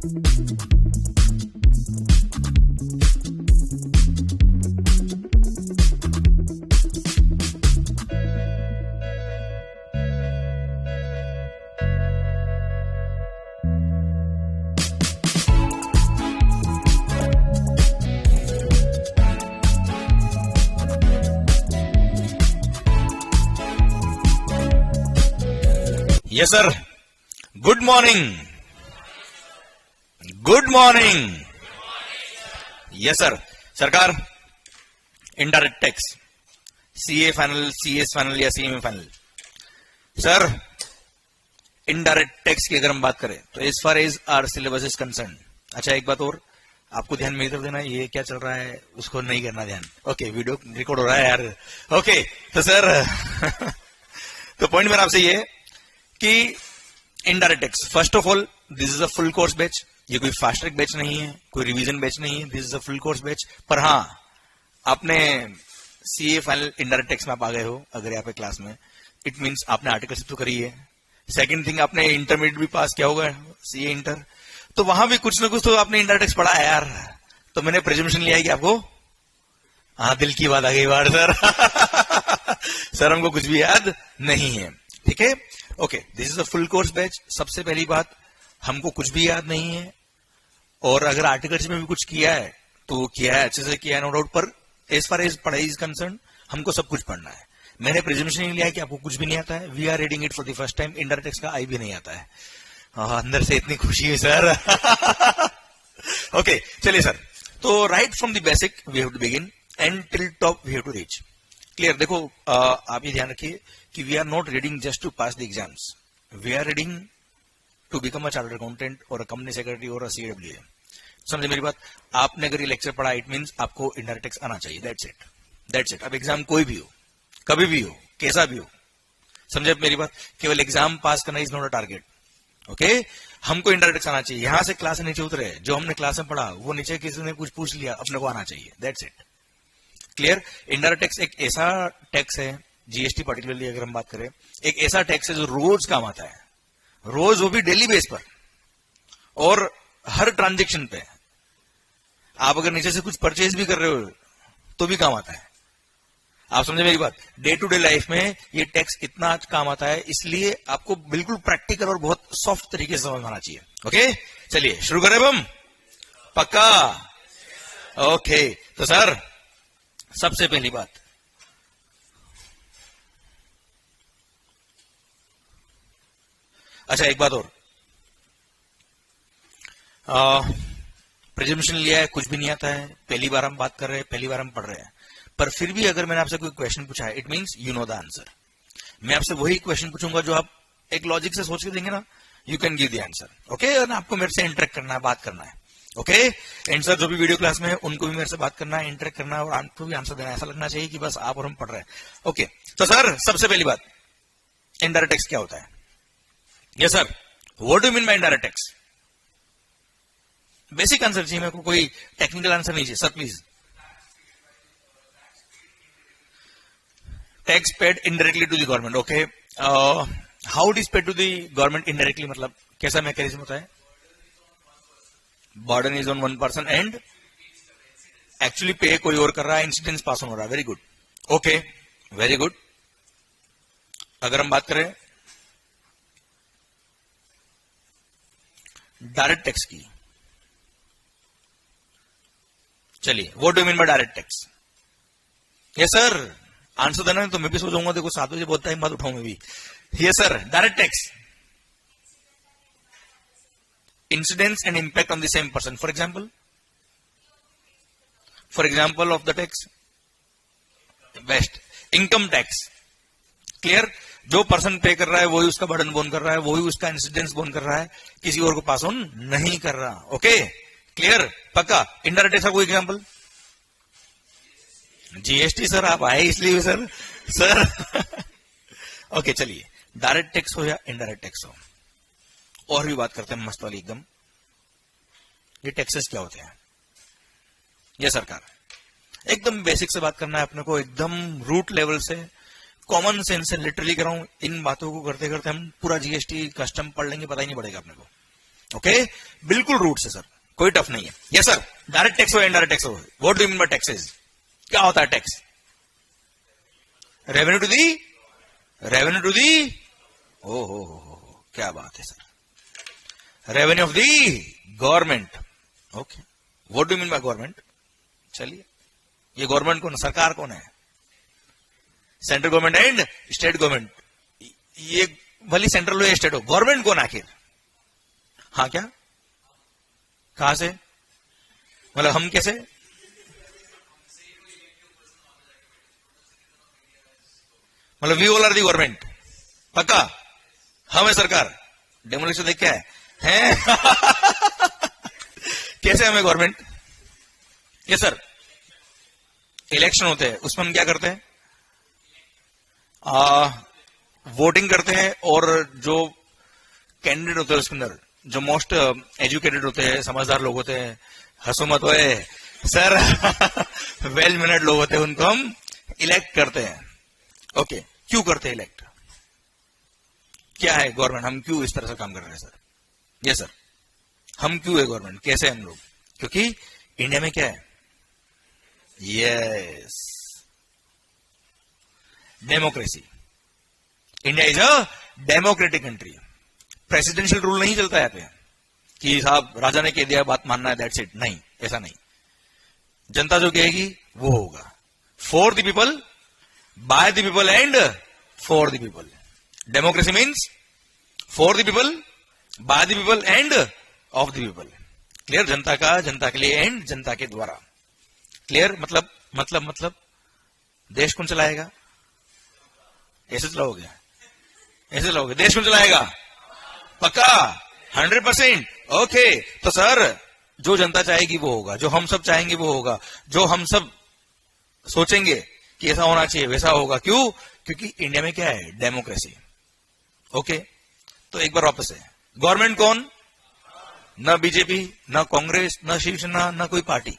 Yes sir, good morning, good morning. Yes sir, सरकार indirect tax, CA final, CS final या CMA final. Sir indirect tax की अगर हम बात करें तो as far as our syllabus is concerned. अच्छा एक बात और आपको ध्यान में कर देना, ये क्या चल रहा है उसको नहीं करना ध्यान। ओके, वीडियो रिकॉर्ड हो रहा है यार। ओके तो सर तो पॉइंट मेरा आपसे ये कि indirect tax, first of all this is a full course batch. ये कोई फास्ट ट्रैक बैच नहीं है, कोई रिवीजन बैच नहीं है, this is a full course batch. पर हाँ, आपने सीए फाइनल इनडायरेक्ट टैक्स में आप आ गए हो अगर यहाँ पे क्लास में, इट मींस आपने आर्टिकलशिप तो करी है। सेकंड थिंग, आपने इंटरमीडिएट भी पास किया होगा, सीए इंटर, तो वहां भी कुछ ना कुछ तो आपने इनडायरेक्ट टैक्स पढ़ा है यार। तो मैंने प्रिजम्पशन लिया है कि आपको, हाँ दिल की बात आ गई बार सर सर हमको कुछ भी याद नहीं है, ठीक है। Okay, this is a full course batch. सबसे पहली बात, हमको कुछ भी याद नहीं है, और अगर आर्टिकल्स में भी कुछ किया है तो वो किया है, अच्छे से किया है नो डाउट, पर एज फार एज पढ़ाई इज कंसर्न हमको सब कुछ पढ़ना है। मैंने प्रेजेंटेशन नहीं लिया है कि आपको कुछ भी नहीं आता है, we are reading it for the first time. Indirect tax का आई भी नहीं आता है, अंदर से इतनी खुशी है सर ओके चलिए सर, तो right from the basic we have to begin and till top we have to reach. Clear? देखो आप ये ध्यान रखिए कि we are not reading just to pass the exams, we are reading to become a chartered accountant और a company secretary और अ CWA. समझे मेरी बात? आपने अगर ये लेक्चर पढ़ा, इट मींस आपको इनडायरेक्ट टैक्स आना चाहिए, दैट्स इट, दैट्स इट। अब एग्जाम कोई भी हो, कभी भी हो, कैसा भी हो, समझे मेरी बात? केवल एग्जाम पास करना is not a target, okay. हमको इनडायरेक्ट टैक्स आना चाहिए। यहां से क्लास से नीचे उतरे, जो हमने क्लास में पढ़ा वो नीचे किसी ने कुछ पूछ लिया, अपने को आना चाहिए, that's it. Clear? Indirect tax एक ऐसा टैक्स है, जीएसटी पर्टिकुलरली अगर हम बात करें, एक ऐसा टैक्स है जो रोज काम आता है, रोज, वो भी डेली बेस पर और हर ट्रांजेक्शन पे। आप अगर नीचे से कुछ परचेज भी कर रहे हो तो भी काम आता है। आप समझे मेरी बात? डे टू डे लाइफ में ये टैक्स इतना काम आता है, इसलिए आपको बिल्कुल प्रैक्टिकल और बहुत सॉफ्ट तरीके से समझ आना चाहिए, ओके। चलिए शुरू करें हम, पक्का? ओके तो सर सबसे पहली बात, अच्छा एक बात और, प्रिजम्पशन लिया है, कुछ भी नहीं आता है, पहली बार हम बात कर रहे हैं, पहली बार हम पढ़ रहे हैं, पर फिर भी अगर मैंने आपसे कोई क्वेश्चन पूछा है, it means you know the answer. मैं आपसे वही क्वेश्चन पूछूंगा जो आप एक लॉजिक से सोच के देंगे ना, you can give the answer, okay. और आपको मेरे से इंटरेक्ट करना है, बात करना है, ओके। एंड सर जो भी वीडियो क्लास में है उनको भी मेरे से बात करना है, इंटरेक्ट करना है, और आपको भी आंसर देना है। ऐसा लगना चाहिए कि बस आप और हम पढ़ रहे हैं, ओके। तो सर सबसे पहली बात, इनडायरेक्ट टैक्स क्या होता है? Yes sir, what do mean by indirect tax? Basic answer चाहिए मेरे को, कोई टेक्निकल आंसर नहीं चाहिए sir, please. Tax paid indirectly to the government, okay. How it is paid to the government indirectly, मतलब कैसा मैकेनिज्म होता है? Burden is on one person and actually pay कोई और कर रहा है, इंसिडेंस पास ऑन हो रहा है। Very good, okay, very good. अगर हम बात करें डायरेक्ट टैक्स की, चलिए what do mean bye direct tax? Yes sir, answer देना है तो मैं भी सो जाऊंगा, देखो 7 बजे बहुत टाइम बाद उठाऊं मैं भी। Yes sir, direct tax, incidence and impact on the same person. For example of the tax, best income tax. Clear? जो पर्सन पे कर रहा है वही उसका बर्डन बोन कर रहा है, वही उसका इंसिडेंस बोन कर रहा है, किसी और को पास ऑन नहीं कर रहा, ओके। क्लियर? पक्का? इनडायरेक्ट टैक्स का कोई एग्जांपल? जीएसटी सर, आप आए इसलिए सर सर ओके चलिए, डायरेक्ट टैक्स हो या इनडायरेक्ट टैक्स हो, और भी बात करते हैं मस्त वाली एकदम। ये टैक्सेस क्या होते हैं? ये सरकार, एकदम बेसिक से बात करना है अपने को, एकदम रूट लेवल से, कॉमन सेंस से, लिटरली कर रहा हूं। इन बातों को करते करते हम पूरा जीएसटी कस्टम पढ़ लेंगे, पता ही नहीं पड़ेगा अपने को, ओके, बिल्कुल रूट से सर, कोई टफ नहीं है। यस सर, डायरेक्ट टैक्स हो इनडायरेक्ट टैक्स हो, what do you mean by taxes? क्या होता है टैक्स? Revenue to the, revenue to the, ओ क्या बात है sir, revenue of the government. Okay, what do you mean by government? चलिए, ये गवर्नमेंट कौन, सरकार कौन है? Central government and state government. ये भली सेंट्रल हो या स्टेट हो, गवर्नमेंट कौन आखिर? हाँ क्या, कहां से, मतलब हम कैसे? मतलब we all are the government, पक्का हम है सरकार? डेमोलिशन देख क्या है? कैसे हमें गवर्नमेंट? ये सर, इलेक्शन होते हैं, उसमें हम क्या करते हैं? वोटिंग करते हैं, और जो कैंडिडेट होते हैं उसके अंदर जो मोस्ट एजुकेटेड होते हैं, समझदार लोग होते हैं, हंसो मत होए सर, वेल मैनर्ड लोग होते हैं, उनको हम इलेक्ट करते हैं। ओके, क्यों करते हैं इलेक्ट? क्या है गवर्नमेंट, हम क्यों इस तरह से काम कर रहे हैं सर? यस सर, हम क्यों है गवर्नमेंट, कैसे हम लोग? क्योंकि इंडिया में क्या है? Yes, democracy. India is a democratic country. Presidential rule नहीं चलता यहाँ पे कि साहब राजा ने कह दिया बात मानना है, दैट्स इट। नहीं, ऐसा नहीं। जनता जो कहेगी वो होगा। For the people, by the people and for the people. Democracy means for the people, by the people and of the people. Clear? जनता का, जनता के लिए एंड जनता के द्वारा। क्लियर? मतलब देश कौन चलाएगा? ऐसे चलाओगे? ऐसे चलाओगे? देश कौन चलाएगा? पक्का 100%। ओके, तो सर जो जनता चाहेगी वो होगा, जो हम सब चाहेंगे वो होगा, जो हम सब सोचेंगे कि ऐसा होना चाहिए वैसा होगा। क्यों? क्योंकि इंडिया में क्या है? डेमोक्रेसी। ओके, तो एक बार वापस है, गवर्नमेंट कौन? न बीजेपी, न कांग्रेस, न शिवसेना, न कोई पार्टी।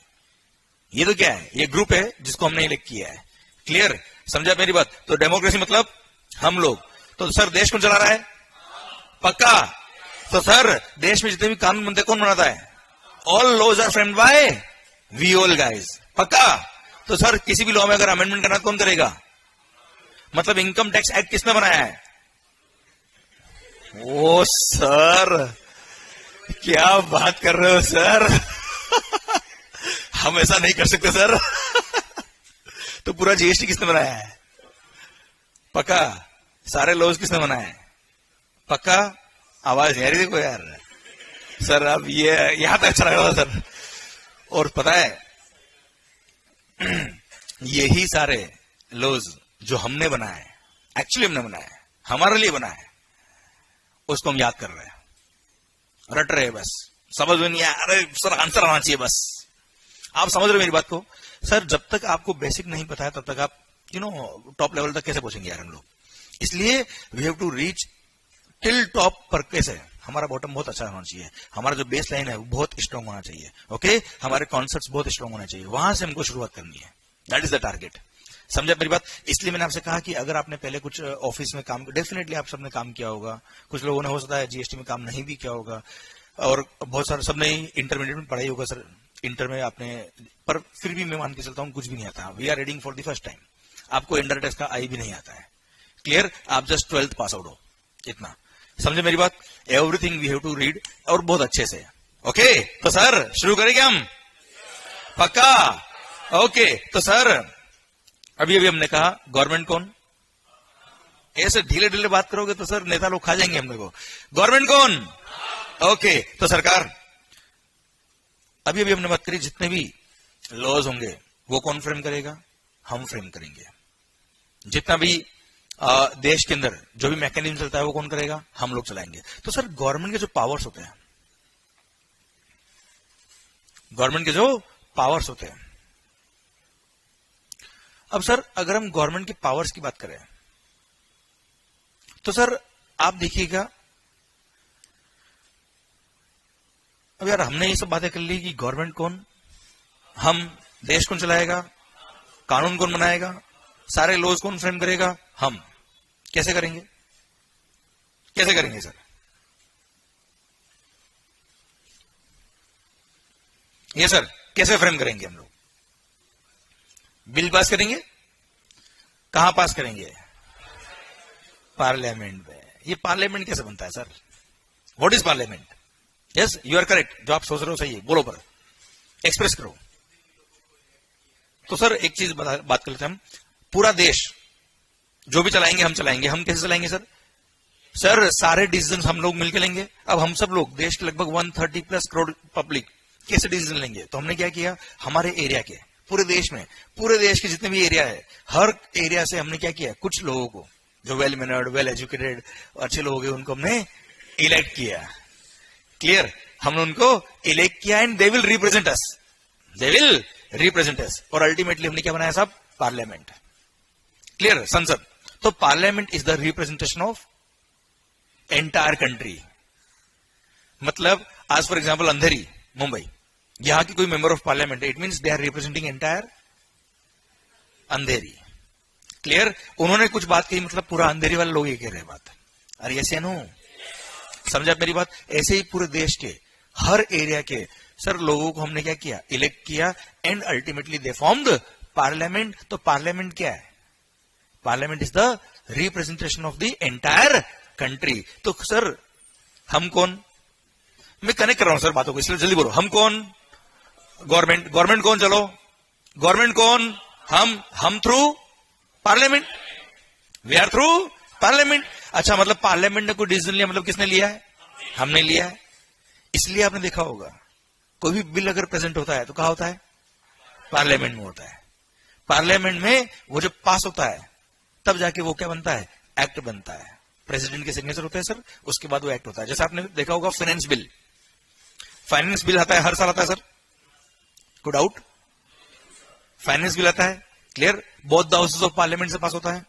ये तो क्या है? ये ग्रुप है जिसको हमने इलेक्ट किया है। क्लियर? समझा मेरी बात? तो डेमोक्रेसी मतलब हम लोग। तो सर देश कौन चला रहा है? पक्का? तो सर देश में जितने भी कानून बनते कौन बनाता है? All laws are framed by we all guys. पक्का? तो सर किसी भी लॉ में अगर अमेंडमेंट करना कौन करेगा? मतलब इनकम टैक्स एक्ट किसने बनाया है? ओ सर, क्या बात कर रहे हो सर। हम ऐसा नहीं कर सकते सर। तो पूरा जीएसटी किसने बनाया है? पक्का? सारे लॉज किसने बनाए हैं? पक्का? आवाज नहीं आ रही? देखो यार सर, अब ये यहां तक अच्छा लग रहा था सर। और पता है यही सारे लॉज जो हमने बनाए हैं, एक्चुअली हमने बनाए हैं, हमारे लिए बनाए हैं, उसको हम याद कर रहे हैं, रट रहे हैं, बस समझ में नहीं आया। अरे सर आंसर आना चाहिए बस। आप समझ रहे हो मेरी बात को? सर जब तक आपको बेसिक नहीं पता है तब तक आप टॉप लेवल तक कैसे पहुंचेंगे यार हम लोग? इसलिए we have to reach till top. पर कैसे? हमारा बॉटम बहुत अच्छा होना चाहिए, हमारा जो बेस लाइन है वो बहुत स्ट्रांग होना चाहिए। ओके, हमारे कॉन्सेप्ट्स बहुत स्ट्रांग होना चाहिए, वहां से हमको शुरुआत करनी है। That is the target. समझा मेरी बात? इसलिए मैंने आपसे कहा कि अगर आपने पहले कुछ ऑफिस में काम, डेफिनेटली आप सबने काम किया होगा, कुछ लोगों ने हो सकता है जीएसटी में काम नहीं भी किया होगा, और बहुत सारे सबने इंटरमीडिएट में पढ़ाई होगा सर, इंटर में आपने, पर फिर भी मैं मान के चलता हूं कुछ भी नहीं आता। We are reading for the first time, आपको इंडायरेक्ट टैक्स का आई भी नहीं आता है। क्लियर? आप जस्ट 12th पास आउट हो, इतना समझे मेरी बात? Everything we have to read, और बहुत अच्छे से। ओके, तो सर शुरू करेंगे हम? पक्का? ओके, तो सर अभी हमने कहा गवर्नमेंट कौन? ऐसे ढीले ढीले बात करोगे तो सर नेता लोग खा जाएंगे हम लोग को। गवर्नमेंट कौन? ओके, तो सरकार। अभी हमने बात करी जितने भी लॉज होंगे वो कौन फ्रेम करेगा? हम फ्रेम करेंगे। जितना भी देश के अंदर जो भी मैकेनिज्म चलता है वो कौन करेगा? हम लोग चलाएंगे। तो सर गवर्नमेंट के जो पावर्स होते हैं, गवर्नमेंट के जो पावर्स होते हैं, अब सर अगर हम गवर्नमेंट की पावर्स की बात करें तो सर आप देखिएगा, अब यार हमने ये सब बातें कर ली कि गवर्नमेंट कौन, हम, देश कौन चलाएगा, कानून कौन बनाएगा, सारे लॉज कौन फ्रेम करेगा? हम। कैसे करेंगे? कैसे करेंगे सर? ये सर कैसे फ्रेम करेंगे हम लोग? बिल पास करेंगे, कहां पास करेंगे? पार्लियामेंट में। ये पार्लियामेंट कैसे बनता है sir? What is parliament? Yes, you are correct, जो आप सोच रहे हो सही है, बोलो पर एक्सप्रेस करो। तो सर एक चीज बात कर लेते हैं हम, पूरा देश जो भी चलाएंगे हम चलाएंगे, हम कैसे चलाएंगे सर? सर सारे डिसीजन हम लोग मिलकर लेंगे। अब हम सब लोग देश के लगभग 130 प्लस करोड़ पब्लिक कैसे डिसीजन लेंगे? तो हमने क्या किया, हमारे एरिया के पूरे देश में, पूरे देश के जितने भी एरिया है, हर एरिया से हमने क्या किया, कुछ लोगों को जो वेल मैनर्ड, वेल एजुकेटेड, अच्छे लोग हैं, उनको हमने इलेक्ट किया। क्लियर? हमने उनको इलेक्ट किया and they will represent us, they will represent us. और अल्टीमेटली हमने क्या बनाया साहब? पार्लियामेंट। क्लियर? संसद। तो parliament is the representation of entire country. मतलब आज फॉर एग्जाम्पल अंधेरी मुंबई, यहां की कोई member of parliament, it means they are representing entire Andheri. Clear? उन्होंने कुछ बात कही, मतलब पूरा अंधेरी वाले लोग ये कह रहे बात। अरे ऐसे नो, समझा मेरी बात? ऐसे ही पूरे देश के हर एरिया के सर लोगों को हमने क्या किया, इलेक्ट किया and ultimately they formed parliament. तो पार्लियामेंट क्या है? Parliament is the representation of the entire country. तो सर हम कौन? मैं कनेक्ट कर रहा हूं सर बातों को, इसलिए जल्दी बोलो। हम कौन? गवर्नमेंट। गवर्नमेंट कौन? चलो, गवर्नमेंट कौन? हम through parliament, we are through parliament. अच्छा, मतलब पार्लियामेंट ने कोई डिसीजन लिया, मतलब किसने लिया है? हमने लिया है। इसलिए आपने देखा होगा कोई भी बिल अगर प्रेजेंट होता है तो कहां होता है? पार्लियामेंट में होता है। पार्लियामेंट में वो जब पास होता है तब जाके वो क्या बनता है? एक्ट बनता है। प्रेसिडेंट के सिग्नेचर होते हैं सर, उसके बाद वो एक्ट होता है। जैसे आपने देखा होगा फाइनेंस बिल, फाइनेंस बिल आता है, हर साल आता है सर, कोई डाउट? फाइनेंस बिल आता है, clear? Both the houses of parliament से पास होता है,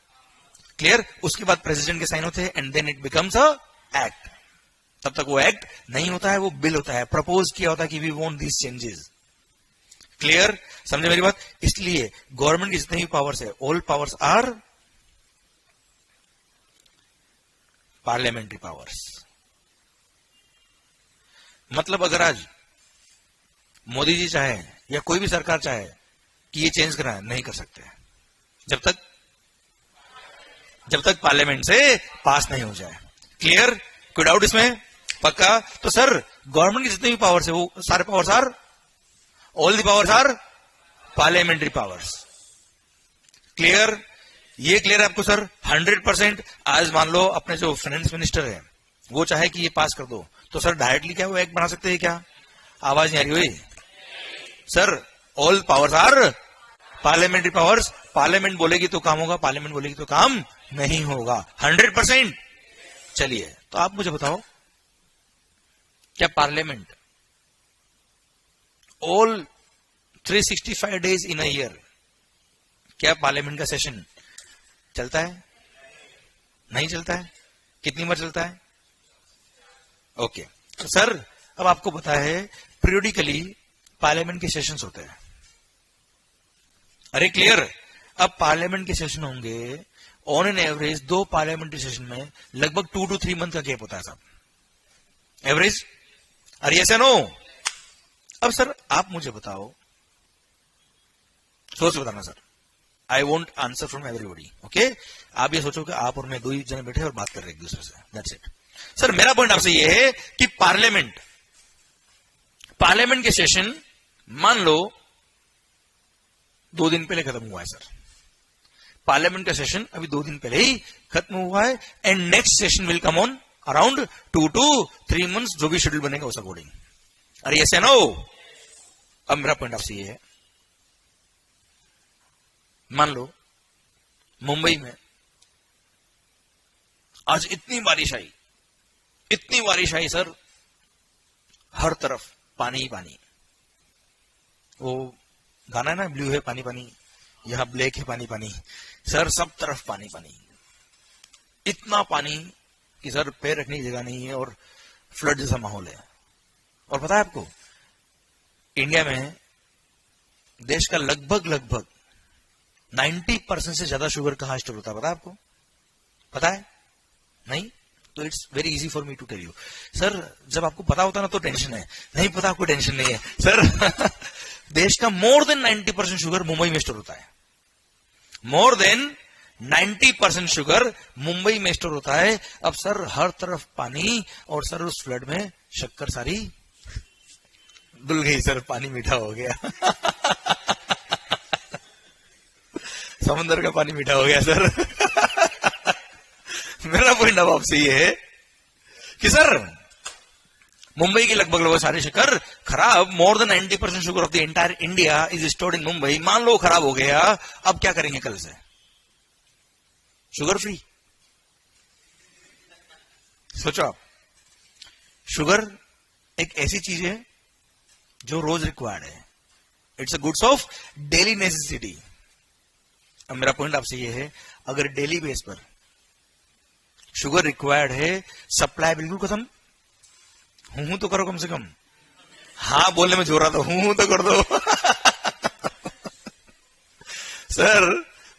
क्लियर? उसके बाद प्रेसिडेंट के साइन होते हैं and then it becomes a act. तब तक वो एक्ट नहीं होता है, वो बिल होता है, प्रपोज किया होता है कि we want this changes. Clear? समझे मेरी बात? इसलिए गवर्नमेंट की जितनी भी पावर्स है, all powers are parliamentary powers. मतलब अगर आज मोदी जी चाहे या कोई भी सरकार चाहे कि ये चेंज कराए, नहीं कर सकते जब तक पार्लियामेंट से पास नहीं हो जाए। क्लियर? कोई डाउट इसमें? पक्का? तो सर गवर्नमेंट की जितनी भी पावर्स है वो सारे powers are, all the powers are parliamentary powers. Clear? ये क्लियर है आपको सर? 100%। आज मान लो अपने जो फाइनेंस मिनिस्टर है वो चाहे कि ये पास कर दो, तो सर डायरेक्टली क्या वो एक्ट बना सकते हैं क्या? आवाज नहीं आ रही हुई sir? All powers are parliamentary powers. Parliament बोलेगी तो काम होगा, पार्लियामेंट बोलेगी तो काम नहीं होगा। 100%। चलिए, तो आप मुझे बताओ, क्या parliament all 365 days in a year, क्या पार्लियामेंट का सेशन चलता है? नहीं चलता है। कितनी बार चलता है? ओके। तो सर अब आपको पता है पीरियोडिकली पार्लियामेंट के सेशंस होते हैं। अरे क्लियर? अब पार्लियामेंट के सेशन होंगे on an average, 2 parliamentary session में लगभग 2 to 3 मंथ का गैप होता है साहब, एवरेज। अरे ऐसा नो। अब सर आप मुझे बताओ, सोच बताना sir, I won't answer from everybody, okay? आप ये सोचो कि आप और मैं 2 ही जने बैठे और बात कर रहे हैं एक दूसरे से, दैट्स इट। सर मेरा पॉइंट आपसे ये है कि पार्लियामेंट के सेशन मान लो 2 दिन पहले खत्म हुआ है सर। पार्लियामेंट का सेशन अभी 2 दिन पहले ही खत्म हुआ है and next session will come on around 2 to 3 months, जो भी शेड्यूल बनेगा उस अकॉर्डिंग। अरे यस या नो? अब मेरा पॉइंट आपसे ये है, मान लो मुंबई में आज इतनी बारिश आई सर, हर तरफ पानी ही पानी। वो गाना है ना, ब्लू है पानी पानी, यहां ब्लैक है पानी पानी। सर सब तरफ पानी पानी, इतना पानी कि सर पैर रखने की जगह नहीं है और फ्लड जैसा माहौल है। और पता है आपको, इंडिया में देश का लगभग 90% से ज्यादा शुगर कहां स्टोर होता है? पता है आपको? पता है? नहीं? तो it's very easy for me to tell you. Sir जब आपको पता होता ना तो टेंशन है, नहीं पता आपको टेंशन नहीं है। सर देश का मोर देन 90% शुगर मुंबई में स्टोर होता है। मोर देन 90% शुगर मुंबई में स्टोर होता है। अब सर हर तरफ पानी, और सर उस फ्लड में शक्कर सारी धुल गई सर, पानी मीठा हो गया। समंदर का पानी मीठा हो गया सर। मेरा पॉइंट अब आपसे ये है कि सर मुंबई की लगभग सारी शक्कर खराब, more than 90% sugar of the entire India is stored in Mumbai. मान लो खराब हो गया, अब क्या करेंगे कल से? Sugar free. सोचो आप, शुगर एक ऐसी चीज है जो रोज रिक्वायर्ड है। It's a goods of daily necessity. अब मेरा पॉइंट आपसे ये है, अगर डेली बेस पर शुगर रिक्वायर्ड है, सप्लाई बिल्कुल खत्म, हूं तो करो कम से कम। हाँ बोलने में जोर आता, हूं तो कर दो। सर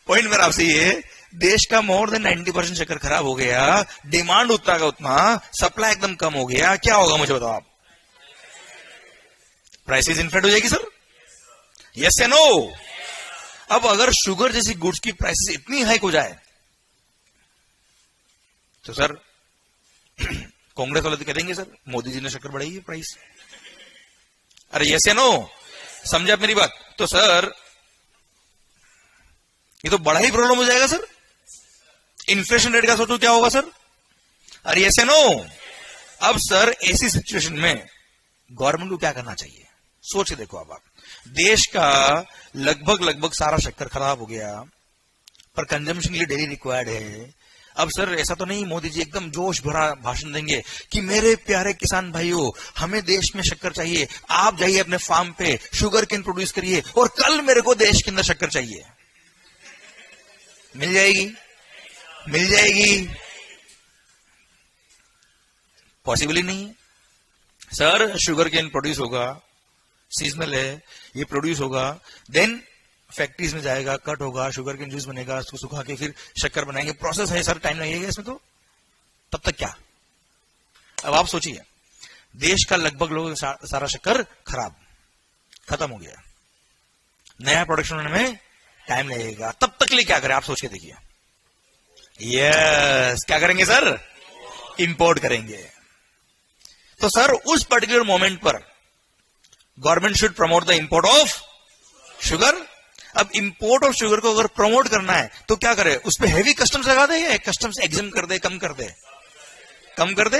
पॉइंट मेरा आपसे ये है, देश का मोर देन 90% शक्कर खराब हो गया, डिमांड उतना का उतना, सप्लाई एकदम कम हो गया, क्या होगा मुझे बताओ आप? प्राइसेस इन्फ्लेट हो जाएगी सर? यस या नो? अब अगर शुगर जैसी गुड्स की प्राइसेस इतनी हाइक हो जाए तो सर कांग्रेस वाले तो कह देंगे सर मोदी जी ने शक्कर बढ़ाई है प्राइस। अरे यस या नो? समझे आप मेरी बात? तो सर ये तो बड़ा ही प्रॉब्लम हो जाएगा सर। इन्फ्लेशन रेट का सोचो क्या होगा सर? अरे यस या नो? अब सर ऐसी सिचुएशन में गवर्नमेंट को क्या करना चाहिए? सोच के देखो आप देश का लगभग सारा शक्कर खराब हो गया, पर कंजम्पशन के लिए डेली रिक्वायर्ड है। अब सर ऐसा तो नहीं मोदी जी एकदम जोश भरा भाषण देंगे कि मेरे प्यारे किसान भाइयों, हमें देश में शक्कर चाहिए, आप जाइए अपने फार्म पे शुगर केन प्रोड्यूस करिए और कल मेरे को देश के अंदर शक्कर चाहिए। मिल जाएगी? मिल जाएगी? पॉसिबल ही नहीं है सर। शुगर केन प्रोड्यूस होगा, सीजनल है, ये प्रोड्यूस होगा, देन फैक्ट्रीज में जाएगा, कट होगा, शुगर केन जूस बनेगा, उसको सुखा के फिर शक्कर बनाएंगे। प्रोसेस है सर, टाइम लगेगा इसमें। तो तब तक क्या? अब आप सोचिए, देश का लगभग लोग सारा शक्कर खराब, खत्म हो गया, नया प्रोडक्शन होने में टाइम लगेगा, तब तक लिए क्या करें? आप सोच के देखिए। यस, क्या करेंगे सर? इंपोर्ट करेंगे। तो सर उस पर्टिकुलर मोमेंट पर government should promote the import of sugar. अब इंपोर्ट ऑफ शुगर को अगर प्रमोट करना है तो क्या करे? उस पर हैवी कस्टम्स लगा दे, या कस्टम्स एग्जाम कर दे, कम कर दे? कम कर दे,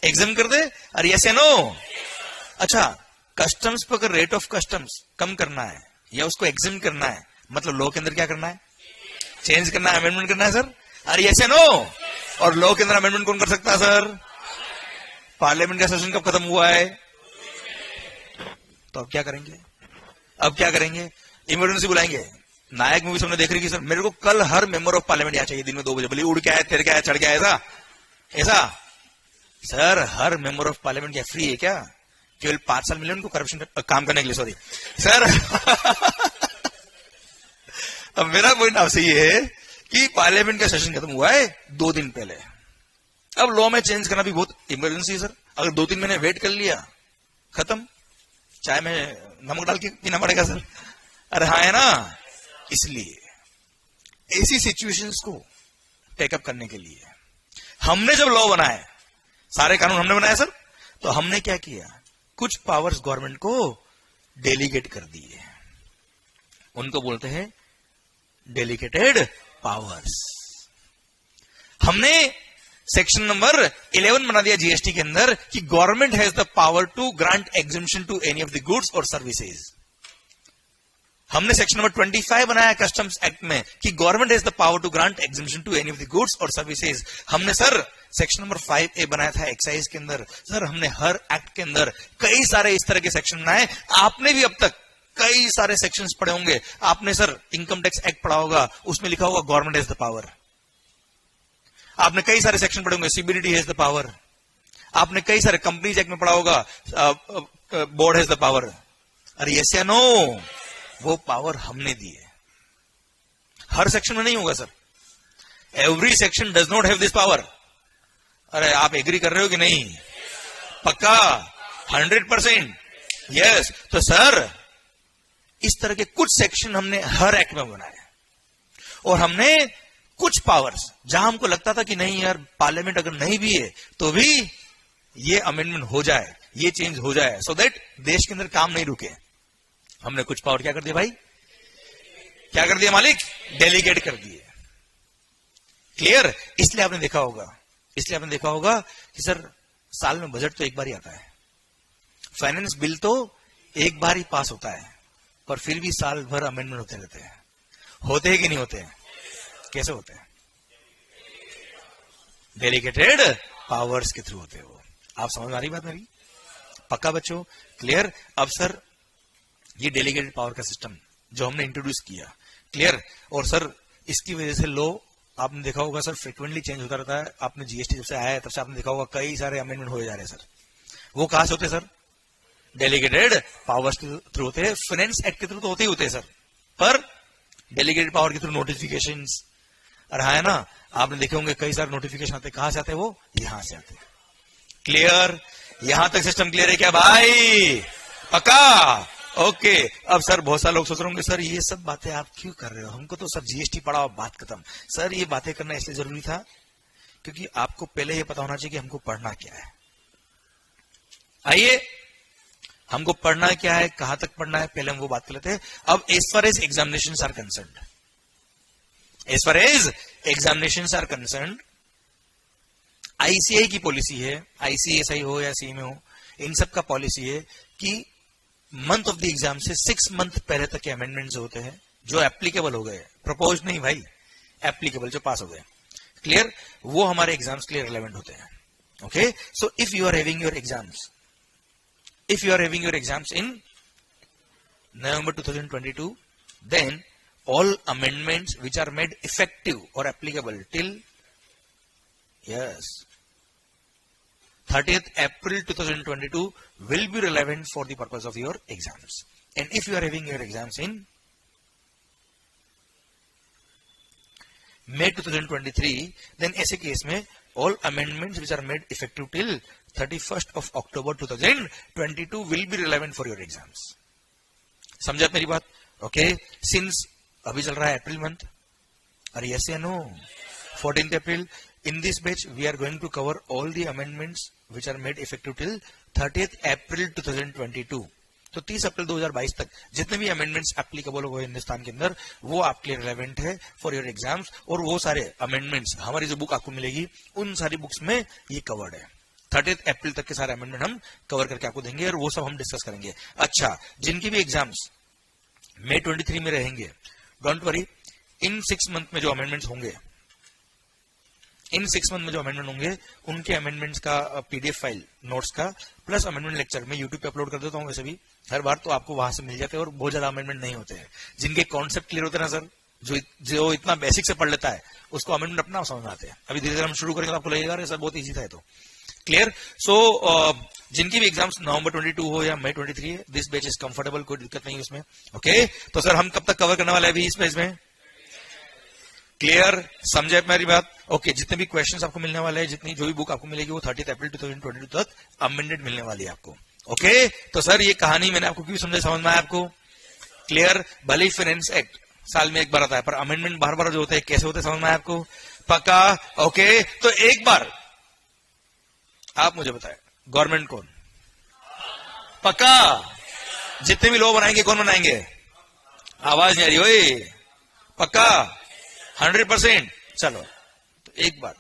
एग्जाम कर दे। अरे यस या नो? अच्छा, कस्टम्स पर अगर रेट ऑफ कस्टम्स कम करना है या उसको एग्जाम करना है, मतलब लॉ के अंदर क्या करना है? चेंज करना है, अमेंडमेंट करना है सर। अरे यस या नो? और लॉ के अंदर अमेंडमेंट कौन कर सकता है सर? पार्लियामेंट का सेशन कब खत्म हुआ है? तो अब क्या करेंगे? अब क्या करेंगे? इमरजेंसी बुलाएंगे। नायक मूवी सबने देख रही कि सर मेरे को कल हर मेंबर ऑफ पार्लियामेंट यहाँ चाहिए दिन में 2 बजे, बोले उड़ के आया, तेरे क्या है, चढ़ के आया, ऐसा? Sir her member of parliament क्या फ्री है क्या? केवल 5 साल मिले उनको करप्शन काम करने के लिए, सॉरी सर। अब मेरा पॉइंट आपसे ये है कि पार्लियामेंट का सेशन खत्म हुआ है 2 दिन पहले। अब लॉ में चेंज करना भी बहुत इमरजेंसी है सर। अगर 2-3 महीने वेट कर लिया, खत्म, चाय में नमक डाल के पीना पड़ेगा सर। अरे हाँ है ना? इसलिए ऐसी सिचुएशंस को टेकअप करने के लिए हमने जब लॉ बनाया, सारे कानून हमने बनाया सर, तो हमने क्या किया? कुछ पावर्स गवर्नमेंट को डेलीगेट कर दिए। उनको बोलते हैं डेलीगेटेड पावर्स। हमने सेक्शन नंबर 11 बना दिया जीएसटी के अंदर कि government has the power to grant exemption to any of the goods और सर्विसेज। हमने सेक्शन नंबर 25 बनाया कस्टम्स एक्ट में कि government has the power to grant exemption to any of the goods और सर्विसेज। हमने सर सेक्शन नंबर 5A बनाया था excise के अंदर। सर हमने हर एक्ट के अंदर कई सारे इस तरह के सेक्शन बनाए। आपने भी अब तक कई सारे सेक्शंस पढ़े होंगे। आपने सर इनकम टैक्स एक्ट पढ़ा होगा, उसमें लिखा होगा गवर्नमेंट हैज द पावर। आपने कई सारे सेक्शन पढ़े होंगे, सीबीडीटी हैज द पावर। आपने कई सारे कंपनीज एक्ट में पढ़ा होगा, बोर्ड हैज द पावर। अरे यस या नो? वो पावर हमने दी है। हर सेक्शन में नहीं होगा sir, every section does not have this power. अरे आप एग्री कर रहे हो कि नहीं? पक्का 100%? यस। तो सर इस तरह के कुछ सेक्शन हमने हर एक्ट में बनाए और हमने कुछ पावर्स जहां हमको लगता था कि नहीं यार पार्लियामेंट अगर नहीं भी है तो भी ये अमेंडमेंट हो जाए, ये चेंज हो जाए, सो दैट देश के अंदर काम नहीं रुके, हमने कुछ पावर क्या कर दिया भाई? क्या कर दिया मालिक? डेलीगेट कर दिए। क्लियर? इसलिए आपने देखा होगा कि सर साल में बजट तो एक बार ही आता है, फाइनेंस बिल तो एक बार ही पास होता है, पर फिर भी साल भर अमेंडमेंट होते रहते हैं। होते हैं कि नहीं होते हैं? कैसे होते हैं? डेलीगेटेड पावर्स के थ्रू होते हैं वो। आप समझ आ रही बात मेरी? पक्का बच्चों? क्लियर? अब सर ये डेलीगेटेड पावर का सिस्टम जो हमने इंट्रोड्यूस किया, क्लियर? और सर इसकी वजह से लो आपने देखा होगा सर फ्रिक्वेंटली चेंज होता रहता है। आपने जीएसटी जब से आया है तब से आपने देखा होगा कई सारे अमेंडमेंट हो जा रहे हैं सर। वो कहां से होते हैं सर? डेलीगेटेड पावर्स के थ्रू होते हैं। फाइनेंस एक्ट के थ्रू तो होते ही होते हैं सर, पर डेलीगेटेड पावर के थ्रू नोटिफिकेशंस और है ना, आपने देखे होंगे कई सारे नोटिफिकेशन आते हैं। कहां से आते हैं? वो यहां से आते हैं। क्लियर? यहां तक सिस्टम क्लियर है क्या भाई? पक्का? ओके। अब सर बहुत सारे लोग सोच रहे होंगे सर ये सब बातें आप क्यों कर रहे हो, हमको तो सर जीएसटी पढ़ाओ, बात खत्म। सर ये बातें करना इसलिए जरूरी था क्योंकि आपको पहले ये पता होना चाहिए कि हमको पढ़ना क्या है। आइए हमको पढ़ना क्या है, कहां तक पढ़ना है, पहले हम वो बात कर लेते हैं। अब as far as examinations are concerned, as far as examinations are concerned, ICI की पॉलिसी है, आईसीएसआई हो या सीएमए हो, इन सब का पॉलिसी है कि मंथ ऑफ द एग्जाम से 6 मंथ पहले तक के अमेंडमेंट्स होते हैं जो एप्लीकेबल हो गए, प्रपोज नहीं भाई, एप्लीकेबल जो पास हो गए, क्लियर? वो हमारे एग्जाम्स के लिए रिलेवेंट होते हैं। Okay, so if you are having your exams, if you are having your exams in November 2022, then all amendments which are made effective or applicable till 30th April 2022 will be relevant for the purpose of your exams. And if you are having your exams in May 2023, then ऐसे case में all amendments which are made effective till 31st of October 2022 will be relevant for your exams. समझा मेरी बात? Okay, since अभी चल रहा है April month, अरे यस या no? 14th April. In this batch we are going to cover all the amendments which are made effective till 30th April 2022. तो 30 अप्रैल 2022 तक जितने भी अमेंडमेंट्स एप्लीकेबल हो हिंदुस्तान के अंदर वो आपके लिए रिलेवेंट है फॉर योर एग्जाम्स। और वो सारे अमेंडमेंट्स हमारी जो बुक आपको मिलेगी उन सारी बुक्स में ये कवर्ड है। 30 अप्रैल तक के सारे अमेंडमेंट हम कवर करके आपको देंगे और वो सब हम डिस्कस करेंगे। अच्छा, जिनकी भी एग्जाम्स मई 23 में रहेंगे, डोंट वरी, इन 6 मंथ में जो अमेंडमेंट्स होंगे, इन 6 मंथ में जो अमेंडमेंट होंगे उनके अमेंडमेंट्स का पीडीएफ फाइल नोट्स का प्लस अमेंडमेंट लेक्चर मैं यूट्यूब पे अपलोड कर देता हूँ। वैसे भी हर बार तो आपको वहां से मिल जाते हैं और बहुत ज्यादा अमेंडमेंट नहीं होते हैं। जिनके कॉन्सेप्ट क्लियर होते हैं ना सर, जो इतना बेसिक से पढ़ लेता है उसको अमेंडमेंट अपना समझ में आते हैं। अभी धीरे धीरे हम शुरू करेंगे तो आपको लगेगा सर बहुत ईजी था। तो क्लियर? सो जिनकी भी एग्जाम्स नवंबर 22 हो या मई 23, दिस बैच इज कंफर्टेबल, कोई दिक्कत नहीं उसमें। ओके, तो सर हम कब तक कवर करने वाले हैं अभी इस बैच में? क्लियर? समझे मेरी बात? ओके, जितने भी क्वेश्चंस आपको मिलने वाले हैं, जितनी जो भी बुक आपको मिलेगी वो 30 अप्रैल 2022 तक अमेंडेड मिलने वाली है आपको। ओके, तो सर ये कहानी मैंने आपको क्यों समझाई, समझ में आया आपको? क्लियर? भले ही फाइनेंस एक्ट साल में एक बार आता है पर अमेंडमेंट बार बार जो होते हैं कैसे होते हैं समझ में आया आपको? पक्का? ओके, तो एक बार आप मुझे बताएं गवर्नमेंट कौन? पक्का? जितने भी लोग बनाएंगे कौन बनाएंगे? आवाज नहीं आ रही ओए। पक्का? 100%? चलो तो एक बार,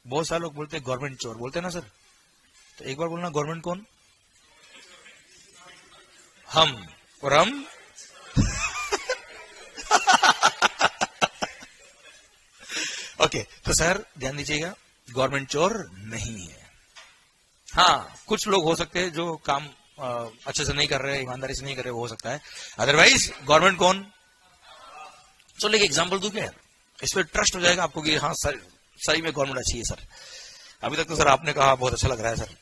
बहुत सारे लोग बोलते हैं गवर्नमेंट चोर, बोलते हैं ना सर, तो एक बार बोलना गवर्नमेंट कौन? हम। और हम ओके, तो सर ध्यान दीजिएगा, गवर्नमेंट चोर नहीं है। हाँ, कुछ लोग हो सकते हैं जो काम अच्छे से नहीं कर रहे, ईमानदारी से नहीं कर रहे, वो हो सकता है, अदरवाइज गवर्नमेंट कौन? चलो एक एग्जांपल दूं क्या, इस पर ट्रस्ट हो जाएगा आपको कि हाँ सर सही में गवर्नमेंट अच्छी है सर। अभी तक तो सर आपने कहा बहुत अच्छा लग रहा है सर,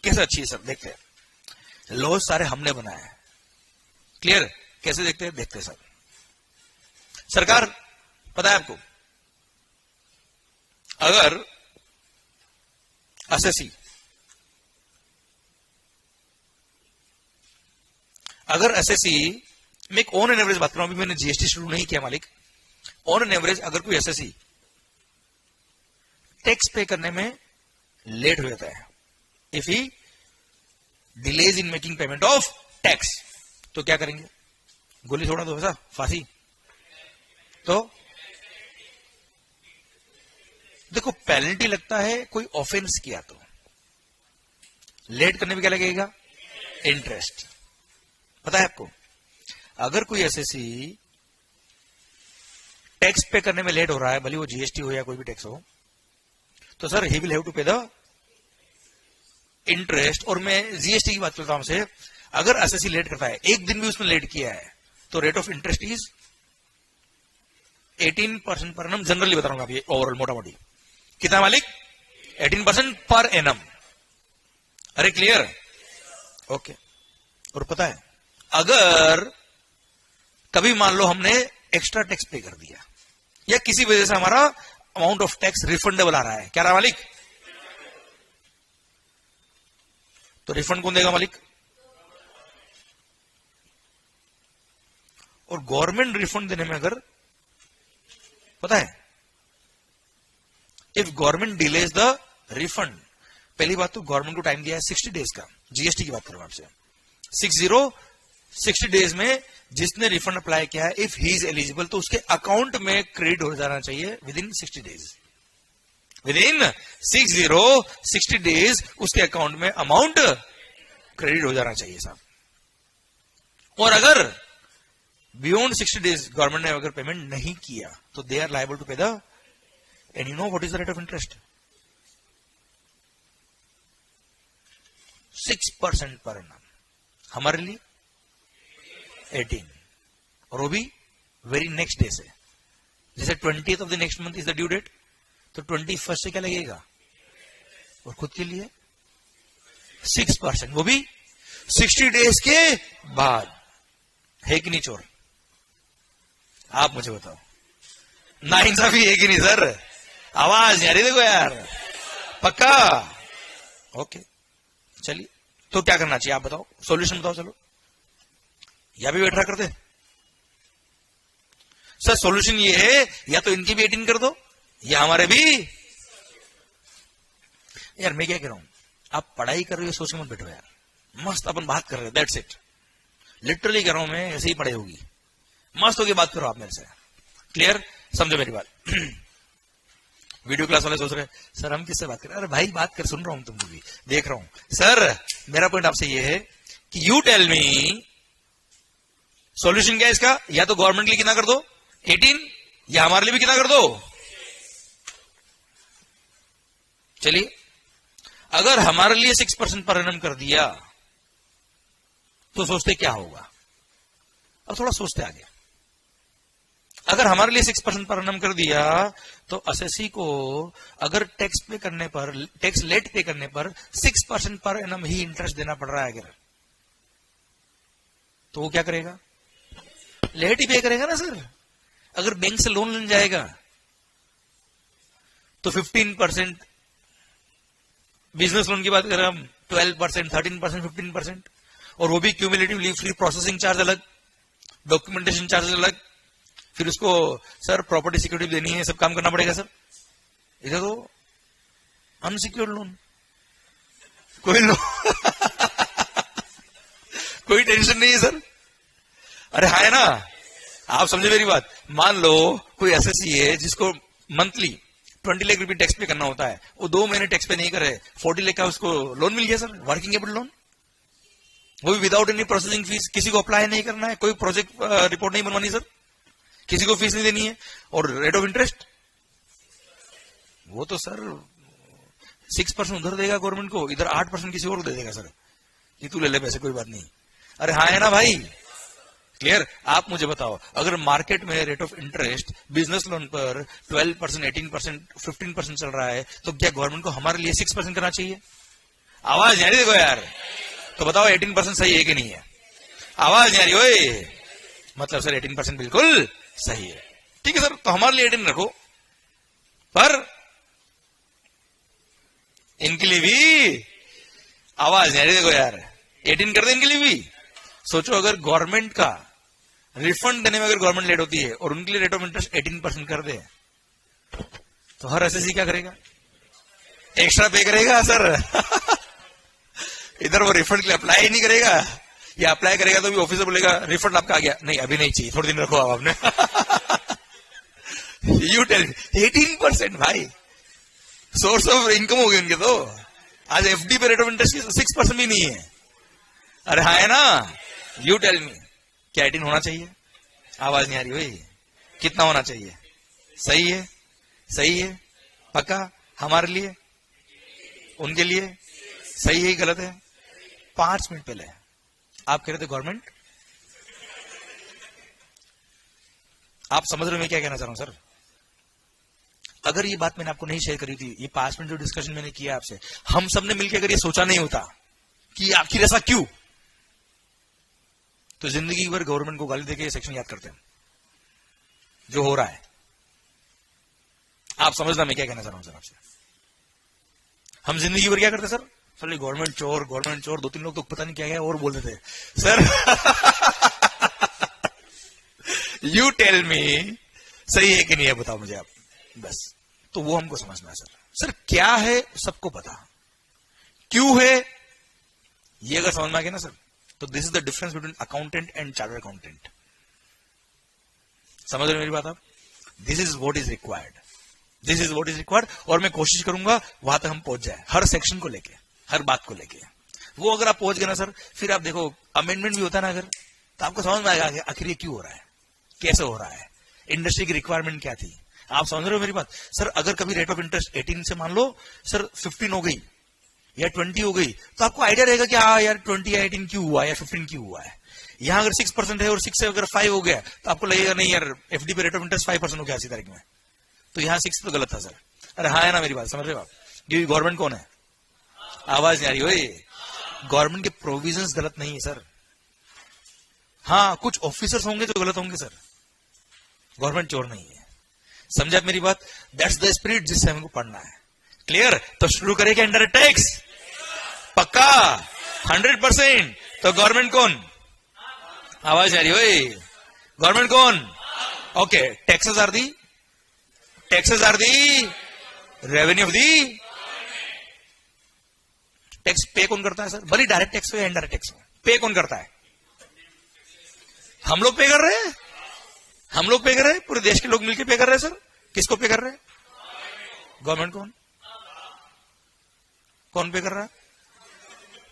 कैसे अच्छी है सर? देखते हैं, लॉज सारे हमने बनाए हैं। क्लियर? कैसे देखते हैं? देखते हैं सर। सरकार पता है आपको, अगर एसएससी, अगर एसएससी में एक ऑन एन एवरेज बात कर रहा हूं, अभी मैंने जीएसटी शुरू नहीं किया मालिक, ऑन एन एवरेज अगर कोई एसएससी टैक्स पे करने में लेट हो जाता है, if he delays in making payment of tax, तो क्या करेंगे? गोली छोड़ा दो, ऐसा फांसी? तो देखो, पेनल्टी लगता है कोई ऑफेंस किया तो, लेट करने में क्या लगेगा? इंटरेस्ट। पता है आपको, अगर कोई एसएससी टैक्स पे करने में लेट हो रहा है, भले वो जीएसटी हो या कोई भी टैक्स हो, तो sir he will have to pay the interest. और मैं जीएसटी की बात करता हूं आपसे, अगर एसएससी लेट करता है, एक दिन भी उसने लेट किया है, तो rate of interest is 18% per annum. Generally बता रहा हूं अभी, ओवरऑल मोटा मोटी कितना मालिक? 18% पर एनम। अरे क्लियर? ओके। और पता है, अगर कभी मान लो हमने एक्स्ट्रा टैक्स पे कर दिया, या किसी वजह से हमारा अमाउंट ऑफ टैक्स रिफंडेबल आ रहा है, क्या रहा मालिक? तो रिफंड कौन देगा मालिक? और गवर्नमेंट रिफंड देने में अगर, पता है, if government delays the refund, पहली बात तो गवर्नमेंट को टाइम दिया है 60 डेज का, जीएसटी की बात करूं आपसे, 60 डेज में जिसने रिफंड अप्लाई किया है, इफ ही इज एलिजिबल, तो उसके अकाउंट में क्रेडिट हो जाना चाहिए with in 60 days. With in 60 days उसके अकाउंट में अमाउंट क्रेडिट हो जाना चाहिए साहब। और अगर बियॉन्ड 60 डेज गवर्नमेंट ने अगर पेमेंट नहीं किया, तो they are liable to pay the, and you know what is the rate of interest? 6% per annum. हमारे लिए 18, और वो भी वेरी नेक्स्ट डे से, जैसे 20th of the next month is the due date, तो 21st से क्या लगेगा? और खुद के लिए 6%, वो भी 60 डेज के बाद। है कि नहीं चोर? आप मुझे बताओ, नाइंसाफी है कि नहीं सर? आवाज नहीं आ रही, देखो यार, पक्का? ओके, चलिए, तो क्या करना चाहिए आप बताओ, सॉल्यूशन बताओ। चलो, या भी बैठा करते सर, सॉल्यूशन ये है, या तो इनकी भी 18 कर दो, या हमारे भी। यार मैं क्या कह रहा हूं, आप पढ़ाई कर रहे हो सोच के मत बैठो यार, मस्त अपन बात कर रहे हैं, दैट्स इट। लिटरली कह रहा हूं मैं, ऐसे ही पढ़ाई होगी, मस्त होगी, बात करो आप मेरे से। क्लियर? समझो मेरी बात। वीडियो क्लास वाले सोच रहे सर हम किससे बात कर रहे हैं? अरे भाई बात कर, सुन रहा हूं तुमको भी, देख रहा हूं। सर मेरा पॉइंट आपसे ये है कि यू टेल मी सॉल्यूशन क्या है इसका? या तो गवर्नमेंट के लिए कितना कर दो 18, या हमारे लिए भी कितना कर दो। चलिए, अगर हमारे लिए 6% पर एनम कर दिया तो सोचते क्या होगा? अब थोड़ा सोचते आगे। अगर हमारे लिए 6% पर एनम कर दिया तो एसएससी को अगर टैक्स पे करने पर, टैक्स लेट पे करने पर 6% पर एनम ही इंटरेस्ट देना पड़ रहा है अगर, तो वो क्या करेगा? लेट ही पे करेगा ना सर। अगर बैंक से लोन लेने जाएगा तो 15%, बिजनेस लोन की बात करें हम 12%, 13%, 15%, और वो भी क्यूमुलेटिवली, फ्री प्रोसेसिंग चार्ज अलग, डॉक्यूमेंटेशन चार्ज अलग, फिर उसको सर प्रॉपर्टी सिक्योरिटी देनी है, सब काम करना पड़ेगा सर। इधर तो अनसिक्योर्ड लोन, कोई लोन कोई टेंशन नहीं है सर। अरे है ना, आप समझे मेरी बात। मान लो कोई एसएससी है जिसको मंथली 20 लाख रुपए टैक्स पे करना होता है, वो 2 महीने टैक्स पे नहीं करे, 40 लाख का उसको लोन मिल गया सर, वर्किंग कैपिटल लोन, वो भी विदाउट एनी प्रोसेसिंग फीस। किसी को अप्लाई नहीं करना है, कोई प्रोजेक्ट रिपोर्ट नहीं बनवानी सर, किसी को फीस नहीं देनी है, और रेट ऑफ इंटरेस्ट वो तो सर 6% उधर देगा गवर्नमेंट को, इधर 8% किसी और को दे देगा सर, कि तू ले ले पैसे, कोई बात नहीं। अरे हाँ है ना भाई? क्लियर? आप मुझे बताओ, अगर मार्केट में rate of interest business loan पर 12%, 18%, 15% चल रहा है, तो क्या गवर्नमेंट को हमारे लिए 6% करना चाहिए? आवाज नहीं आ रही, देखो यार, तो बताओ 18% सही है कि नहीं है? आवाज नहीं आ रही ओए, मतलब सर 18% बिल्कुल सही है। ठीक है सर, तो हमारे लिए 18 रखो, पर इनके लिए भी आवाज नहीं आ रही। देखो यार 18 कर दे इनके लिए भी। सोचो अगर गवर्नमेंट का रिफंड देने में अगर गवर्नमेंट लेट होती है और उनके लिए रेट ऑफ इंटरेस्ट 18% कर दे, तो हर एसएससी क्या करेगा? एक्स्ट्रा पे करेगा सर। इधर वो रिफंड के लिए अप्लाई ही नहीं करेगा, या अप्लाई करेगा तो भी ऑफिसर बोलेगा रिफंड आपका आ गया, नहीं अभी नहीं चाहिए, थोड़े दिन रखो आप आपने। यू टेल 18% भाई, सोर्स ऑफ इनकम हो गई उनके तो। आज एफडी पे रेट ऑफ इंटरेस्ट 6% भी नहीं है। अरे हाँ है ना। यू टेल मी, क्या 18 होना चाहिए? आवाज नहीं आ रही भाई। कितना होना चाहिए? सही है, सही है, पक्का? हमारे लिए, उनके लिए सही है, गलत है? 5 मिनट पहले आप कह रहे थे गवर्नमेंट, आप समझ रहे हो मैं क्या कहना चाह रहा हूं सर? अगर ये बात मैंने आपको नहीं शेयर करी थी, ये 5 मिनट जो डिस्कशन मैंने किया आपसे, हम सबने मिलकर अगर ये सोचा नहीं होता कि आखिर ऐसा क्यों, तो जिंदगी भर गवर्नमेंट को गाली देके ये सेक्शन याद करते हैं जो हो रहा है। आप समझना मैं क्या कहना चाह रहा हूं सर आपसे। हम जिंदगी भर क्या करते सर? सर गवर्नमेंट चोर, गवर्नमेंट चोर। 2-3 लोग तो पता नहीं क्या क्या और बोलते थे सर। यू टेल मी, सही है कि नहीं है बताओ मुझे आप, बस। तो वो हमको समझना है सर। सर क्या है सबको पता, क्यों है ये अगर समझ में आ गया ना सर, तो this is the difference between accountant and chartered accountant. समझ रहे मेरी बात आप? This is what is required, this is what is required. और मैं कोशिश करूंगा वहां तक हम पहुंच जाए, हर सेक्शन को लेके, हर बात को लेके। वो अगर आप पहुंच गए ना सर, फिर आप देखो अमेंडमेंट भी होता है ना अगर, तो आपको समझ में आएगा आखिर ये क्यों हो रहा है, कैसे हो रहा है, इंडस्ट्री की रिक्वायरमेंट क्या थी। आप समझ रहे हो मेरी बात सर? अगर कभी रेट ऑफ इंटरेस्ट 18 से मान लो सर 15 हो गई या 20 हो गई, तो आपको आइडिया रहेगा कि हाँ यार 20 या 18 क्यों हुआ या 15 क्यों हुआ है। यहां अगर 6% है और 6 से अगर 5 हो गया, तो आपको लगेगा नहीं यार एफडी पे रेट ऑफ इंटरेस्ट 5% हो गया इसी तारीख में, तो यहां 6 तो गलत था सर। अरे हाँ है ना मेरी बात, समझ रहे हो आप? ये गवर्नमेंट कौन है? आवाज नहीं आ रही हो? गवर्नमेंट के प्रोविजंस गलत नहीं है सर। हाँ कुछ ऑफिसर्स होंगे जो गलत होंगे सर, गवर्नमेंट चोर नहीं है। समझे आप मेरी बात? दैट्स द स्पिरिट जिससे हमको पढ़ना है। क्लियर? तो शुरू करें क्या इनडायरेक्ट टैक्स? पक्का 100%। तो गवर्नमेंट कौन? आवाज आ रही हो? गवर्नमेंट कौन? Okay, taxes are the revenue of the. Tax pay कौन करता है सर? भले डायरेक्ट टैक्स हो या इनडायरेक्ट टैक्स हो, पे कौन करता है? हम लोग पे कर रहे हैं, हम लोग पे कर रहे हैं, पूरे देश के लोग मिलकर पे कर रहे हैं सर। किसको पे कर रहे हैं? गवर्नमेंट कौन? कौन पे कर रहा है?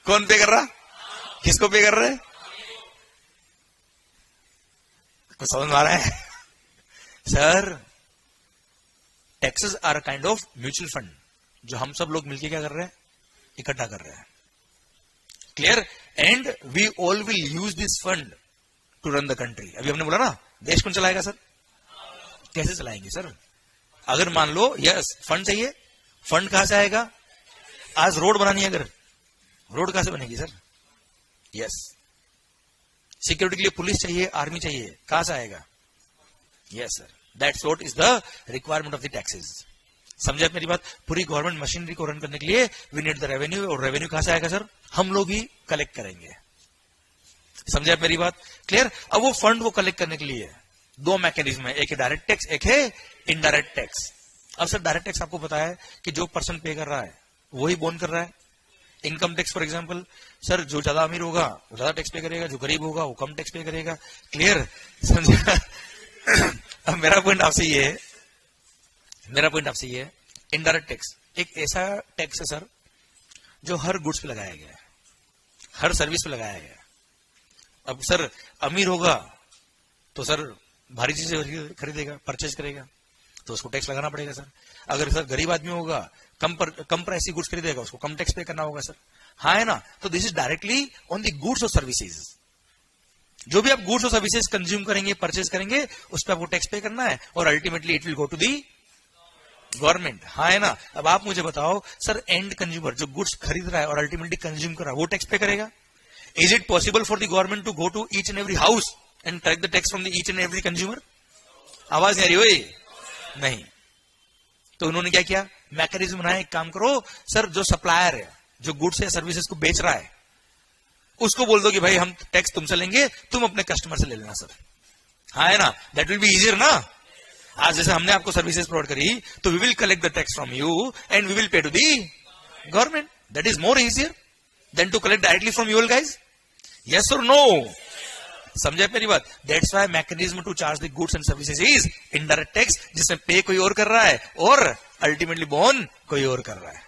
कौन पे कर रहा? किसको पे कर रहे हैं? कुछ समझ में आ रहा है sir? Taxes are a kind of mutual fund जो हम सब लोग मिलकर क्या कर रहे हैं? इकट्ठा कर रहे हैं। Clear? And we all will use this fund to run the country. अभी हमने बोला ना देश कौन चलाएगा सर? कैसे चलाएंगे सर? अगर मान लो यस फंड चाहिए, फंड कहां से आएगा? आज रोड बनानी है, अगर रोड कहां से बनेगी सर? यस। सिक्योरिटी के लिए पुलिस चाहिए, आर्मी चाहिए, कहां से आएगा? Yes sir. That's what is the requirement of the taxes. समझे आप मेरी बात? पूरी गवर्नमेंट मशीनरी को रन करने के लिए वी नीड द रेवेन्यू, और रेवेन्यू कहां से आएगा सर? हम लोग ही कलेक्ट करेंगे। समझे आप मेरी बात? क्लियर? अब वो फंड को कलेक्ट करने के लिए 2 मैकेनिज्म है, एक है डायरेक्ट टैक्स, एक है इनडायरेक्ट टैक्स। अब सर डायरेक्ट टैक्स आपको पता है कि जो पर्सन पे कर रहा है वही बोन कर रहा है। Income tax for example sir, जो ज्यादा अमीर होगा वो ज्यादा टैक्स पे करेगा, जो गरीब होगा वो कम टैक्स पे करेगा। क्लियर? समझे? अब मेरा पॉइंट आपसे ये है, इनडायरेक्ट टैक्स एक ऐसा टैक्स है सर जो हर गुड्स पे लगाया गया है, हर सर्विस पे लगाया गया है। अब सर अमीर होगा तो सर भारी चीजें खरीदेगा, परचेज करेगा, तो उसको टैक्स लगाना पड़ेगा सर। अगर सर गरीब आदमी होगा, कम प्राइस की गुड्स खरीदेगा, उसको कम टैक्स पे करना होगा सर। हाँ है ना? तो this is directly on the goods और सर्विसेज। जो भी आप गुड्स और सर्विसेज कंज्यूम करेंगे, परचेज करेंगे, उस पर आपको टैक्स पे करना है, और ultimately it will go to the government. हाँ है ना? अब आप मुझे बताओ सर, एंड कंज्यूमर जो गुड्स खरीद रहा है और अल्टीमेटली कंज्यूम कर रहा है, वो टैक्स पे करेगा? Is it possible for the government to go to each and every house and collect the tax from the each and every consumer? आवाज नहीं आ रही? नहीं। तो उन्होंने क्या किया, मैकेनिज्म बनाया, एक काम करो सर, जो सप्लायर है, जो गुड्स या सर्विसेज को बेच रहा है, उसको बोल दो कि भाई हम टैक्स तुमसे लेंगे, तुम अपने कस्टमर से ले लेना सर। हाँ है ना, दैट विल बी इजियर ना। आज जैसे हमने आपको सर्विसेज प्रोवाइड करी, तो we will collect the tax from you and we will pay to the government. That is more easier than to collect directly from you guys. Yes और no? समझे मेरी बात? That's why mechanism to charge the goods and services is indirect tax, जिसमें pay कोई और कर रहा है और अल्टीमेटली बोन कोई और कर रहा है।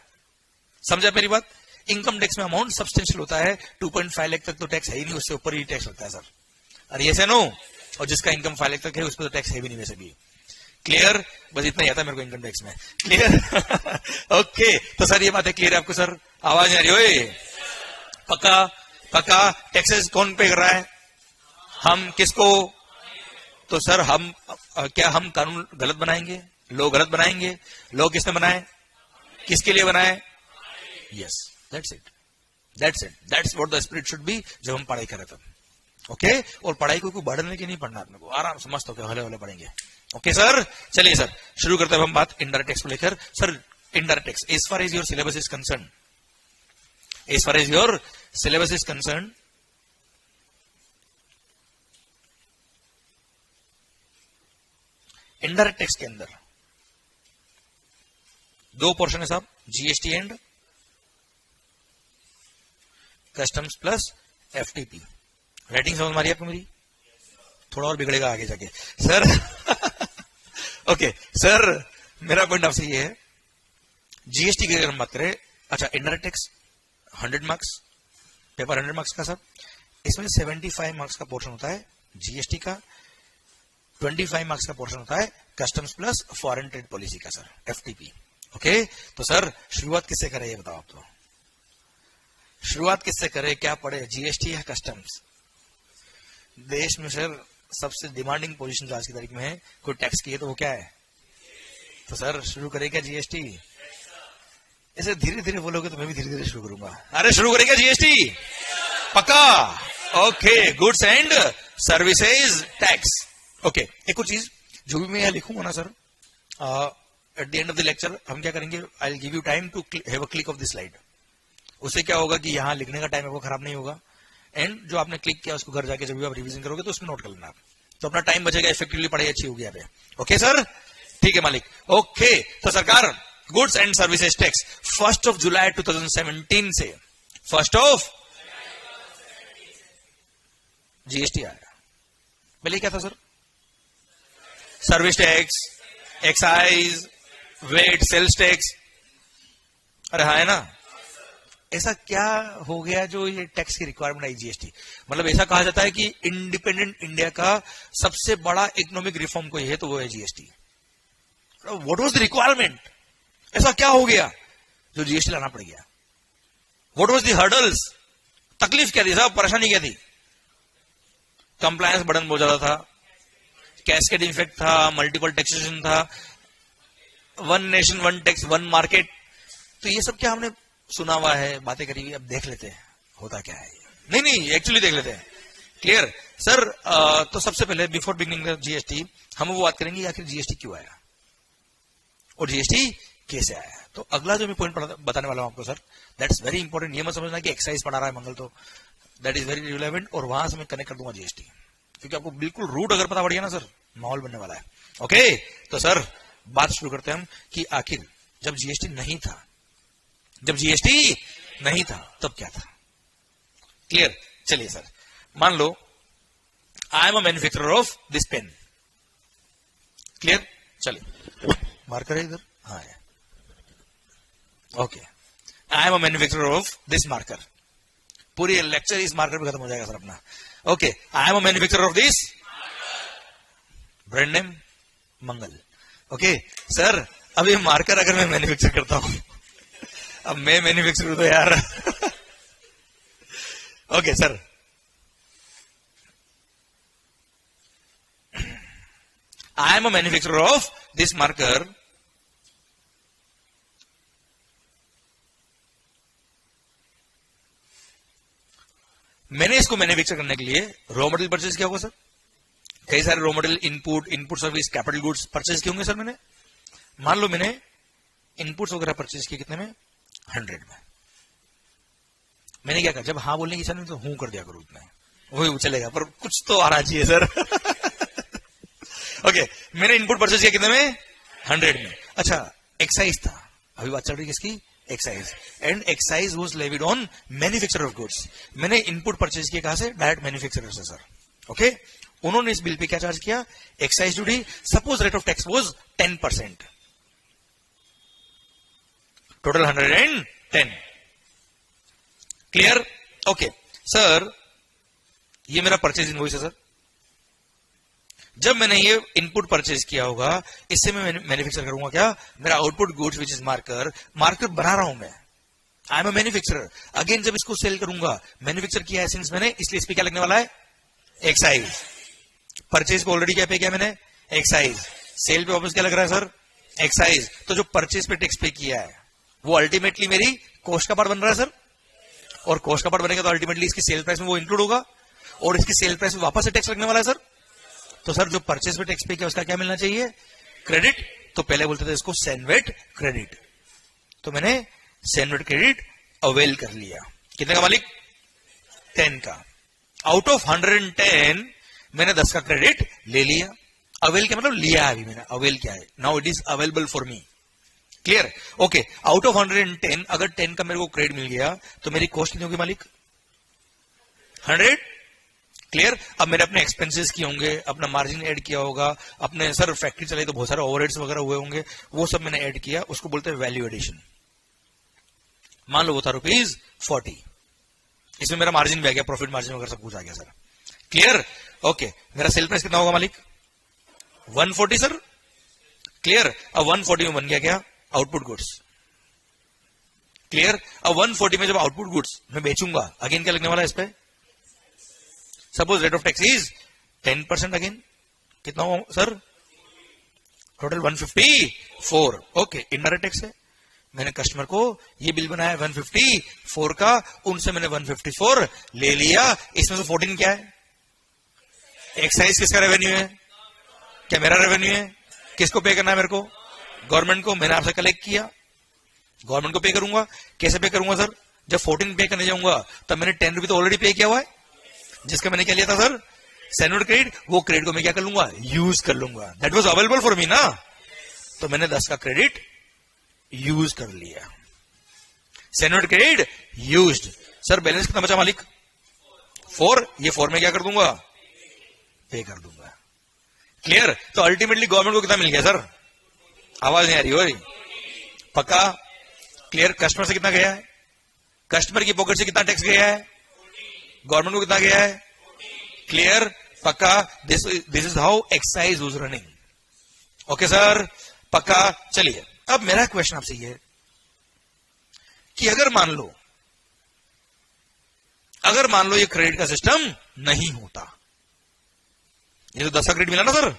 समझा मेरी बात? इनकम टैक्स में अमाउंट सब्सटेंशियल होता है, 2.5 लाख तक तो टैक्स है ही नहीं, उससे ऊपर ही टैक्स लगता है सर। अरे ये से नो? और जिसका इनकम 5 लाख तक है उस पर तो टैक्स है भी नहीं वैसे भी। क्लियर? बस इतना ही आता मेरे को इनकम टैक्स में। क्लियर? ओके, तो सर ये बात है क्लियर है आपको सर? आवाज नहीं आ रही? ओए पक्का पक्का? टैक्सेस कौन पे कर रहा है? हम। किसको? तो सर हम क्या हम कानून गलत बनाएंगे, लॉ गलत बनाएंगे? लॉ किसने बनाए, किसके लिए बनाए? Yes, that's it, that's it, that's what the spirit should be जब हम पढ़ाई करें तब। ओके, और पढ़ाई को कोई बढ़ने की नहीं पढ़ना, अपने को आराम से मस्त होकर हले हले पढ़ेंगे। ओके सर, चलिए सर शुरू करते हैं हम बात इनडायरेक्ट टैक्स को लेकर। Sir indirect tax, as far as your syllabus is concern, as far as your syllabus is concern, indirect tax के अंदर दो पोर्शन है साहब, GST and customs plus FTP. Writing समझ मारी आपको मेरी? थोड़ा और बिगड़ेगा आगे जाके सर। ओके सर, मेरा पॉइंट आपसे ये है, जीएसटी की अगर हम बात करें, अच्छा indirect tax 100 marks, paper 100 marks का सर, इसमें 75 मार्क्स का पोर्शन होता है जीएसटी का, 25 मार्क्स का पोर्शन होता है customs plus foreign trade policy का सर, एफटीपी। ओके, तो सर शुरुआत किससे करें ये बताओ आप? तो शुरुआत किससे करें, क्या पढ़े, जीएसटी या कस्टम्स? देश में सर सबसे डिमांडिंग पोजीशन आज की तारीख में है, कोई टैक्स की है तो वो क्या है? तो सर शुरू करें क्या जीएसटी? ऐसे धीरे धीरे बोलोगे तो मैं भी धीरे धीरे शुरू करूंगा। अरे शुरू करें क्या जीएसटी? पक्का? Okay, goods and services tax. Okay, एक और चीज जो भी मैं यहां लिखूंगा ना sir, at the end of the lecture हम क्या करेंगे, I will give you time to have a click of this slide. उससे क्या होगा कि यहां लिखने का टाइम आपको खराब नहीं होगा, एंड जो आपने क्लिक किया उसको घर जाके जब भी आप रिवीजन करोगे तो उसमें नोट कर लेना आप, तो अपना टाइम बचेगा, इफेक्टिवली पढ़ाई अच्छी होगी यहाँ पे। ओके सर, ठीक है मालिक। ओके, तो सरकार गुड्स एंड सर्विसेज टैक्स 1 जुलाई 2017 से 1 जीएसटी आया। पहले क्या था sir? Service tax, excise, VAT, sales tax. अरे हाँ है ना? ऐसा क्या हो गया जो ये टैक्स की रिक्वायरमेंट आई जीएसटी? मतलब ऐसा कहा जाता है कि इंडिपेंडेंट इंडिया का सबसे बड़ा इकोनॉमिक रिफॉर्म कोई है तो वो है GST. What was the requirement? ऐसा क्या हो गया जो जीएसटी लाना पड़ गया? What was the hurdles? तकलीफ क्या थी साहब, परेशानी क्या थी? कंप्लायंस बर्डन बहुत ज्यादा था, कैस्केड इफेक्ट था, मल्टीपल टैक्सेशन था, one nation one tax one market. तो ये सब क्या हमने सुना हुआ है, बातें करी हुई, अब देख लेते हैं होता क्या है। नहीं एक्चुअली देख लेते हैं। Clear sir? तो सबसे पहले बिफोर बिगिनिंग जीएसटी हम वो बात करेंगे आखिर जीएसटी क्यों आया और जीएसटी कैसे आया। तो अगला जो मैं पॉइंट बताने वाला हूं आपको सर, दैट्स वेरी इंपॉर्टेंट। ये मत समझना कि एक्साइज पढ़ा रहा है मंगल, तो दैट इज वेरी रिलेवेंट, और वहां से मैं कनेक्ट कर दूंगा जीएसटी, क्योंकि आपको बिल्कुल रूट अगर पता पड़ गया ना सर, माहौल बनने वाला है। ओके, तो सर बात शुरू करते हैं हम कि आखिर जब जीएसटी नहीं था, जब जीएसटी नहीं था तब क्या था। क्लियर? चलिए सर, मान लो I am a manufacturer of this pen. Clear? चलिए मार्कर है इधर, हाँ है। Okay, I am a manufacturer of this marker. पूरी लेक्चर इस मार्कर पे खत्म हो जाएगा सर अपना। Okay, I am a manufacturer of this brand name Mangal. Okay sir, अब ये मार्कर अगर मैं मैन्युफैक्चर करता हूं, अब मैं मैन्युफैक्चर हूं तो यार। Okay sir, I am a manufacturer of this marker, मैंने इसको मैन्युफैक्चर करने के लिए रॉ मटेरियल परचेज किया होगा सर, कई सारे raw material, input service, capital goods purchase किए होंगे सर मैंने। मान लो मैंने इनपुट्स वगैरह परचेज किए कितने में? 100 में। मैंने क्या कहा, जब हाँ बोलने की इच्छा नहीं तो हूं कर दिया करो, उतना वही चलेगा, पर कुछ तो आना चाहिए सर। ओके, मैंने इनपुट परचेज किया कितने में? 100 में। अच्छा, एक्साइज था, अभी बात चल रही है किसकी? Excise. And excise was levied on manufacturer of goods. मैंने इनपुट परचेज किया कहां से? डायरेक्ट मैन्युफैक्चरर से सर। ओके, उन्होंने इस बिल पे क्या चार्ज किया? Excise duty. Suppose rate of tax was 10%, total 110। Clear? Okay sir, ये मेरा परचेज इनवॉइस है सर। जब मैंने ये इनपुट परचेज किया होगा, इससे मैं मैन्युफैक्चर करूंगा क्या? मेरा output goods which is marker, marker बना रहा हूं मैं, आई एम अ मैन्युफैक्चरर। अगेन जब इसको सेल करूंगा, मैन्युफैक्चर किया है सिंस मैंने, इसलिए इस पे क्या लगने वाला है? एक्साइज। परचेज पे ऑलरेडी क्या पे किया मैंने? एक्साइज। सेल पे वापस क्या लग रहा है सर? एक्साइज। तो जो परचेज पे टैक्स पे किया है वो अल्टीमेटली मेरी कॉस्ट का पार्ट बन रहा है सर, और कॉस्ट का पार्ट बनेगा तो अल्टीमेटली इसकी सेल प्राइस में वो इंक्लूड होगा, और इसकी सेल प्राइस में वापस से टैक्स लगने वाला है सर। तो सर जो परचेज पे टैक्स पे किया उसका क्या मिलना चाहिए? क्रेडिट। तो पहले बोलते थे इसको सैनवेट क्रेडिट, तो मैंने सैनवेट क्रेडिट अवेल कर लिया। कितने का मालिक? 10 का। आउट ऑफ 110 मैंने 10 का क्रेडिट ले लिया। अवेल क्या मतलब? लिया है अभी मैंने, अवेल क्या है? Now it is available for me. Clear? Okay, out of 110 अगर 10 का मेरे को क्रेडिट मिल गया तो मेरी कॉस्ट कितनी होगी मालिक? 100। क्लियर? अब मेरे अपने एक्सपेंसेस किए होंगे, अपना मार्जिन ऐड किया होगा, अपने सर फैक्ट्री चलाई तो बहुत सारे ओवरहेड्स वगैरह हुए होंगे, वो सब मैंने ऐड किया, उसको बोलते हैं वैल्यू एडिशन। मान लो वो था ₹40, इसमें मेरा मार्जिन भी आ गया, प्रॉफिट मार्जिन वगैरह सब कुछ आ गया सर। क्लियर? ओके, मेरा सेल प्राइस कितना होगा मालिक? 140 सर। क्लियर? अब 140 में बन गया क्या? Output goods. क्लियर? अब 140 में जब आउटपुट गुड्स मैं बेचूंगा, अगेन क्या लगने वाला है इस पे? Suppose rate of tax is 10%, again कितना हुआ sir? Total 154। Okay, indirect tax है। मैंने कस्टमर को ये बिल बनाया 154 का, उनसे मैंने 154 ले लिया। इसमें से 14 क्या है? एक्साइज किसका रेवेन्यू है? क्या मेरा रेवेन्यू है? किसको पे करना है मेरे को? गवर्नमेंट को। मैंने आपसे कलेक्ट किया, गवर्नमेंट को पे करूंगा। कैसे पे करूंगा सर? जब 14 पे करने जाऊंगा तब मैंने 10 रुपये तो ऑलरेडी पे किया हुआ है, जिसका मैंने क्या लिया था सर? CENVAT credit. वो क्रेडिट को मैं क्या कर लूंगा? यूज कर लूंगा। That was available for me ना, तो मैंने 10 का क्रेडिट यूज कर लिया। CENVAT credit used. Sir balance कितना बचा मालिक? 4। ये 4 में क्या कर दूंगा? पे कर दूंगा। क्लियर? तो अल्टीमेटली गवर्नमेंट को कितना मिल गया सर? आवाज नहीं आ रही हो? पक्का? क्लियर? कस्टमर से कितना गया है? कस्टमर की पॉकेट से कितना टैक्स गया है? गवर्नमेंट को कितना गया है? क्लियर? पक्का? This is how excise was running. Okay sir, पक्का? चलिए, अब मेरा क्वेश्चन आपसे ये है कि अगर मान लो ये क्रेडिट का सिस्टम नहीं होता, ये तो 10 का क्रेडिट मिला ना सर,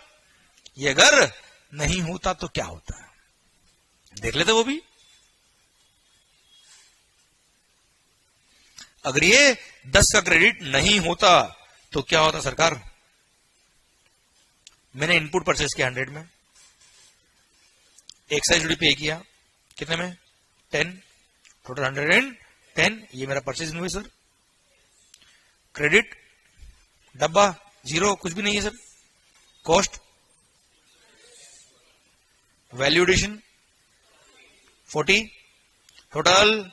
ये अगर नहीं होता तो क्या होता है? देख लेते वो भी। अगर ये 10 का क्रेडिट नहीं होता तो क्या होता सरकार? मैंने इनपुट परचेज किया 100 में, एक्साइज ड्यूटी पे किया कितने में? 10, टोटल 110। ये मेरा परचेज इनवॉइस सर। क्रेडिट डब्बा 0, कुछ भी नहीं है sir. Cost value addition 40, total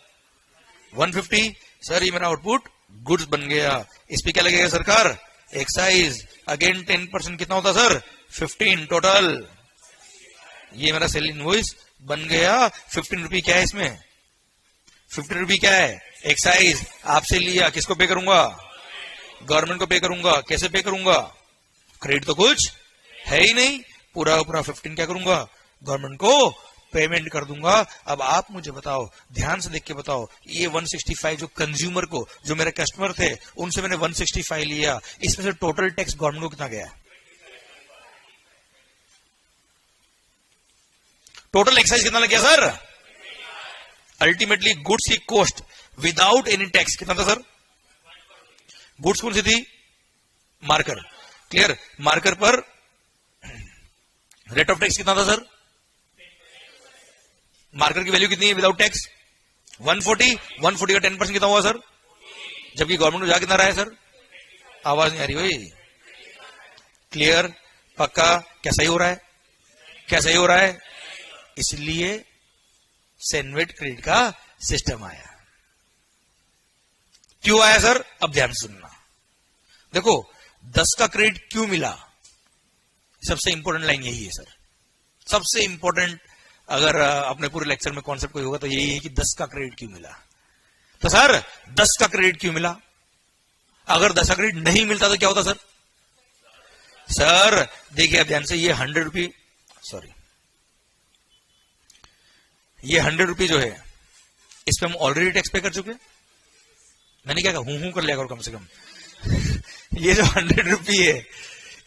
150। Sir ये मेरा आउटपुट गुड्स बन गया। इस पे क्या लगेगा सरकार? एक्साइज। अगेन 10% कितना होता सर? 15, टोटल। ये मेरा सेल इनवॉइस बन गया। 15 रुपये क्या है इसमें? 15 रुपये क्या है? एक्साइज। आपसे लिया, किसको पे करूंगा? गवर्नमेंट को पे करूंगा। कैसे पे करूंगा? क्रेडिट तो कुछ है ही नहीं, पूरा 15 क्या करूंगा? गवर्नमेंट को पेमेंट कर दूंगा। अब आप मुझे बताओ, ध्यान से देख के बताओ, ये 165 जो कंज्यूमर को, जो मेरे कस्टमर थे, उनसे मैंने 165 लिया, इसमें से टोटल टैक्स गवर्नमेंट को कितना गया? टोटल एक्साइज कितना लग गया सर? अल्टीमेटली गुड्स की कॉस्ट विदाउट एनी टैक्स कितना था सर? गुड्स कौन सी थी? मार्कर। क्लियर? मार्कर पर रेट ऑफ टैक्स कितना था सर? मार्कर की वैल्यू कितनी है विदाउट टैक्स? 140. 140 का 10% कितना हुआ सर? जबकि गवर्नमेंट को जा कितना रहा है सर? आवाज नहीं आ रही भाई. क्लियर? पक्का? क्या सही हो रहा है? क्या सही हो रहा है? इसलिए सेनवेट क्रेडिट का सिस्टम आया. क्यों आया सर? अब ध्यान सुनना. देखो 10 का क्रेडिट क्यों मिला? सबसे इंपॉर्टेंट लाइन यही है सर. सबसे इंपॉर्टेंट अगर अपने पूरे लेक्चर में कॉन्सेप्ट कोई होगा तो यही है कि 10 का क्रेडिट क्यों मिला. तो सर 10 का क्रेडिट क्यों मिला? अगर 10 का क्रेडिट नहीं मिलता तो क्या होता सर? सर देखिए अब ध्यान से, ये 100 रुपये, सॉरी ये 100 रुपये जो है इस पे हम ऑलरेडी टैक्स पे कर चुके हैं. मैंने क्या कहा, हूं कर लिया करो कम से कम. ये जो 100 रुपये है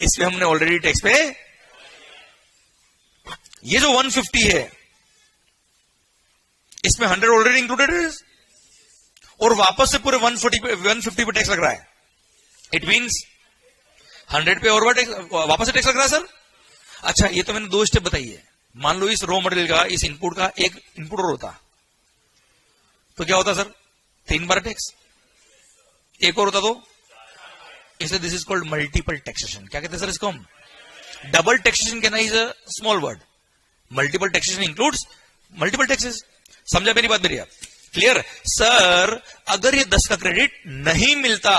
इस पे हमने ऑलरेडी टैक्स पे. ये जो 150 है इसमें 100 ऑलरेडी इंक्लूडेड है और वापस से पूरे 150 पे टैक्स लग रहा है. इट मींस 100 पे और वापस से टैक्स लग रहा है सर. अच्छा ये तो मैंने 2 स्टेप बताई है. मान लो इस रॉ मटेरियल का, इस इनपुट का एक इनपुट और होता तो क्या होता सर? 3 बार टैक्स. एक और होता तो इसलिए this is called multiple taxation. क्या कहते हैं सर इसको हम? डबल टैक्सेशन कहना is a small word. Multiple taxation includes multiple taxes. समझा मेरी बात मेरी आप? क्लियर? सर अगर ये 10 का क्रेडिट नहीं मिलता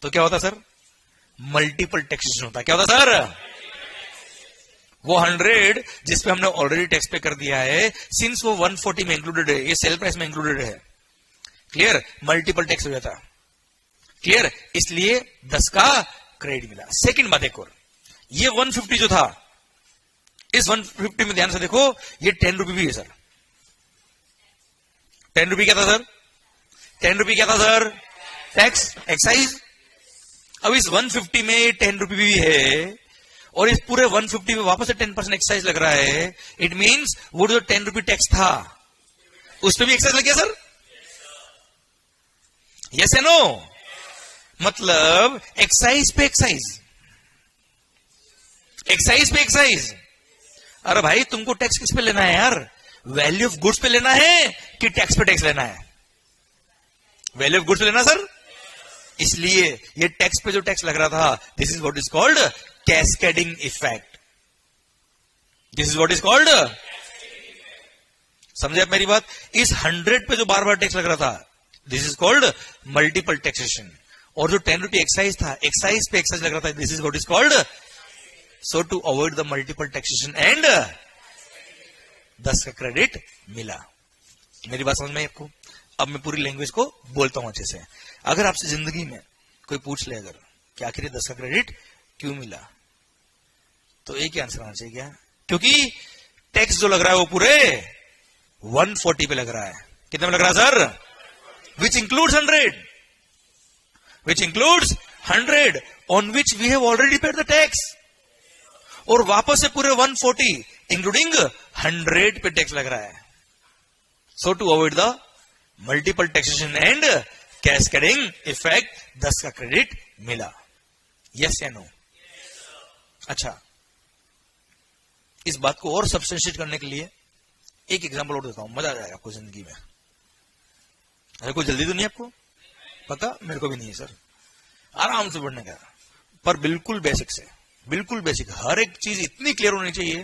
तो क्या होता सर? मल्टीपल टैक्सेशन होता. क्या होता सर? वो 100 जिसपे हमने ऑलरेडी टैक्स पे कर दिया है, सिंस वो 140 में इंक्लूडेड है, ये सेल प्राइस में इंक्लूडेड है. क्लियर? मल्टीपल टैक्स हो जाता. क्लियर? इसलिए 10 का क्रेडिट मिला. सेकंड बात एक और, ये 150 जो था, इस 150 में ध्यान से देखो, ये 10 रुपये भी है सर. 10 रुपये क्या था सर? 10 रुपये क्या था सर? Tax, excise. अब इस 150 में 10 रुपये भी है और इस पूरे 150 में वापस से 10% एक्साइज लग रहा है. इट मींस वो जो 10 रुपये टैक्स था उस पर भी एक्साइज लग गया सर. यस या नो? मतलब एक्साइज पे एक्साइज, एक्साइज पे एक्साइज. अरे भाई तुमको टैक्स किस पे लेना है यार? वैल्यू ऑफ गुड्स पे लेना है कि टैक्स पे टैक्स लेना है? वैल्यू ऑफ गुड्स पे लेना सर. इसलिए ये टैक्स पे जो टैक्स लग रहा था, this is what is called cascading effect. This is what is called. समझे आप मेरी बात? इस 100 पे जो बार बार टैक्स लग रहा था, this is called multiple taxation. और जो 10 रुपये एक्साइज था, एक्साइज पे एक्साइज लग रहा था, this is what is called. So to avoid the multiple taxation and 10 का क्रेडिट मिला. मेरी बात समझ में आई आपको? अब मैं पूरी लैंग्वेज को बोलता हूं अच्छे से. अगर आपसे जिंदगी में कोई पूछ ले अगर कि आखिर 10 का क्रेडिट क्यों मिला, तो एक ही आंसर आना चाहिए. क्या? क्योंकि टैक्स जो लग रहा है वो पूरे 140 पे लग रहा है. कितने में लग रहा है sir? Which includes 100, which includes 100 on which we have already paid the tax. और वापस से पूरे 140 इंक्लूडिंग 100 पे टैक्स लग रहा है. So to avoid the multiple taxation and cascading effect 10 का क्रेडिट मिला. यस या नो? अच्छा, इस बात को और सब्सटेंशिएट करने के लिए एक एग्जांपल और देता हूं, मजा आ जाएगा आपको जिंदगी में. अरे कोई जल्दी तो नहीं आपको? पता मेरे को भी नहीं है सर, आराम से बढ़ने का, पर बिल्कुल बेसिक से, बिल्कुल बेसिक. हर एक चीज इतनी क्लियर होनी चाहिए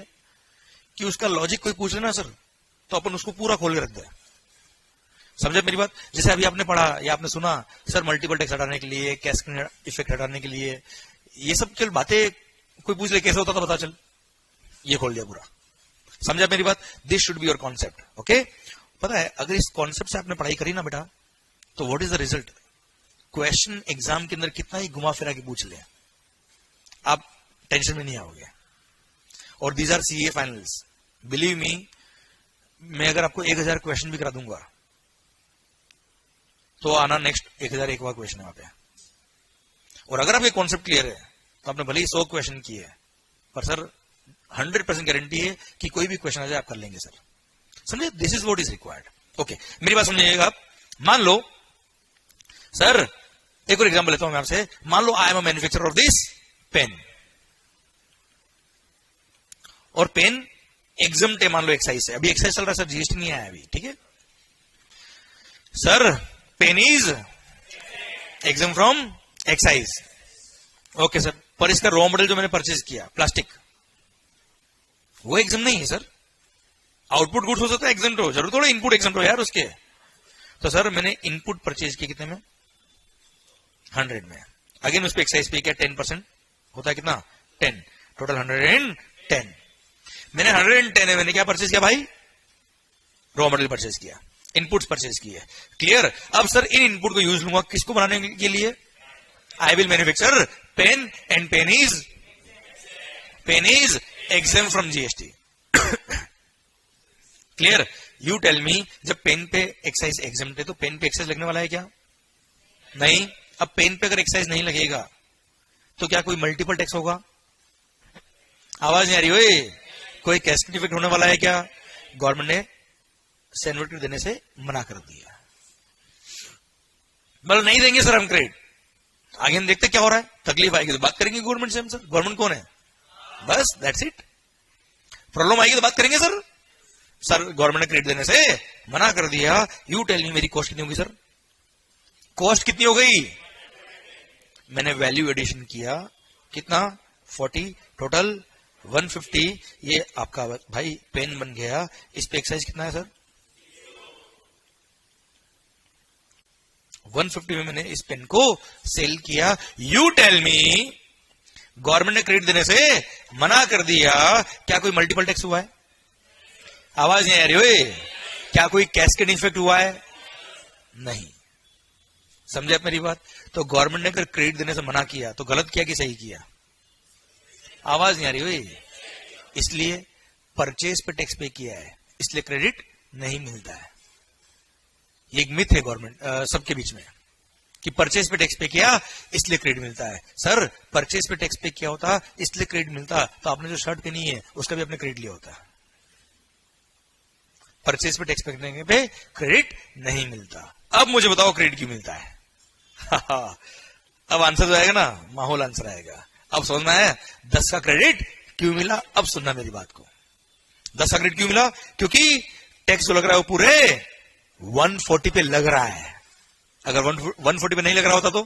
कि उसका लॉजिक कोई पूछ लेना सर तो अपन उसको पूरा खोल के रख दे. समझे मेरी बात? जैसे अभी आपने पढ़ा या आपने सुना सर मल्टीपल टैक्स हटाने के लिए, कैस्केडिंग इफेक्ट हटाने के लिए, ये सब चल बातें कोई पूछ ले कैसे होता था पता चल, ये खोल दिया पूरा. समझा मेरी बात? This should be your concept. Okay? पता है अगर इस कॉन्सेप्ट से आपने पढ़ाई करी ना बेटा, तो what is the result? Question exam के अंदर कितना ही घुमा फिरा के पूछ ले, आप टेंशन में नहीं आओगे. और these are CA finals. Believe me, मैं अगर आपको 1000 क्वेश्चन भी करा दूंगा तो आना नेक्स्ट 1001वां क्वेश्चन है वहां पे. और अगर आपके कॉन्सेप्ट क्लियर है तो आपने भले ही 100 क्वेश्चन किए हैं, पर सर 100% गारंटी है कि कोई भी क्वेश्चन आ जाए आप कर लेंगे सर. समझे? This is what is required. Okay, मेरी बात समझिएगा आप. मान लो सर, एक और एग्जांपल लेता हूं मैं आपसे. मान लो I am a manufacturer of this pen, और पेन एग्जम्प्ट है मान लो एक्साइज से, अभी एक्साइज चल रहा है सर, जीएसटी नहीं आया अभी, ठीक है sir. Pennies exempt from excise, okay sir. पर इसका रॉ मटेरियल जो मैंने परचेज किया प्लास्टिक, वो एग्जम्प्ट नहीं है सर। आउटपुट गुड्स हो सकता है एग्जम्प्ट हो, जरूर थोड़ा इनपुट एग्जम्प्ट हो यार उसके। तो सर मैंने इनपुट परचेज किया कितने में, 100 में, अगेन उस पर एक्साइज पे किया 10%, होता है कितना 10, टोटल 110। मैंने 110 है, मैंने क्या परचेज किया भाई, रॉ मटेरियल परचेज किया, इनपुट्स परचेज किए, क्लियर। अब सर इन इनपुट को यूज लूंगा किसको बनाने के लिए, I will manufacture pen and pen is exempt from GST, clear. You tell me, जब पेन पे एक्साइज एग्जम्प्ट है तो पेन पे एक्साइज लगने वाला है क्या, नहीं। अब पेन पे अगर एक्साइज नहीं लगेगा तो क्या कोई मल्टीपल टैक्स होगा, आवाज नहीं आ रही ओए, कोई कैस्केड इफेक्ट होने वाला है क्या, गवर्नमेंट ने सेन्वेटिव देने से मना कर दिया, मतलब नहीं देंगे सर हम क्रेडिट। आगे हम देखते क्या हो रहा है, तकलीफ आएगी तो बात करेंगे गवर्नमेंट से हम, सर गवर्नमेंट कौन है, बस दैट्स इट। प्रॉब्लम आएगी तो बात करेंगे सर, सर गवर्नमेंट ने क्रेडिट देने से मना कर दिया। यू टेल मी मेरी कॉस्ट कितनी होगी सर, कॉस्ट कितनी हो गई, मैंने वैल्यू एडिशन किया कितना 40, टोटल 150, ये आपका भाई पेन बन गया, इस पे एक्साइज कितना है सर 150 में मैंने इस पेन को सेल किया। यू टेल मी, गवर्नमेंट ने क्रेडिट देने से मना कर दिया, क्या कोई मल्टीपल टैक्स हुआ है, आवाज नहीं आ रही ओए, क्या कोई कैस्केड इफेक्ट हुआ है, नहीं। समझे आप मेरी बात। तो गवर्नमेंट ने अगर क्रेडिट देने से मना किया तो गलत किया कि सही किया, आवाज नहीं आ रही हुई। इसलिए परचेज पे टैक्स पे किया है, इसलिए क्रेडिट नहीं मिलता है। ये एक मिथ है गवर्नमेंट सबके बीच में कि परचेज पे टैक्स पे किया इसलिए क्रेडिट मिलता है। सर परचेज पे टैक्स पे किया होता इसलिए क्रेडिट मिलता तो आपने जो शर्ट पहनी है उसका भी आपने क्रेडिट लिया होता। परचेज पे टैक्स पे करने पे क्रेडिट नहीं मिलता। अब मुझे बताओ क्रेडिट क्यों मिलता है? अब आंसर जो आएगा ना, माहौल आंसर आएगा। अब समझना है 10 का क्रेडिट क्यों मिला। अब सुनना मेरी बात को, 10 का क्रेडिट क्यों मिला? क्योंकि टैक्स जो लग रहा है वो पूरे 140 पे लग रहा है। अगर 140 पे नहीं लग रहा होता तो,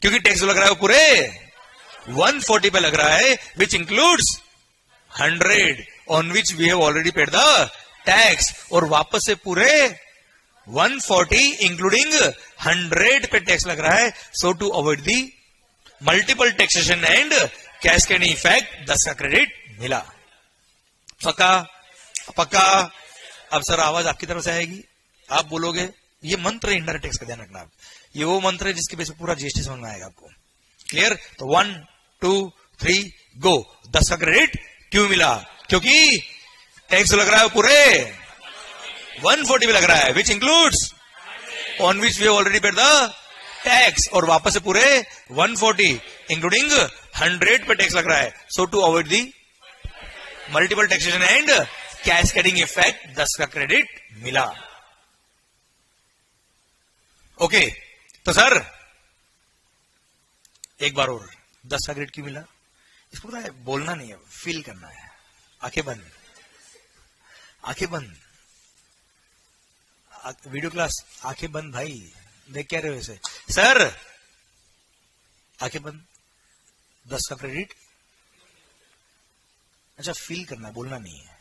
क्योंकि टैक्स जो लग रहा है वो पूरे 140 पे लग रहा है, which includes 100 on which we have already paid the tax, और वापस से पूरे 140 इंक्लूडिंग 100 पे टैक्स लग रहा है। So to avoid the multiple taxation and cascading effect 10 का क्रेडिट मिला। पक्का पक्का। अब सर आवाज आपकी तरफ से आएगी, आप बोलोगे ये मंत्र है इनडायरेक्ट टैक्स का, ध्यान रखना आप। ये वो मंत्र है जिसके बेस पे पूरा जीएसटी समझ में आएगा आपको। क्लियर? तो 1 2 3 गो। 10 का क्रेडिट क्यों मिला? क्योंकि टैक्स लग रहा है पूरे 140 पे लग रहा है, which includes on which we already paid the tax, और वापस से पूरे 140 इंक्लूडिंग 100 पे टैक्स लग रहा है। So to avoid the multiple taxation and cascading effect 10 का क्रेडिट मिला। ओके तो सर एक बार और 10 का क्रेडिट क्यों मिला? इसको पता है, बोलना नहीं है, फील करना है। आंखें बंद, आंखें बंद। वीडियो क्लास आंखें बंद भाई, देख क्या रहे हो वैसे? सर आंखें बंद। 10 का क्रेडिट, अच्छा फील करना है, बोलना नहीं है।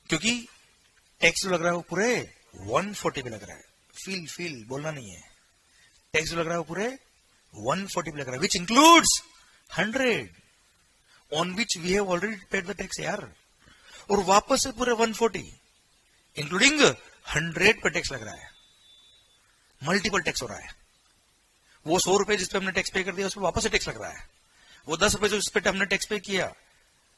क्योंकि टैक्स लग रहा है वो पूरे 140 पे लग रहा है। फील फील, बोलना नहीं है। टैक्स लग रहा है वो पूरे 140 पे लग रहा है, which includes 100 on which we have already paid the tax यार, और वापस से पूरे 140 इंक्लूडिंग 100 पे टैक्स लग रहा है। मल्टीपल टैक्स हो रहा है। वो 100 रुपए जिस पे हमने टैक्स पे कर दिया उस पर वापस से टैक्स लग रहा है। वो 10 रुपए जो इस पे हमने टैक्स पे किया,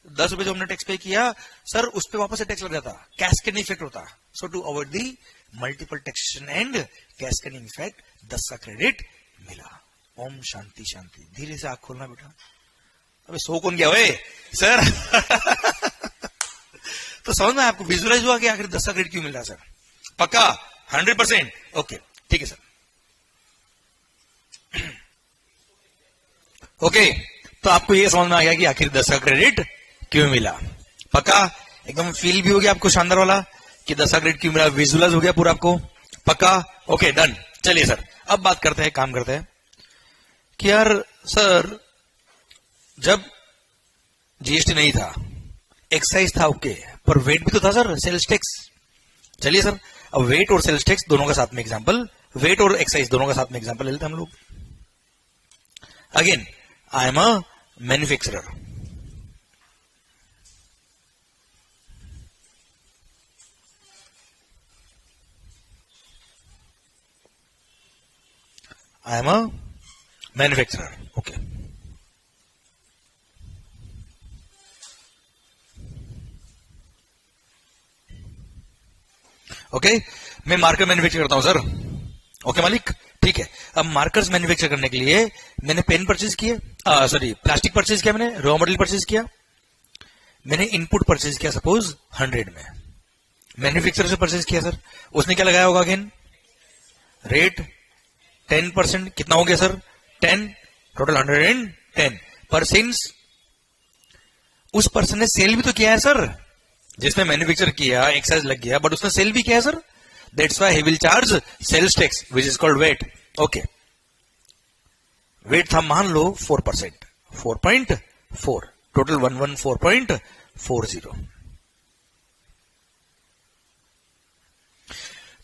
10 रुपए जो हमने टैक्स पे किया सर, उस पे वापस से टैक्स लग जाता, कैस्केडिंग इफेक्ट होता। So to avoid the multiple taxation and cascading effect 10 का क्रेडिट मिला। ओम शांति शांति। धीरे से आंख खोलना बेटा। अबे सो कौन गया हुए सर? तो समझ में आपको विजुअलाइज हुआ कि आखिर 10 का क्रेडिट क्यों मिल रहा है सर? पक्का 100%? ओके ठीक है सर। ओके तो आपको ये समझ में आ गया कि आखिर 10 का क्रेडिट क्यों मिला। पक्का? एकदम फील भी हो गया आपको शानदार वाला कि 10 का क्रेडिट क्यों मिला, विजुअलाइज हो गया पूरा आपको। पक्का? Okay done. चलिए सर अब बात करते हैं, काम करते हैं कि यार सर जब जीएसटी नहीं था, एक्साइज था, ओके, पर वेट भी तो था सर, सेल्स टैक्स। चलिए सर अब वेट और सेल्स टैक्स दोनों का साथ में एग्जांपल, वेट और एक्साइज दोनों का साथ में एग्जांपल ले लेते हैं हम लोग। Again I am a manufacturer, I am a manufacturer. Okay. Okay मैं मार्कर मैन्युफैक्चर करता हूं सर। ओके मालिक, ठीक है। अब मार्कर्स मैन्युफैक्चर करने के लिए मैंने पेन परचेज किए, प्लास्टिक परचेज किया, मैंने रॉ मटेरियल परचेज किया, मैंने इनपुट परचेज किया सपोज 100 में, मैन्युफैक्चरर से परचेज किया सर, उसने क्या लगाया होगा अगेन, रेट 10%, कितना हो गया सर 10, टोटल 110। पर सिंस उस पर्सन ने सेल भी तो किया है सर, जिसने मैन्युफैक्चर किया, एक्साइज लग गया, बट उसने सेल भी किया है sir, that's why he will charge sales tax which is called VAT. Okay VAT था मान लो 4%, 4.4, टोटल 114.40।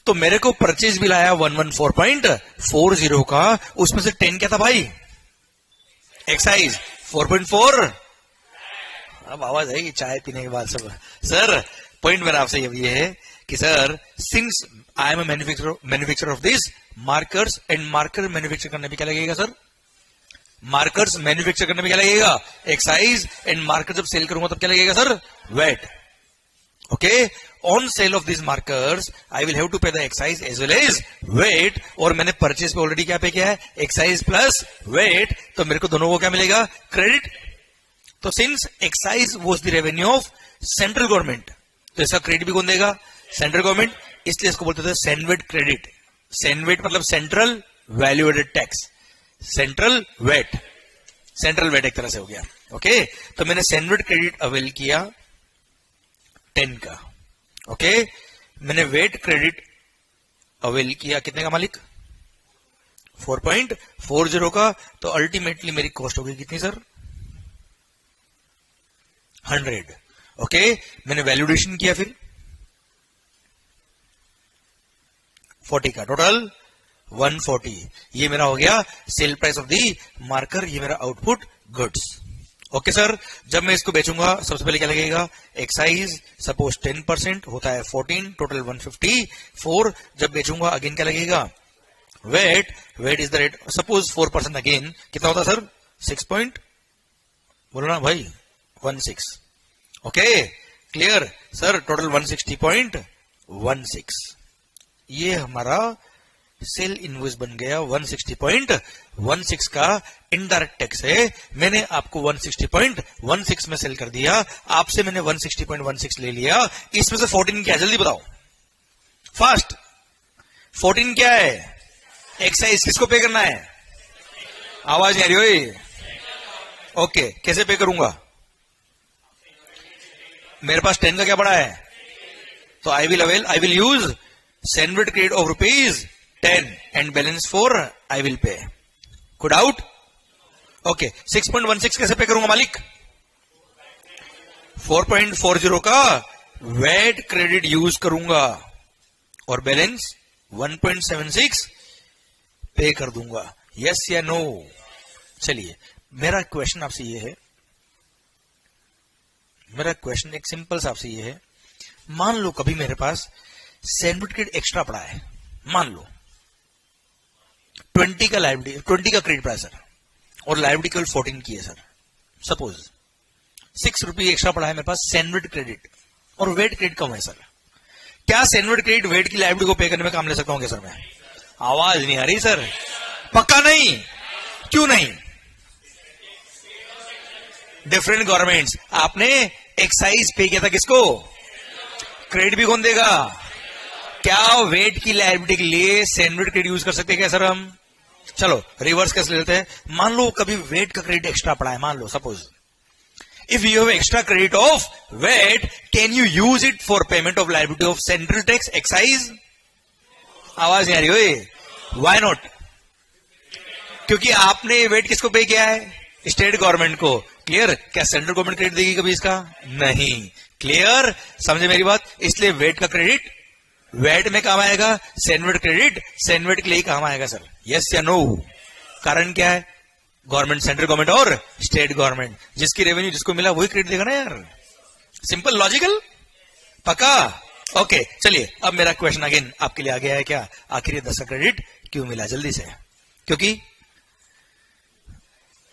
तो मेरे को परचेज बिल आया 114.40 का, उसमें से 10 क्या था भाई, एक्साइज 4.4। अब आवाज आएगी चाय पीने के बाद सब। सर पॉइंट मेरा आपसे ये है कि sir since I am manufacturer of this markers, and marker manufacture करने में क्या लगेगा सर, मार्कर्स मैन्युफैक्चर करने में क्या लगेगा, एक्साइज, एंड मार्कर जब सेल करूंगा तब क्या लगेगा sir, VAT. Okay on sale of this markers I will have to pay the excise as well as VAT, और मैंने परचेज पे ऑलरेडी क्या पे किया है, एक्साइज प्लस वेट, तो मेरे को दोनों को क्या मिलेगा, क्रेडिट। तो since excise was the revenue of central government, तो इसका क्रेडिट भी कौन देगा, सेंट्रल गवर्नमेंट, इसलिए इसको बोलते थे सेनवेट क्रेडिट। सेनवेट मतलब central value added tax, central VAT, central VAT एक तरह से हो गया। ओके तो मैंने सेनवेट क्रेडिट अवेल किया 10 का। ओके मैंने वेट क्रेडिट अवेल किया कितने का मालिक, 4.40 का, तो अल्टीमेटली मेरी कॉस्ट होगी कितनी सर, 100। ओके मैंने वैल्यूडेशन किया फिर 40 का, टोटल 140। ये मेरा हो गया sale price of the marker, ये मेरा आउटपुट गुड्स। ओके सर जब मैं इसको बेचूंगा सबसे पहले क्या लगेगा, एक्साइज सपोज 10% होता है 14, टोटल 154। जब बेचूंगा अगेन क्या लगेगा, VAT, VAT is the rate, suppose 4% again कितना होता सर, 6 बोलो ना भाई 16। Okay clear sir, total 160.16। ये हमारा सेल इनवॉइस बन गया 160.16 का, इनडायरेक्ट टैक्स है। मैंने आपको 160.16 में सेल कर दिया, आपसे मैंने 160.16 ले लिया, इसमें से 14 क्या है जल्दी बताओ फास्ट, 14 क्या है, एक्साइज, किसको पे करना है, आवाज नहीं आ रही हो। ओके कैसे पे करूंगा, मेरे पास 10 का क्या पड़ा है, तो I will use CENVAT credit of ₹10 and balance 4 I will pay, good out. Okay 6.16 कैसे पे करूंगा मालिक, 4.40 का वेट क्रेडिट यूज करूंगा और बैलेंस 1.76 पे कर दूंगा, यस या नो। चलिए मेरा क्वेश्चन आपसे ये है, मेरा क्वेश्चन एक सिंपल सा आपसे ये है, मान लो कभी मेरे पास सेनवेट क्रेडिट एक्स्ट्रा पड़ा है, मान लो 20 का लायबिलिटी, 20 का क्रेडिट पड़ा है सर, और लायबिलिटी केवल 14 की है सर, सपोज 6 रुपये एक्स्ट्रा पड़ा है मेरे पास सेनवेट क्रेडिट, और वेट क्रेडिट कम है सर, क्या सेनवेट क्रेडिट वेट की लायबिलिटी को पे करने में काम ले सकता हूं क्या सर मैं, आवाज नहीं आ रही सर, पक्का नहीं, क्यों नहीं, डिफरेंट गवर्नमेंट्स, आपने एक्साइज पे किया था किसको, क्रेडिट भी कौन देगा, क्या वेट की लायबिलिटी के लिए सेनवेट क्रेडिट यूज कर सकते हैं क्या सर हम, चलो रिवर्स कैसे लेते हैं? मान लो कभी वेट का क्रेडिट एक्स्ट्रा पड़ा है, मान लो suppose if you have extra credit of VAT, can you use it for payment of liability of central tax excise? आवाज नहीं आ रही हो? Why not? क्योंकि आपने वेट किसको पे किया है? स्टेट गवर्नमेंट को। क्लियर? क्या सेंट्रल गवर्नमेंट क्रेडिट देगी कभी इसका? नहीं। क्लियर? समझे मेरी बात? इसलिए वेट का क्रेडिट वेट में काम आएगा, सेनवेट क्रेडिट सेनवेट के लिए काम आएगा सर। यस या नो? कारण क्या है? गवर्नमेंट, सेंट्रल गवर्नमेंट और स्टेट गवर्नमेंट, जिसकी रेवेन्यू जिसको मिला वही क्रेडिट देगा ना यार। सिंपल, लॉजिकल, पक्का? ओके चलिए, अब मेरा क्वेश्चन अगेन आपके लिए आ गया है क्या? आखिर ये 10 का क्रेडिट क्यों मिला? जल्दी से, क्योंकि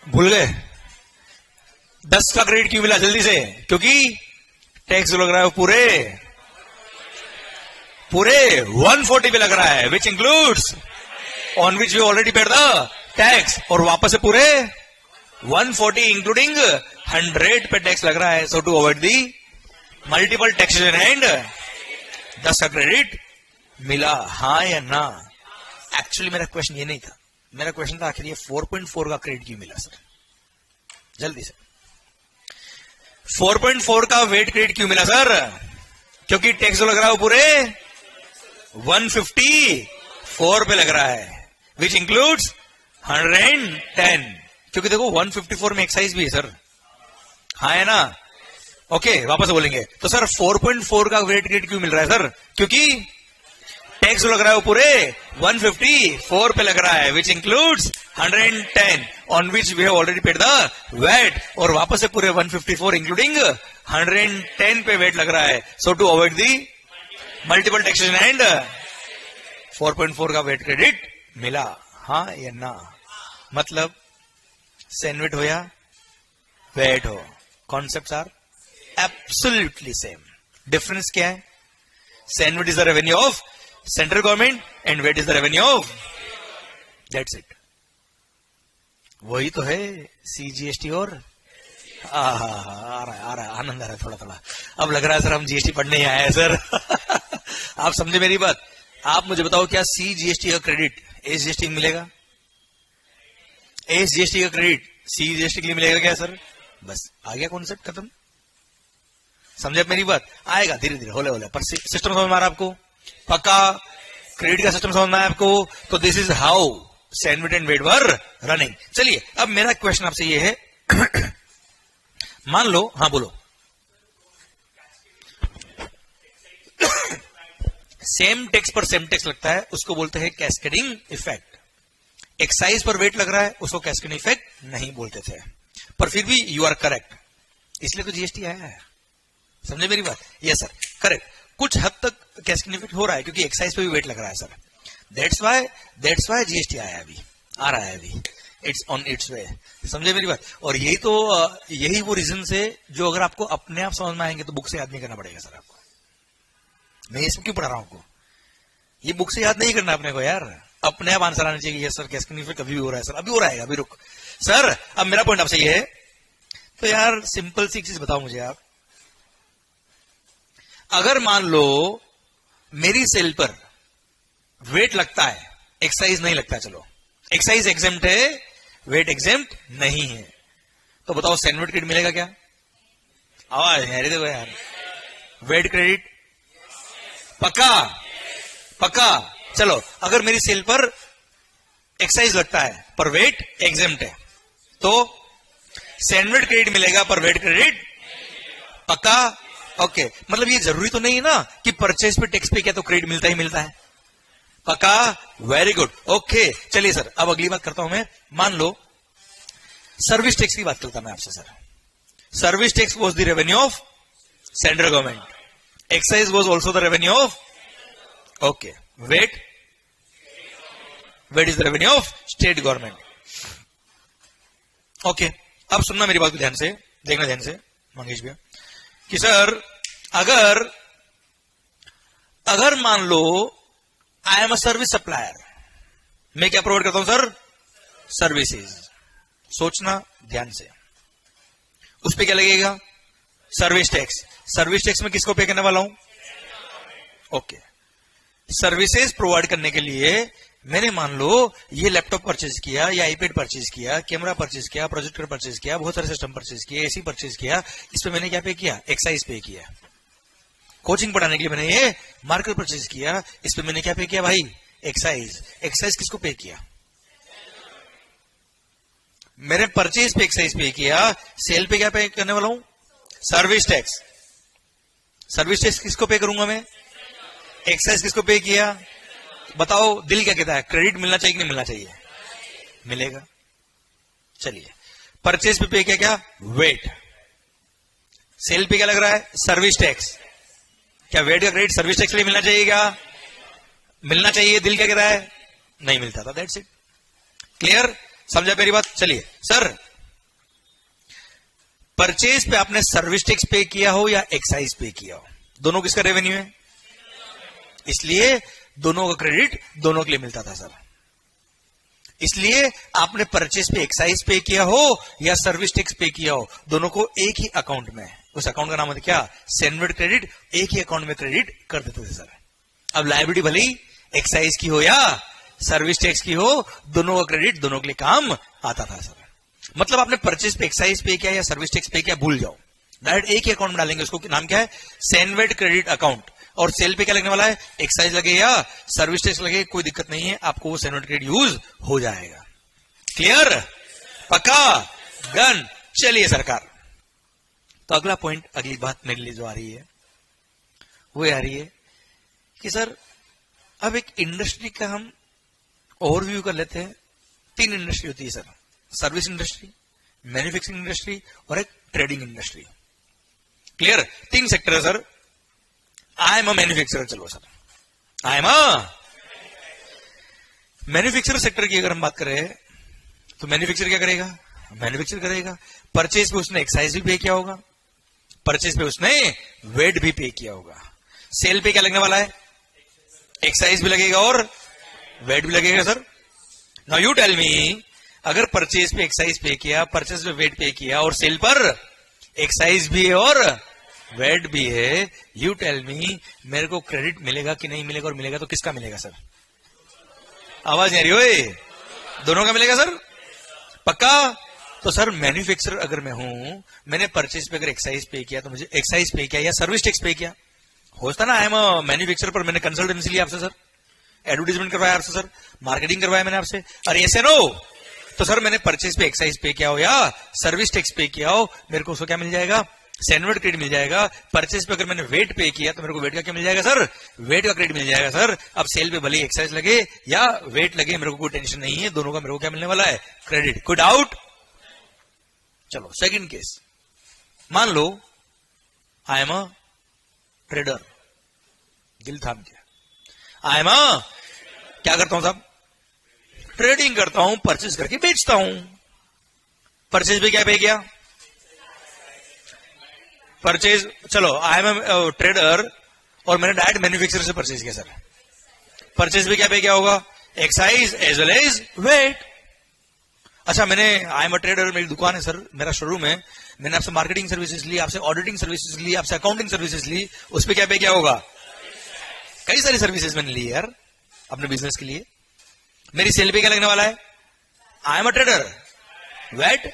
भूल गए 10 का क्रेडिट क्यों मिला? जल्दी से, क्योंकि टैक्स लग रहा है पूरे 140 पे लग रहा है, which includes on which you already paid the tax, और वापस से पूरे 140 इंक्लूडिंग 100 पे टैक्स लग रहा है। So to avoid the multiple taxation and 10 का क्रेडिट मिला, हाँ या ना? एक्चुअली मेरा क्वेश्चन ये नहीं था, मेरा क्वेश्चन था आखिर ये 4.4 का क्रेडिट क्यों मिला सर? जल्दी से, 4.4 का वेट क्रेडिट क्यों मिला सर? क्योंकि टैक्स लग रहा है पूरे 154 पे लग रहा है, विच इंक्लूड्स 110। क्योंकि देखो 154 में एक्साइज भी है सर, हाँ है ना? ओके वापस बोलेंगे तो सर 4.4 का वेट क्रेडिट क्यों मिल रहा है सर? क्योंकि टैक्स लग रहा है पूरे 154 पे लग रहा है, which includes 110 on which we have already paid the VAT, और वापस से पूरे 154 इंक्लूडिंग 110 पे वेट लग रहा है। So to avoid the multiple taxation and 4.4 का वेट क्रेडिट मिला, हाँ या ना? मतलब सेनवेट हो या वेट हो, concepts are absolutely same. Difference क्या है? CENVAT is the revenue of central government and VAT is the revenue of, that's it. वही तो है सीजीएसटी और आ रहा है आनंद आ रहा है थोड़ा थोड़ा। अब लग रहा है सर हम जीएसटी पढ़ने ही आए हैं सर। आप समझे मेरी बात? आप मुझे बताओ क्या सीजीएसटी का क्रेडिट एसजीएसटी मिलेगा? एसजीएसटी का क्रेडिट सीजीएसटी के लिए मिलेगा क्या सर? बस आ गया कॉन्सेप्ट, खत्म। समझे मेरी बात? आएगा धीरे धीरे, होले होले, पर सिस्टम समझ में आ रहा है आपको? पक्का? क्रेडिट का सिस्टम समझ में आया आपको? तो this is how CENVAT and VAT were running. चलिए अब मेरा क्वेश्चन आपसे ये है मान लो, हाँ बोलो, सेम टैक्स पर सेम टैक्स लगता है, उसको बोलते हैं कैस्केडिंग इफेक्ट। एक्साइज पर वेट लग रहा है, उसको कैस्केडिंग इफेक्ट नहीं बोलते थे, पर फिर भी यू आर करेक्ट, इसलिए तो जीएसटी आया है। समझे मेरी बात? Yes sir, correct. कुछ हद तक कैस्केडिंग इफेक्ट हो रहा है क्योंकि एक्साइज पे भी वेट लग रहा है सर, दैट्स वाई जीएसटी आया, अभी आ रहा है, अभी इट्स ऑन इट्स वे। समझे मेरी बात? और यही वो रीजन से जो अगर आपको अपने आप समझ में आएंगे तो बुक से याद नहीं करना पड़ेगा सर आपको। मैं ये सब क्यों पढ़ा रहा हूं आपको? ये बुक से याद नहीं करना अपने को यार, अपने आप आंसर आना चाहिए। यस सर कैस्केडिंग इफेक्ट अभी भी हो रहा है सर, अभी हो रहा है, अभी रुक सर। अब मेरा पॉइंट आपसे ये है, तो यार सिंपल सी चीज बताओ मुझे आप, अगर मान लो मेरी सेल पर वेट लगता है, एक्साइज नहीं लगता, चलो एक्साइज एग्जेम्प्ट है, वेट एग्जेम्प्ट नहीं है, तो बताओ सेनवेट क्रेडिट मिलेगा क्या? आवाज नहीं देखो यार, वेट क्रेडिट पक्का? पक्का? चलो अगर मेरी सेल पर एक्साइज लगता है पर वेट एग्जेम्प्ट है तो सेनवेट क्रेडिट मिलेगा पर वेट क्रेडिट पक्का? ओके मतलब ये जरूरी तो नहीं है ना कि परचेज पे टैक्स पे क्या तो क्रेडिट मिलता ही मिलता है, पक्का? Very good, okay. चलिए सर अब अगली बात करता हूं मैं, मान लो सर्विस टैक्स की बात करता मैं आपसे sir. Service tax was the revenue of central government, excise was also the revenue of, okay, VAT is the revenue of state government. Okay अब सुनना मेरी बात को ध्यान से, देखना ध्यान से मंगेश भैया, कि सर अगर मान लो I am a service supplier, मैं क्या प्रोवाइड करता हूं सर? सर्विसेज। सोचना ध्यान से, उस पे क्या लगेगा? Service tax. सर्विस टैक्स में किसको पे करने वाला हूं? ओके, सर्विसेज प्रोवाइड करने के लिए मैंने मान लो ये लैपटॉप परचेज किया या आईपैड परचेज किया, कैमरा परचेज किया, प्रोजेक्टर परचेज किया, बहुत सारे सिस्टम परचेज किए, एसी परचेज किया, इस पे मैंने क्या पे किया? एक्साइज पे किया। कोचिंग पढ़ाने के लिए मैंने ये मार्कर परचेज किया, इस पे मैंने क्या पे किया भाई? एक्साइज। एक्साइज किसको पे किया? मैंने परचेज पे एक्साइज पे किया, सेल पे क्या पे करने वाला हूं? Service tax. सर्विस टैक्स किसको पे करूंगा मैं? एक्साइज किसको पे किया? बताओ दिल क्या कहता है? क्रेडिट मिलना चाहिए कि नहीं मिलना चाहिए? मिलेगा। चलिए, परचेज पे किया क्या? वेट। सेल पे क्या लग रहा है? Service tax. क्या वेट का क्रेडिट सर्विस टैक्स के लिए मिलना चाहिए? क्या मिलना चाहिए? दिल क्या कहता है? नहीं मिलता था। That's it. क्लियर? समझा मेरी बात? चलिए सर, परचेज पे आपने सर्विस टैक्स पे किया हो या एक्साइज पे किया हो, दोनों किसका रेवेन्यू है? इसलिए दोनों का क्रेडिट दोनों के लिए मिलता था सर। इसलिए आपने परचेज पे एक्साइज पे किया हो या सर्विस टैक्स पे किया हो, दोनों को एक ही अकाउंट में, उस अकाउंट का नाम है क्या? सेनवेड क्रेडिट। एक ही अकाउंट में क्रेडिट कर देते थे सर। अब लायबिलिटी भले ही एक्साइज की हो या सर्विस टैक्स की हो, दोनों का क्रेडिट दोनों के लिए काम आता था सर। मतलब आपने परचेज पे एक्साइज पे किया या सर्विस टैक्स पे किया, भूल जाओ, डायरेक्ट एक ही अकाउंट में डालेंगे। उसको नाम क्या है? सेनवेड क्रेडिट अकाउंट। और सेल पे क्या लगने वाला है? एक्साइज लगे या सर्विस टैक्स लगे, कोई दिक्कत नहीं है, आपको वो सेनवेड क्रेडिट यूज हो जाएगा। क्लियर? पक्का? डन। चलिए सरकार, तो अगला पॉइंट, अगली बात मेरे लिए जो आ रही है वो आ रही है कि सर अब एक इंडस्ट्री का हम ओवरव्यू कर लेते हैं। 3 इंडस्ट्री होती है sir, service industry, manufacturing industry और एक ट्रेडिंग इंडस्ट्री। क्लियर? 3 सेक्टर है sir. I am a manufacturer. चलो sir, I am a manufacturer sector की अगर हम बात करें तो मैन्युफैक्चर क्या करेगा? मैन्युफैक्चर करेगा। परचेज पे उसने एक्साइज भी पे किया होगा, परचेज पे उसने वेट भी पे किया होगा। सेल पे क्या लगने वाला है? एक्साइज भी लगेगा और वेट भी लगेगा sir. Now you tell me, अगर परचेज पे एक्साइज पे किया, परचेज पे वेट पे किया और सेल पर एक्साइज भी है और वेट भी है, यू टेल मी मेरे को क्रेडिट मिलेगा कि नहीं मिलेगा? और मिलेगा तो किसका मिलेगा सर? आवाज नहीं आ रही हो? दोनों का मिलेगा सर? पक्का? तो सर मैन्युफैक्चरर अगर मैं हूं, मैंने परचेज पे अगर एक्साइज पे किया तो मुझे एक्साइज पे किया या सर्विस टैक्स पे किया, होता ना आई एम अ मैन्युफैक्चरर, पर मैंने कंसल्टेंसी लिया आपसे सर, एडवर्टीजमेंट करवाया आपसे सर, मार्केटिंग करवाया मैंने आपसे, अरे ऐसे नो। तो सर मैंने परचेज पे एक्साइज पे किया हो या सर्विस टैक्स पे किया हो, मेरे को उसको क्या मिल जाएगा? सेनवेड क्रेडिट मिल जाएगा। परचेज पे अगर मैंने वेट पे किया तो मेरे को वेट का क्या मिल जाएगा सर? वेट का क्रेडिट मिल जाएगा सर। अब सेल पे भले एक्साइज लगे या वेट लगे, मेरे को कोई टेंशन नहीं है, दोनों का मेरे को क्या मिलने वाला है? क्रेडिट। कोई डाउट? चलो सेकंड केस, मान लो आई एम अ ट्रेडर। दिल थाम के, आई एम अ, क्या करता हूं साहब? ट्रेडिंग करता हूं, परचेज करके बेचता हूं। परचेज पे क्या पे किया? परचेज, चलो आई एम ए ट्रेडर और मैंने डायरेक्ट मैन्युफैक्चरर से परचेज किया सर। परचेज पे क्या पे किया होगा? Excise as well as VAT. अच्छा, मैंने आई एम अ ट्रेडर, मेरी दुकान है सर, मेरा शोरूम है, मैंने आपसे मार्केटिंग सर्विसेज ली, आपसे ऑडिटिंग सर्विसेज ली, आपसे अकाउंटिंग सर्विसेज ली, उस पर क्या पे किया होगा? कई सारी सर्विसेज मैंने ली यार अपने बिजनेस के लिए। मेरी सेल पे क्या लगने वाला है? I am a trader, VAT.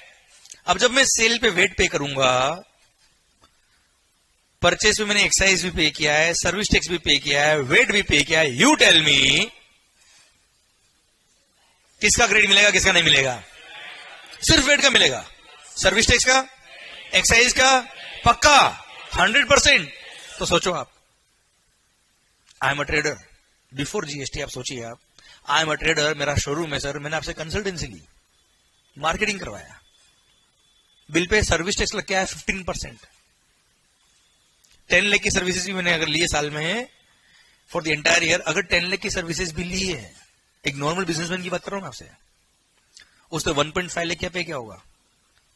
अब जब मैं सेल पे वेट पे करूंगा, परचेज पे मैंने एक्साइज भी पे किया है, सर्विस टैक्स भी पे किया है, वेट भी पे किया है, यू टेल मी किसका क्रेडिट मिलेगा, किसका नहीं मिलेगा? सिर्फ वेट का मिलेगा। सर्विस टैक्स का, एक्साइज का पक्का 100%। तो सोचो आप, आई am a trader before GST, आप सोचिए आप, आई एम अ ट्रेडर, मेरा शोरूम है सर, मैंने आपसे कंसल्टेंसी ली, मार्केटिंग करवाया, बिल पे सर्विस टैक्स लग गया है 15%। 10 लाख की सर्विसेज भी मैंने अगर लिए साल में फॉर द एंटायर ईयर, अगर 10 लाख की सर्विसेज भी ली है, एक नॉर्मल बिजनेसमैन की बात कर रहा हूं मैं आपसे, उसने 1.5 लाख क्या पे क्या होगा?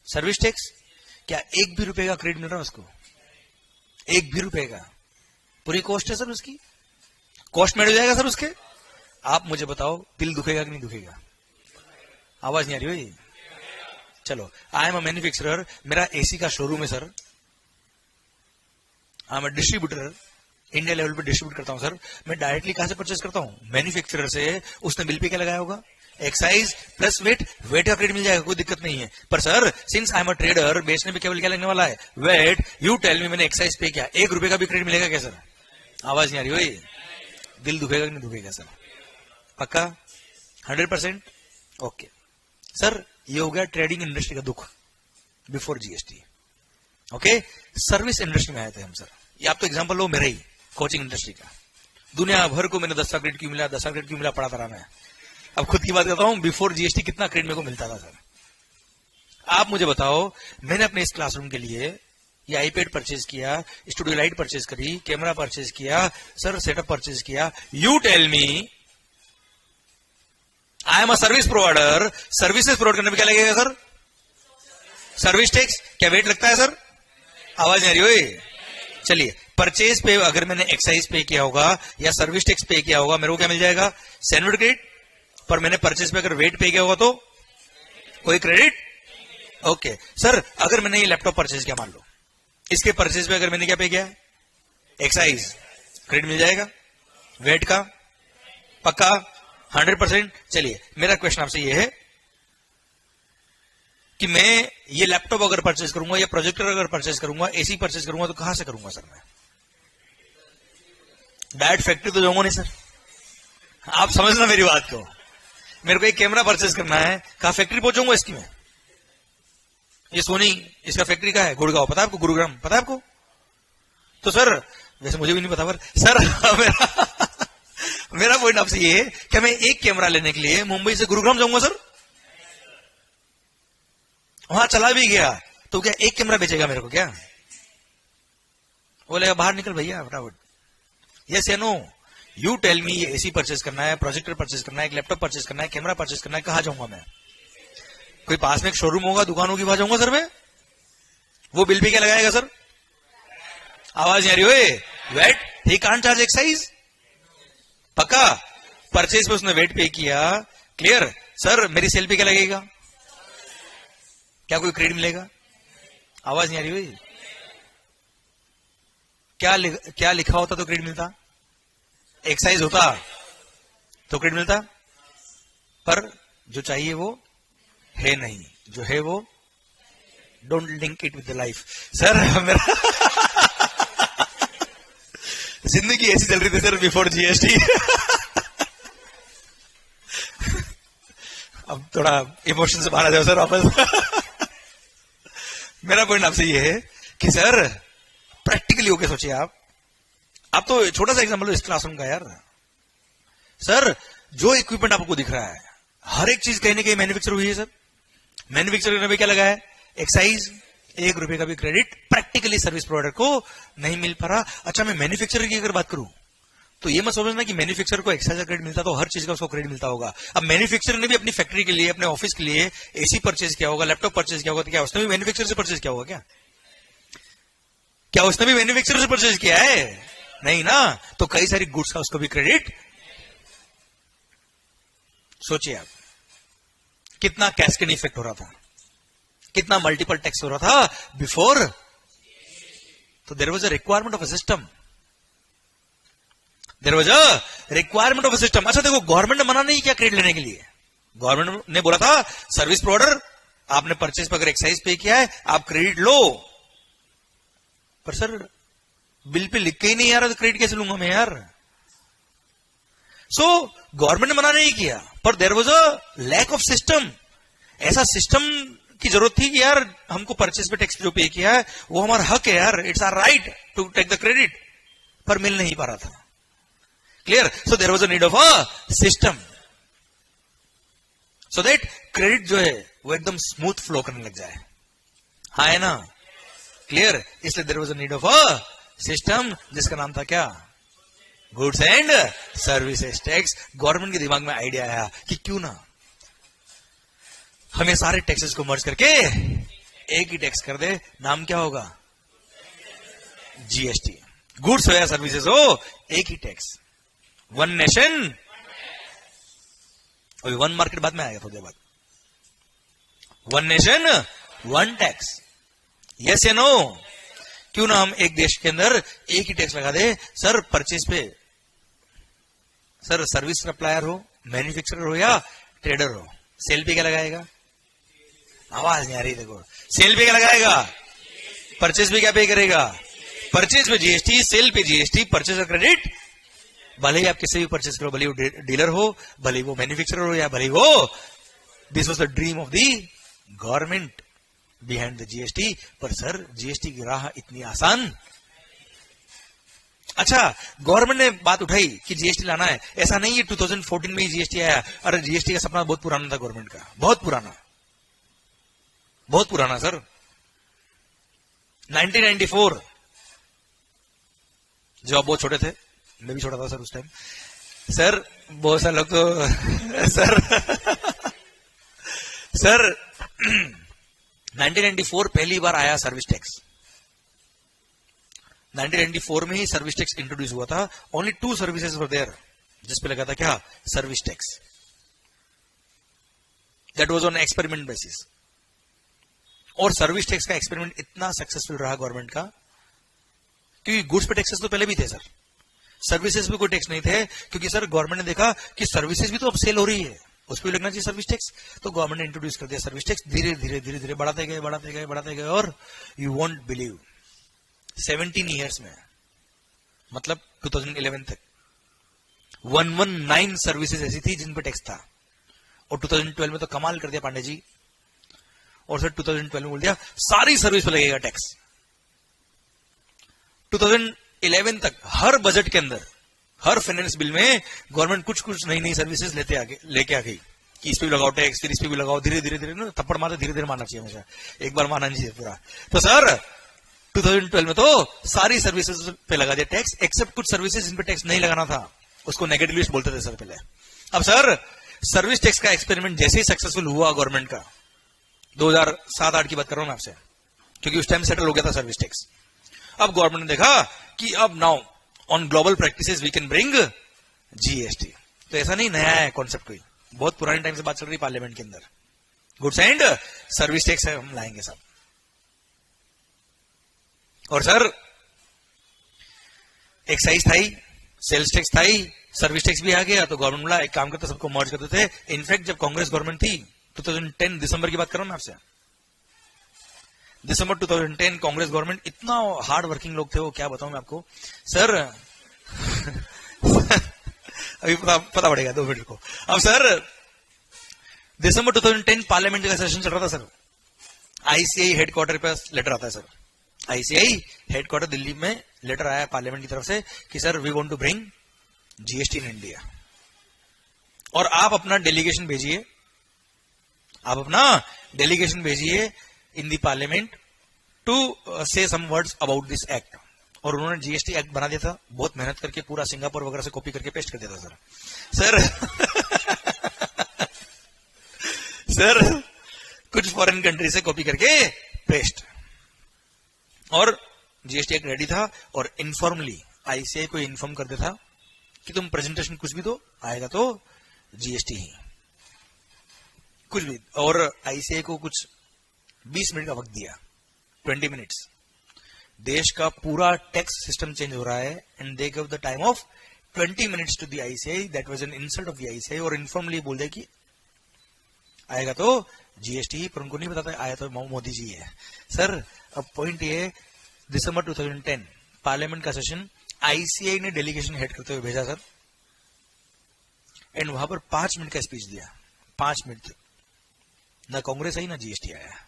Service tax. क्या एक भी रुपए का क्रेडिट मिल रहा है उसको? एक भी रुपए का? पूरी कॉस्ट है सर उसकी, कॉस्ट में हो जाएगा सर उसके। आप मुझे बताओ, दिल दुखेगा कि नहीं दुखेगा? आवाज नहीं आ रही हो? चलो, आई एम अ मैन्युफैक्चरर, मेरा एसी का शोरूम है sir, I am a distributor, India level पे डिस्ट्रीब्यूट करता हूं सर, मैं डायरेक्टली कहां से परचेज करता हूं? मैन्युफैक्चरर से। उसने बिल पे क्या लगाया होगा? एक्साइज प्लस वेट, वेट का क्रेडिट मिल जाएगा, कोई दिक्कत नहीं है। पर sir since I am a trader, बेचने पे केवल क्या लगने वाला है? वेट। यू टेल मी, मैंने एक्साइज पे किया, 1 रुपए का भी क्रेडिट मिलेगा क्या सर? आवाज नहीं आ रही भाई, दिल दुखेगा कि नहीं दुखेगा सर? पक्का 100%? ओके सर, ये हो गया ट्रेडिंग इंडस्ट्री का दुख before GST. Okay, service industry में आए थे हम सर। ये आप तो एग्जांपल लो मेरा ही, कोचिंग इंडस्ट्री का। दुनिया भर को मैंने 10 का क्रेडिट क्यों मिला, 10 का क्रेडिट क्यों मिला, पढ़ाता रहा मैं। अब खुद की बात करता हूं, बिफोर जीएसटी कितना क्रेडिट मेरे को मिलता था सर? आप मुझे बताओ, मैंने अपने इस क्लासरूम के लिए ये आईपैड परचेज किया, स्टूडियो लाइट परचेज करी, कैमरा परचेज किया सर, सेटअप परचेज किया। You tell me, I am a service provider, services provide करने में क्या लगेगा सर? Service tax. क्या वेट लगता है सर? आवाज नहीं आ रही हो? चलिए, परचेज पे अगर मैंने एक्साइज पे किया होगा या सर्विस टैक्स पे किया होगा, मेरे को क्या मिल जाएगा? सैन्युअल क्रेडिट। पर मैंने परचेज पे अगर वेट पे किया होगा तो कोई क्रेडिट। ओके सर, अगर मैंने ये लैपटॉप परचेज किया, मान लो इसके परचेज पे अगर मैंने क्या पे किया? एक्साइज, क्रेडिट मिल जाएगा? वेट का पक्का 100%? चलिए, मेरा क्वेश्चन आपसे ये है कि मैं ये लैपटॉप अगर परचेज करूंगा या प्रोजेक्टर अगर परचेज करूंगा, एसी परचेज करूंगा, तो कहां से करूंगा सर मैं? डायरेक्ट फैक्ट्री तो जाऊंगा नहीं सर। आप समझना मेरी बात को। मेरे को एक कैमरा परचेज करना है, कहां फैक्ट्री पहुंचूंगा इसकी मैं? ये सोनी, इसका फैक्ट्री का है गुड़गांव, पता है आपको? गुरुग्राम, पता है आपको? तो सर, वैसे मुझे भी नहीं पता, पर सर मेरा पॉइंट आपसे ये है कि मैं एक कैमरा लेने के लिए मुंबई से गुरुग्राम जाऊंगा सर। वहां चला भी गया तो क्या एक कैमरा बेचेगा मेरे को क्या? बोलेगा बाहर निकल भैया फटाफट। यस या नो? यू टेल मी, ये एसी परचेज करना है, प्रोजेक्टर परचेज करना है, एक लैपटॉप परचेज करना है, कैमरा परचेज करना है, कहां जाऊंगा मैं? कोई पास में एक शोरूम होगा, दुकान होगी, वहां जाऊंगा सर मैं। वो बिल पे क्या लगाएगा सर? आवाज नहीं आ रही हो? VAT. He can't charge excise. पक्का? परचेज पे उसने वेट पे किया, क्लियर सर। मेरी सेल पे क्या लगेगा? क्या कोई क्रेडिट मिलेगा? आवाज नहीं आ रही भाई। क्या लिखा होता तो क्रेडिट मिलता? एक्साइज होता तो क्रेडिट मिलता, पर जो चाहिए वो है नहीं, जो है वो don't link it with the life. Sir मेरा जिंदगी ऐसी चल रही थी सर बिफोर जीएसटी। अब थोड़ा इमोशन से बाहर आ जाओ सर वापस। मेरा पॉइंट आपसे ये है कि सर प्रैक्टिकली होके सोचिए आप तो छोटा सा एग्जांपल लो इस क्लासरूम का यार। सर जो इक्विपमेंट आपको दिख रहा है, हर एक चीज कहीं ना कहीं मैन्युफैक्चर हुई है सर। मैन्युफैक्चर ने भी क्या लगाया? एक्साइज, 1 रुपए का भी क्रेडिट प्रैक्टिकली सर्विस प्रोवाइडर को नहीं मिल पा रहा। अच्छा, मैं मैन्युफैक्चरर की अगर बात करूं तो ये मत समझना कि मैन्युफैक्चरर को एक्साइज का क्रेडिट मिलता तो हर चीज का उसको क्रेडिट मिलता होगा। अब मैन्युफैक्चरर ने भी अपनी फैक्ट्री के लिए, अपने ऑफिस के लिए एसी परचेज किया होगा, लैपटॉप परचेज किया होगा, तो क्या उसने भी मैन्युफैक्चरर से परचेज किया होगा? क्या उसने भी मैन्युफैक्चरर से परचेज किया है? नहीं ना। तो कई सारी गुड्स का उसको भी क्रेडिट। सोचिए आप कितना कैस्केड इफेक्ट हो रहा था, कितना मल्टीपल टैक्स हो रहा था बिफोर। तो there was a requirement of a system, there was a requirement of a system. अच्छा देखो, गवर्नमेंट ने मना नहीं किया क्रेडिट लेने के लिए। गवर्नमेंट ने बोला था सर्विस प्रोवाइडर, आपने परचेज पर अगर एक्साइज पे किया है आप क्रेडिट लो। पर सर बिल पे लिख के ही नहीं आ रहा तो क्रेडिट कैसे लूंगा मैं यार? सो गवर्नमेंट ने मना नहीं किया, पर there was a lack of system. ऐसा सिस्टम की जरूरत थी कि यार हमको परचेज पे टैक्स जो पे किया है वो हमारा हक है यार, it's our right to take the credit, पर मिल नहीं पा रहा था। Clear? So there was a need of a system so that credit जो है वो एकदम स्मूथ फ्लो करने लग जाए। हाँ है ना? क्लियर? इसलिए there was a need of a system जिसका नाम था क्या? Goods and services tax. Government के दिमाग में आइडिया आया कि क्यों ना हम ये सारे टैक्सेस को मर्ज करके एक ही टैक्स कर दे। नाम क्या होगा? जीएसटी। गुड्स हो या सर्विसेज हो, एक ही टैक्स, वन नेशन। अभी वन मार्केट बाद में आएगा थोड़ी देर बाद। One nation one tax. Yes या नो? क्यों ना हम एक देश के अंदर एक ही टैक्स लगा दे सर परचेज पे। सर सर्विस सप्लायर हो, मैन्युफैक्चरर हो या ट्रेडर हो, सेल पे क्या लगाएगा? आवाज नहीं आ रही, देखो। सेल पे क्या लगाएगा? परचेज पे क्या पे करेगा? परचेज पे जीएसटी, सेल पे जीएसटी, परचेज और क्रेडिट। भले ही आप किसी भी परचेज करो, भले वो डीलर हो, भले वो मैन्युफैक्चरर हो या भले वो, this was the dream of the government behind the GST. पर सर जीएसटी की राह इतनी आसान। अच्छा, गवर्नमेंट ने बात उठाई कि जीएसटी लाना है, ऐसा नहीं है 2014 में ही जीएसटी आया। अरे जीएसटी का सपना बहुत पुराना था गवर्नमेंट का, बहुत पुराना, बहुत पुराना सर। 1994, जब आप बहुत छोटे थे, मैं भी छोटा था सर उस टाइम। सर बहुत सारे लोग तो सर 1994 पहली बार आया सर्विस टैक्स। 1994 में ही सर्विस टैक्स इंट्रोड्यूस हुआ था। ओनली 2 सर्विसेज वर देयर जिस पे लगा था क्या? Service tax. That was on experiment basis. और सर्विस टैक्स का एक्सपेरिमेंट इतना सक्सेसफुल रहा गवर्नमेंट का, क्योंकि गुड्स पे टैक्सेस तो पहले भी थे सर, सर्विसेज पे कोई टैक्स नहीं थे। क्योंकि सर गवर्नमेंट ने देखा कि सर्विसेज भी तो अब सेल हो रही है, उस पर लगना चाहिए सर्विस टैक्स। तो गवर्नमेंट ने इंट्रोड्यूस कर दिया सर्विस टैक्स। धीरे धीरे धीरे धीरे बढ़ाते गए, बढ़ाते गए, बढ़ाते गए, और यू वोंट बिलीव 17 ईयर्स में, मतलब 2011 तक 119 सर्विसेज ऐसी थी जिन पे टैक्स था। और 2012 में तो कमाल कर दिया पांडे जी, और सर 2012 में बोल दिया सारी सर्विस पे लगेगा टैक्स। 2011 तक हर बजट के अंदर, हर फाइनेंस बिल में गवर्नमेंट कुछ कुछ नई नई सर्विसेज लेके आ गई कि इस पे भी लगाओ टैक्स, फिर इस पे भी लगाओ। धीरे धीरे धीरे ना, थप्पड़ मारते धीरे धीरे मारना चाहिए हमेशा, एक बार मारना नहीं चाहिए पूरा। तो सर 2012 में तो सारी सर्विसेज पे लगा दिया टैक्स, एक्सेप्ट कुछ सर्विसेज जिन पे टैक्स नहीं लगाना था, उसको नेगेटिव लिस्ट बोलते थे सर पहले। अब सर सर्विस टैक्स का एक्सपेरिमेंट जैसे ही सक्सेसफुल हुआ गवर्नमेंट का, 2007-8 की बात कर रहा हूं मैं आपसे, क्योंकि उस टाइम सेटल हो गया था सर्विस टैक्स। अब गवर्नमेंट ने देखा कि अब now on global practices we can bring GST. तो ऐसा नहीं नया है कॉन्सेप्ट, कोई बहुत पुराने टाइम से बात चल रही पार्लियामेंट के अंदर। गुड्स एंड सर्विस टैक्स हम लाएंगे सब। और सर एक्साइज था ही, सेल्स टैक्स था ही, सर्विस टैक्स भी आ गया। तो गवर्नमेंट बोला एक काम करते सबको मर्ज करते थे। इनफैक्ट जब कांग्रेस गवर्नमेंट थी 2010 दिसंबर की बात कर रहा हूं मैं आपसे, दिसंबर 2010 कांग्रेस गवर्नमेंट, इतना हार्ड वर्किंग लोग थे वो, क्या बताऊं मैं आपको सर अभी पता पड़ेगा 2 मिनट को। अब सर दिसंबर 2010 पार्लियामेंट का सेशन चल रहा था सर। आईसीआई हेडक्वार्टर पे लेटर आता है सर, आईसीआई हेडक्वार्टर दिल्ली में लेटर आया पार्लियामेंट की तरफ से कि sir we want to bring GST in India, और आप अपना डेलीगेशन भेजिए, आप अपना डेलीगेशन भेजिए इन दी parliament to say some words about this act. और उन्होंने जीएसटी एक्ट बना दिया था, बहुत मेहनत करके, पूरा सिंगापुर वगैरह से कॉपी करके पेस्ट कर दिया था सर। सर कुछ फॉरेन कंट्री से कॉपी करके पेस्ट, और जीएसटी एक्ट रेडी था। और इनफॉर्मली आईसीआई को इन्फॉर्म कर देता कि तुम प्रेजेंटेशन कुछ भी दो, आएगा तो जीएसटी ही, कुछ भी। और आईसीआई को कुछ 20 मिनट का वक्त दिया, 20 मिनट्स। देश का पूरा टैक्स सिस्टम चेंज हो रहा है, and they give the time of 20 minutes to the ICI. That was an insult of the ICI. और इनफॉर्मली बोल दे कि आएगा तो जीएसटी ही, पर उनको नहीं बताता आया तो मोदी जी है सर। अब पॉइंट ये, दिसंबर 2010 पार्लियामेंट का सेशन, आईसीआई ने डेलीगेशन हेड करते हुए भेजा सर, एंड वहां पर 5 मिनट का स्पीच दिया, 5 मिनट। ना कांग्रेस आई ना जीएसटी आया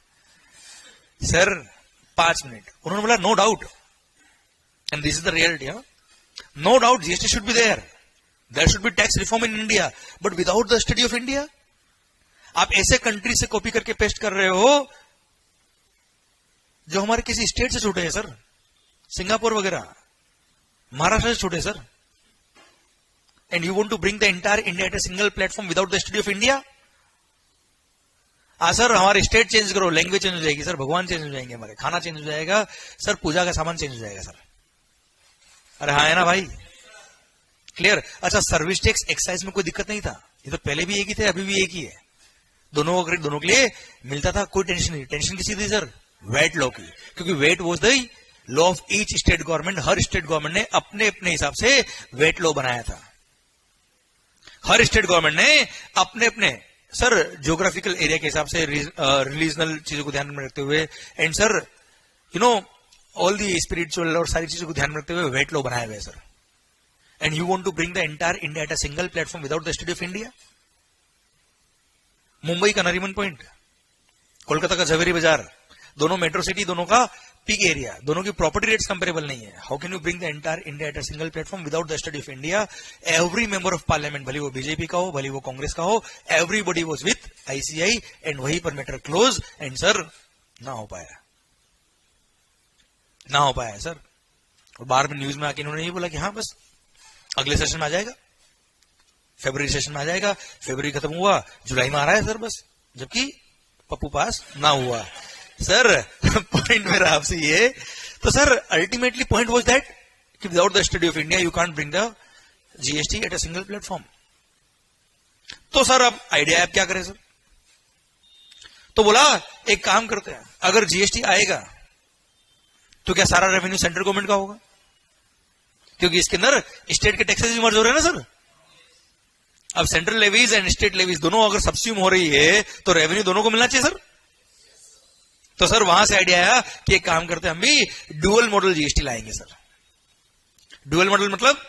सर, 5 मिनट। उन्होंने बोला no doubt, and this is the reality, no doubt GST should be there should be tax reform in India, but without the study of India. आप ऐसे country से copy करके paste कर रहे हो जो हमारे किसी स्टेट से छूटे हैं सर, सिंगापुर वगैरह, महाराष्ट्र से छूटे sir. And you want to bring the entire India at a single platform without the study of India. Sir हमारे स्टेट चेंज करो, लैंग्वेज चेंज हो जाएगी सर, भगवान चेंज हो जाएंगे, हमारे खाना चेंज हो जाएगा सर, पूजा का सामान चेंज हो जाएगा सर। अरे हाँ है ना भाई, क्लियर। अच्छा, सर्विस टैक्स एक्साइज में कोई दिक्कत नहीं था, ये तो पहले भी एक ही थे, अभी भी एक ही है, दोनों के लिए मिलता था, कोई टेंशन नहीं। टेंशन किसी थी सर? वेट लॉ की, क्योंकि wait was the law of each state government, her state government ने अपने अपने हिसाब से वेट लॉ बनाया था। हर स्टेट गवर्नमेंट ने अपने अपने सर ज्योग्राफिकल एरिया के हिसाब से, रिलीजनल चीजों को ध्यान में रखते हुए, and sir you know all the spiritual और सारी चीजों को ध्यान में रखते हुए वेट लॉ बनाए हुए sir. And you want to bring the entire India at a single platform without the state of India. Mumbai का नरीमन पॉइंट, कोलकाता का झवेरी बाजार, दोनों मेट्रो सिटी, दोनों का पीक एरिया, दोनों की प्रॉपर्टी रेट्स कंपेरेबल नहीं है। How can you bring the entire India at a single platform without the study of India? Every member of parliament, भले वो बीजेपी का हो, भले वो कांग्रेस का हो, everybody was with ICI and वहीं पर मैटर क्लोज। एंड सर ना हो पाया, ना हो पाया सर। और बाहर में न्यूज में आके इन्होंने ये बोला कि हाँ बस अगले सेशन में आ जाएगा, फरवरी सेशन में आ जाएगा। फरवरी खत्म हुआ, जुलाई में आ रहा है सर बस, जबकि पप्पू पास ना हुआ सर। पॉइंट मेरा आपसे ये, तो sir ultimately point was that कि without the study of India you can't bring the GST at a single platform. तो सर अब आइडिया आप क्या करें सर? तो बोला एक काम करते हैं, अगर जीएसटी आएगा तो क्या सारा रेवेन्यू सेंट्रल गवर्नमेंट का होगा? क्योंकि इसके अंदर स्टेट के टैक्सेस भी मर्ज हो रहे हैं ना सर। अब central levies and state levies दोनों अगर सब्स्यूम हो रही है तो रेवेन्यू दोनों को मिलना चाहिए सर। तो सर वहां से आइडिया आया कि एक काम करते हैं, हम भी डुअल मॉडल जीएसटी लाएंगे सर। डुअल मॉडल मतलब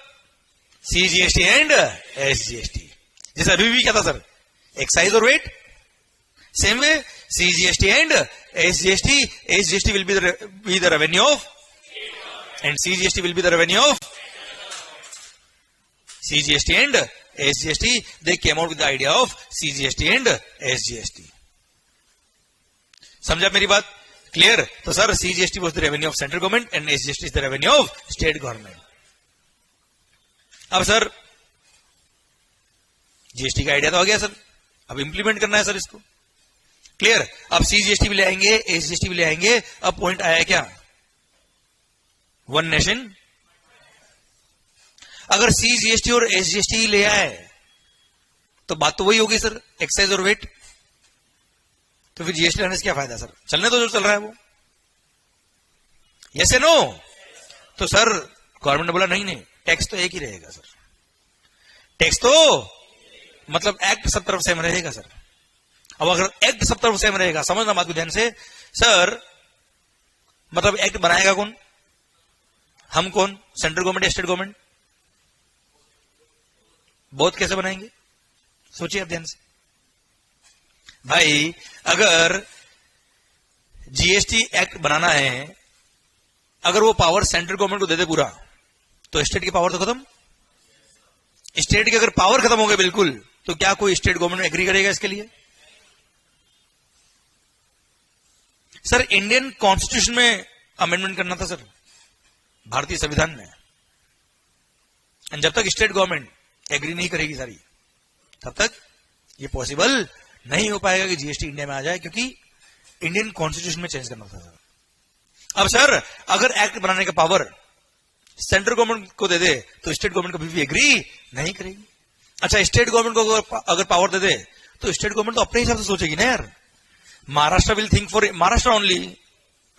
सीजीएसटी एंड एसजीएसटी। जैसे अभी भी क्या था सर, एक्साइज और VAT. Same way CGST and SGST, SGST will be the revenue of and CGST will be the revenue of CGST and SGST. They came out with the idea of CGST and SGST. समझा मेरी बात? Clear? तो sir CGST was the revenue of central government and SGST is the revenue of state government. अब sir GST का idea तो आ गया sir, अब implement करना है सर इसको। क्लियर? अब CGST भी ले आएंगे, SGST भी ले आएंगे। अब पॉइंट आया क्या? One nation. अगर CGST और SGST ले आए तो बात तो वही होगी सर, एक्साइज और वेट। तो फिर जीएसटी लाने से क्या फायदा सर? चलने तो जो चल रहा है वो। यस या नो? तो सर गवर्नमेंट ने बोला नहीं नहीं, टैक्स तो एक ही रहेगा सर। टैक्स तो मतलब एक्ट सब तरफ सेम रहेगा सर। अब अगर एक्ट सब तरफ सेम रहेगा, समझना बात को ध्यान से सर, मतलब एक्ट बनाएगा कौन? हम कौन? सेंट्रल गवर्नमेंट या स्टेट गवर्नमेंट? बहुत कैसे बनाएंगे? सोचिए आप ध्यान से भाई। अगर जीएसटी एक्ट बनाना है, अगर वो पावर सेंट्रल गवर्नमेंट को दे दे पूरा, तो स्टेट की पावर तो खत्म। स्टेट की अगर पावर खत्म हो गई बिल्कुल, तो क्या कोई स्टेट गवर्नमेंट एग्री करेगा इसके लिए? सर इंडियन कॉन्स्टिट्यूशन में अमेंडमेंट करना था सर, भारतीय संविधान में। जब तक स्टेट गवर्नमेंट एग्री नहीं करेगी सारी, तब तक ये पॉसिबल नहीं हो पाएगा कि जीएसटी इंडिया में आ जाए, क्योंकि इंडियन कॉन्स्टिट्यूशन में चेंज करना था सर। अब सर अगर एक्ट बनाने का पावर सेंट्रल गवर्नमेंट को दे दे, तो स्टेट गवर्नमेंट कभी भी एग्री नहीं करेगी। अच्छा, स्टेट गवर्नमेंट को अगर पावर दे दे, तो स्टेट गवर्नमेंट तो अपने हिसाब से सोचेगी ना यार। Maharashtra will think for Maharashtra only,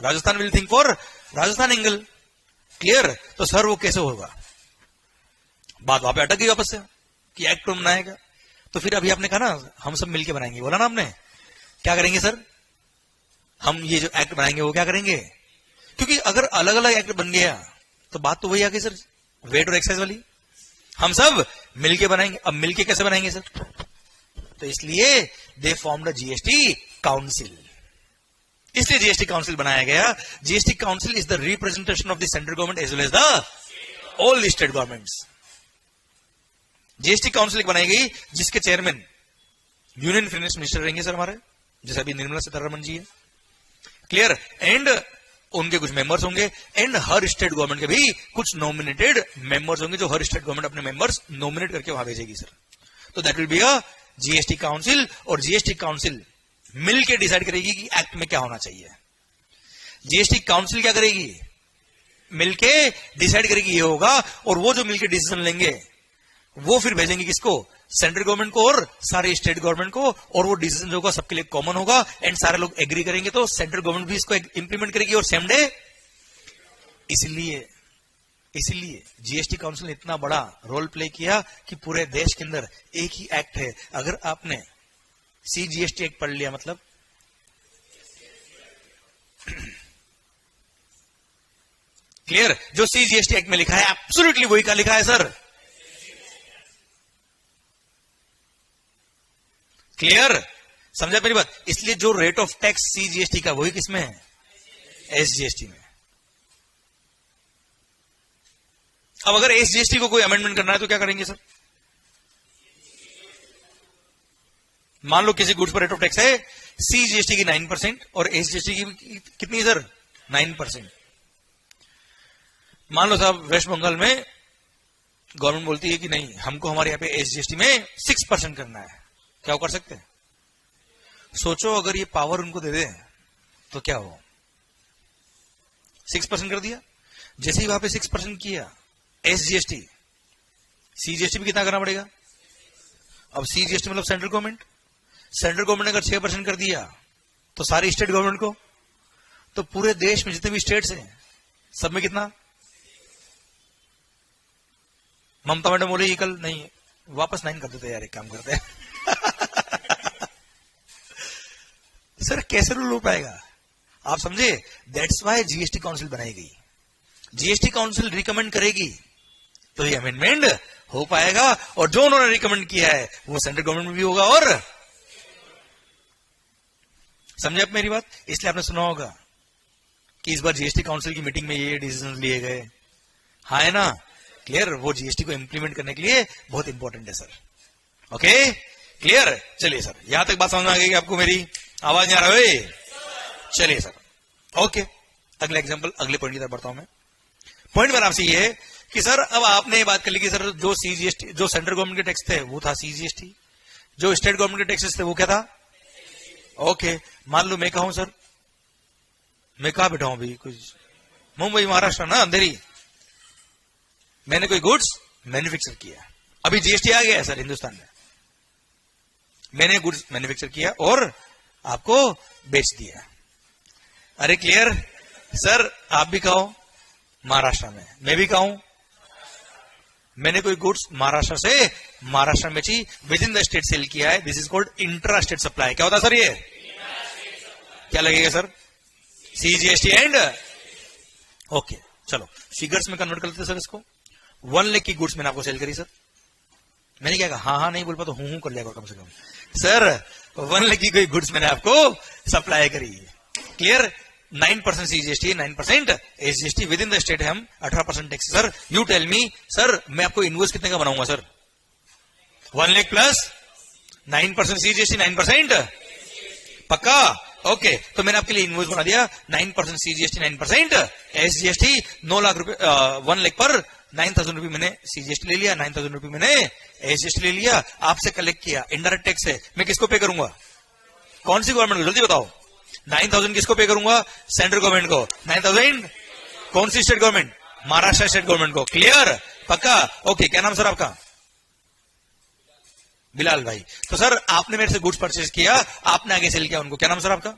Rajasthan will think for Rajasthan angle. Clear? तो सर वो कैसे होगा? बात वहां पे अटक गई वापस से कि एक्ट कौन बनाएगा। तो फिर अभी आपने कहा ना हम सब मिलके बनाएंगे, बोला ना आपने। क्या करेंगे सर? हम ये जो एक्ट बनाएंगे वो क्या करेंगे? क्योंकि अगर अलग अलग एक्ट बन गया तो बात तो वही आ गई सर, वेट और एक्साइज वाली। हम सब मिलके बनाएंगे। अब मिलके कैसे बनाएंगे सर? तो इसलिए they formed a GST council. इसलिए जीएसटी काउंसिल बनाया गया। GST council is the representation of the central government as well as the all state governments. GST council बनाई गई जिसके चेयरमैन यूनियन फाइनेंस मिनिस्टर रहेंगे सर हमारे, जैसे अभी निर्मला सीतारमण जी है। क्लियर? एंड उनके कुछ मेंबर्स होंगे, एंड हर स्टेट गवर्नमेंट के भी कुछ नॉमिनेटेड मेंबर्स होंगे, जो हर स्टेट गवर्नमेंट अपने मेंबर्स नॉमिनेट करके वहां भेजेगी सर। तो that will be a GST council. और जीएसटी काउंसिल मिलकर डिसाइड करेगी कि एक्ट में क्या होना चाहिए। जीएसटी काउंसिल क्या करेगी? मिलके डिसाइड करेगी ये होगा, और वो जो मिलके डिसीजन लेंगे वो फिर भेजेंगे किसको? सेंट्रल गवर्नमेंट को और सारे स्टेट गवर्नमेंट को। और वो डिसीजन जो होगा सबके लिए कॉमन होगा, एंड सारे लोग एग्री करेंगे, तो सेंट्रल गवर्नमेंट भी इसको इंप्लीमेंट करेगी और सेम डे इसलिए इसलिए जीएसटी काउंसिल ने इतना बड़ा रोल प्ले किया कि पूरे देश के अंदर एक ही एक्ट है। अगर आपने सीजीएसटी एक्ट पढ़ लिया मतलब क्लियर, जो सीजीएसटी एक्ट में लिखा है एब्सोल्युटली वही का लिखा है सर। क्लियर, समझा मेरी बात। इसलिए जो रेट ऑफ टैक्स सीजीएसटी का वही किसमें है, एसजीएसटी में। अब अगर एसजीएसटी को कोई अमेंडमेंट करना है तो क्या करेंगे सर? मान लो किसी गुड्स पर रेट ऑफ टैक्स है सीजीएसटी की 9% और एसजीएसटी की कितनी है सर, 9%। मान लो साहब वेस्ट बंगाल में गवर्नमेंट बोलती है कि नहीं, हमको हमारे यहां पे एसजीएसटी में 6% करना है। क्या वो कर सकते हैं? सोचो अगर ये पावर उनको दे दे तो क्या हो। 6% कर दिया, जैसे ही वहां पे 6% किया एसजीएसटी, सीजीएसटी भी कितना करना पड़ेगा? अब सीजीएसटी मतलब सेंट्रल गवर्नमेंट, सेंट्रल गवर्नमेंट ने अगर 6% कर दिया तो सारी स्टेट गवर्नमेंट को, तो पूरे देश में जितने भी स्टेट्स हैं सब में कितना? ममता मैडम बोले कल नहीं, वापस 9 कर देते यार, एक काम करते हैं सर कैसे रूल हो पाएगा आप समझे? दैट्स वाई जीएसटी काउंसिल बनाई गई। जीएसटी काउंसिल रिकमेंड करेगी तो ये अमेंडमेंट हो पाएगा, और जो उन्होंने रिकमेंड किया है वो सेंट्रल गवर्नमेंट में भी होगा। और समझे आप मेरी बात? इसलिए आपने सुना होगा कि इस बार जीएसटी काउंसिल की मीटिंग में ये डिसीजन लिए गए, हाँ है ना? क्लियर, वो जीएसटी को इंप्लीमेंट करने के लिए बहुत इंपॉर्टेंट है सर। ओके क्लियर, चलिए सर, यहां तक बात समझ में आ गई आपको? मेरी आवाज नहीं आ रहा है? चलिए सर, ओके अगले एग्जांपल, अगले पॉइंट की तरफ बढ़ता हूं मैं। पॉइंट मेरा आपसे ये है कि सर अब आपने ये बात कर ली कि सर जो सीजीएसटी, जो सेंट्रल गवर्नमेंट के टैक्स थे वो था सीजीएसटी, जो स्टेट गवर्नमेंट के टैक्सेस थे वो क्या था? ओके, मान लो मैं कहूं सर, मैं कहां बैठा हूं अभी, कुछ मुंबई महाराष्ट्र ना, अंधेरी, मैंने कोई गुड्स मैन्युफैक्चर किया, अभी जीएसटी आ गया है सर हिंदुस्तान में, मैंने गुड्स मैन्युफैक्चर किया और आपको बेच दिया। अरे क्लियर सर, आप भी कहो महाराष्ट्र में, मैं भी कहूं, मैंने कोई गुड्स महाराष्ट्र से महाराष्ट्र में बेची, within the state sale किया है, this is called intra state supply. क्या होता सर ये? क्या लगेगा सर? CGST and okay. चलो फिगर्स में कन्वर्ट कर लेते सर इसको। 1 लाख की गुड्स मैंने आपको सेल करी सर, मैंने क्या कहा, हाँ नहीं बोल पा तो हूं कर लिया कम से कम सर। 1 लाख की कोई गुड्स मैंने आपको सप्लाई करी, clear, 9% CGST, 9% SGST, within the state हम 18% tax. Sir you tell me sir, मैं आपको इनवॉइस कितने का बनाऊंगा सर? 1 लाख प्लस 9% सीजीएसटी, 9% पक्का? ओके, तो मैंने आपके लिए इनवॉइस बना दिया, 9% सीजीएसटी, 9% एसजीएसटी, 9 लाख रुपए, 1 लाख पर 9,000 रुपए मैंने सीजीएसटी ले लिया, 9,000 रुपए मैंने एसजीएसटी ले लिया, आपसे कलेक्ट किया, इनडायरेक्ट टैक्स है, मैं किसको पे करूंगा? कौन सी गवर्नमेंट को? जल्दी बताओ। 9,000 किसको पे करूंगा? सेंट्रल गवर्नमेंट को। 9,000 कौन सी state government? Maharashtra state government को। क्लियर, पक्का? ओके, क्या नाम सर आपका? बिलाल भाई। तो सर आपने मेरे से गुड्स परचेज किया, आपने आगे सेल किया उनको, क्या नाम सर आपका?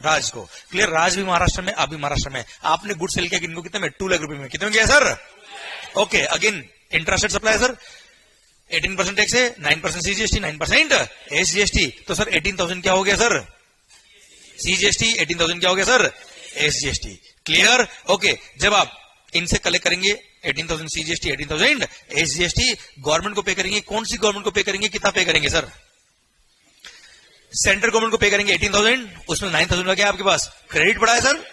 राज को। क्लियर, राज भी महाराष्ट्र में, आप भी महाराष्ट्र में, आपने गुड्स सेल किया किनको? कितने में? 2 लाख रुपए में। कितने में किया sir? Okay, again intrastate supply sir, 18% tax है, 9% सीजीएसटी, 9% एसजीएसटी, तो सर 18,000 क्या हो गया सर? सीजीएसटी, 18,000 क्या हो गया सर? एसजीएसटी। क्लियर, ओके, जब आप इनसे कलेक्ट करेंगे 18,000 सीजीएसटी, 18,000 एसजीएसटी, गवर्नमेंट को पे करेंगे, कौन सी गवर्नमेंट को पे करेंगे, कितना पे करेंगे सर? सेंट्रल गवर्नमेंट को पे करेंगे 18,000, उसमें 9,000 का क्या आपके पास क्रेडिट पड़ा है सर?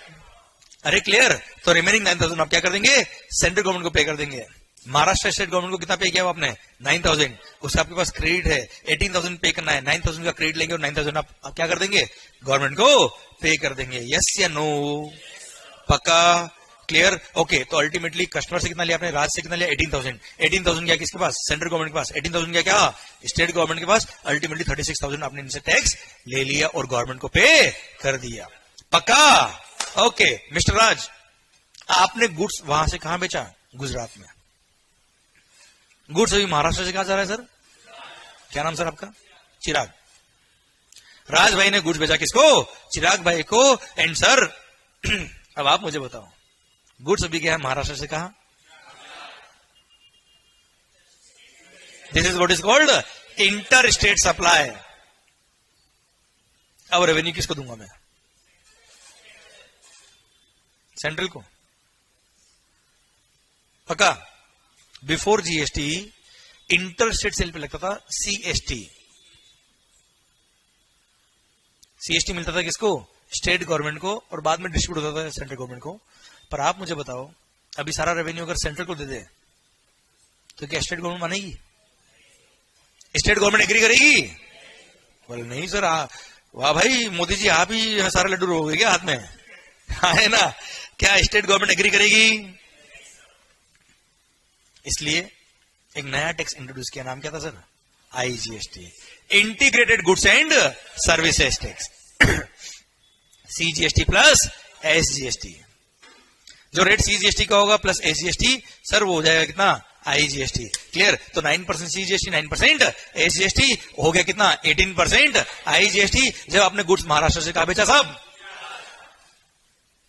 अरे क्लियर, तो रिमेनिंग 9,000 आप क्या कर देंगे? सेंट्रल गवर्नमेंट को पे कर देंगे। महाराष्ट्र स्टेट गवर्नमेंट को कितना पे किया आपने? 9,000, उसका आपके पास क्रेडिट है, 18,000 पे करना है, 9,000 का क्रेडिट लेंगे और 9,000 आप क्या कर देंगे? गवर्नमेंट को पे कर देंगे। यस या नो? पक्का? Clear, okay. तो अल्टीमेटली कस्टमर से कितना लिया आपने? राज से कितना लिया? 18,000। 18,000 क्या किसके पास? सेंट्रल गवर्नमेंट के पास। 18,000 क्या स्टेट गवर्नमेंट के पास। अल्टीमेटली 36,000 आपने इनसे टैक्स ले लिया और गवर्नमेंट को पे कर दिया। पक्का? ओके मिस्टर राज, आपने गुड्स वहां से कहां बेचा? गुजरात में। गुड्स अभी महाराष्ट्र से कहां जा रहा है सर? क्या नाम सर आपका? चिराग। राज भाई ने गुड्स बेचा किसको? चिराग भाई को। एंड सर अब आप मुझे बताओ, गुड्स अभी गया महाराष्ट्र से कहा, this is what is called inter state supply. अब रेवेन्यू किसको दूंगा मैं? सेंट्रल को, पक्का। Before GST inter state sale पे लगता था सीएसटी। सीएसटी मिलता था किसको? स्टेट गवर्नमेंट को, और बाद में डिस्ट्रीब्यूट होता था सेंट्रल गवर्नमेंट को। पर आप मुझे बताओ, अभी सारा रेवेन्यू अगर सेंट्रल को दे दे तो क्या स्टेट गवर्नमेंट मानेगी? स्टेट गवर्नमेंट एग्री करेगी? बोले नहीं सर, वाह भाई मोदी जी, आप ही सारे लड्डू रोगे क्या हाथ में? है ना, क्या स्टेट गवर्नमेंट एग्री करेगी? इसलिए एक नया टैक्स इंट्रोड्यूस किया, नाम क्या था sir? IGST, integrated goods and services tax. CGST plus SGST. जो रेट सीजीएसटी का होगा प्लस एसजीएसटी, सर वो हो जाएगा कितना? आईजीएसटी। क्लियर? तो 9% सीजीएसटी, 9% एसजीएसटी, हो गया कितना? 18% आईजीएसटी। जब आपने गुड्स महाराष्ट्र से कहा बेचा साहब,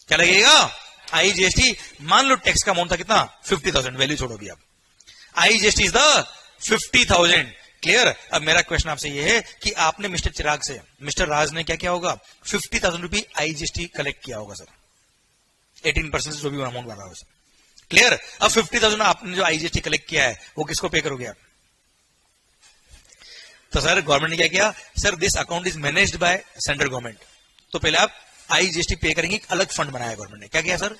क्या लगेगा? आईजीएसटी। मान लो टैक्स का अमाउंट था कितना? 50,000, वैल्यू छोड़ो भी आप। IGST is the 50,000। क्लियर? अब मेरा क्वेश्चन आपसे ये है कि आपने मिस्टर चिराग से, मिस्टर राज ने क्या किया होगा? 50,000 रुपये आईजीएसटी कलेक्ट किया होगा सर, 18% से जो भी अमाउंट बना है। क्लियर? अब 50,000 आपने जो आईजीएसटी कलेक्ट किया है वो किसको पे करोगे आप? तो सर गवर्नमेंट ने क्या किया? Sir this account is managed by central government. तो पहले आप आईजीएसटी पे करेंगे, एक अलग फंड बनाया गवर्नमेंट ने। क्या किया सर?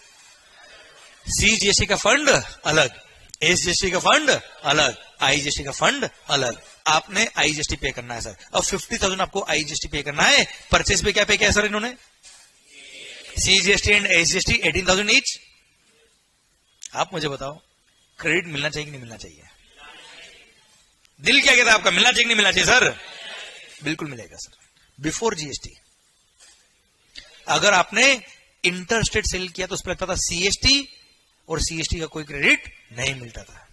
सीजीएसटी का फंड अलग, एसजीएसटी का फंड अलग, आईजीएसटी का फंड अलग। आपने आईजीएसटी पे करना है सर। अब 50,000 आपको आईजीएसटी पे करना है। परचेज पे क्या पे किया सर इन्होंने? CGST and SGST 18,000 each. आप मुझे बताओ, क्रेडिट मिलना चाहिए कि नहीं मिलना चाहिए? दिल क्या कहता है आपका, मिलना चाहिए कि नहीं मिलना चाहिए सर? बिल्कुल मिलेगा सर। बिफोर जीएसटी अगर आपने इंटर स्टेट सेल किया तो उस पर लगता था सीएसटी, और सीएसटी का कोई क्रेडिट नहीं मिलता था।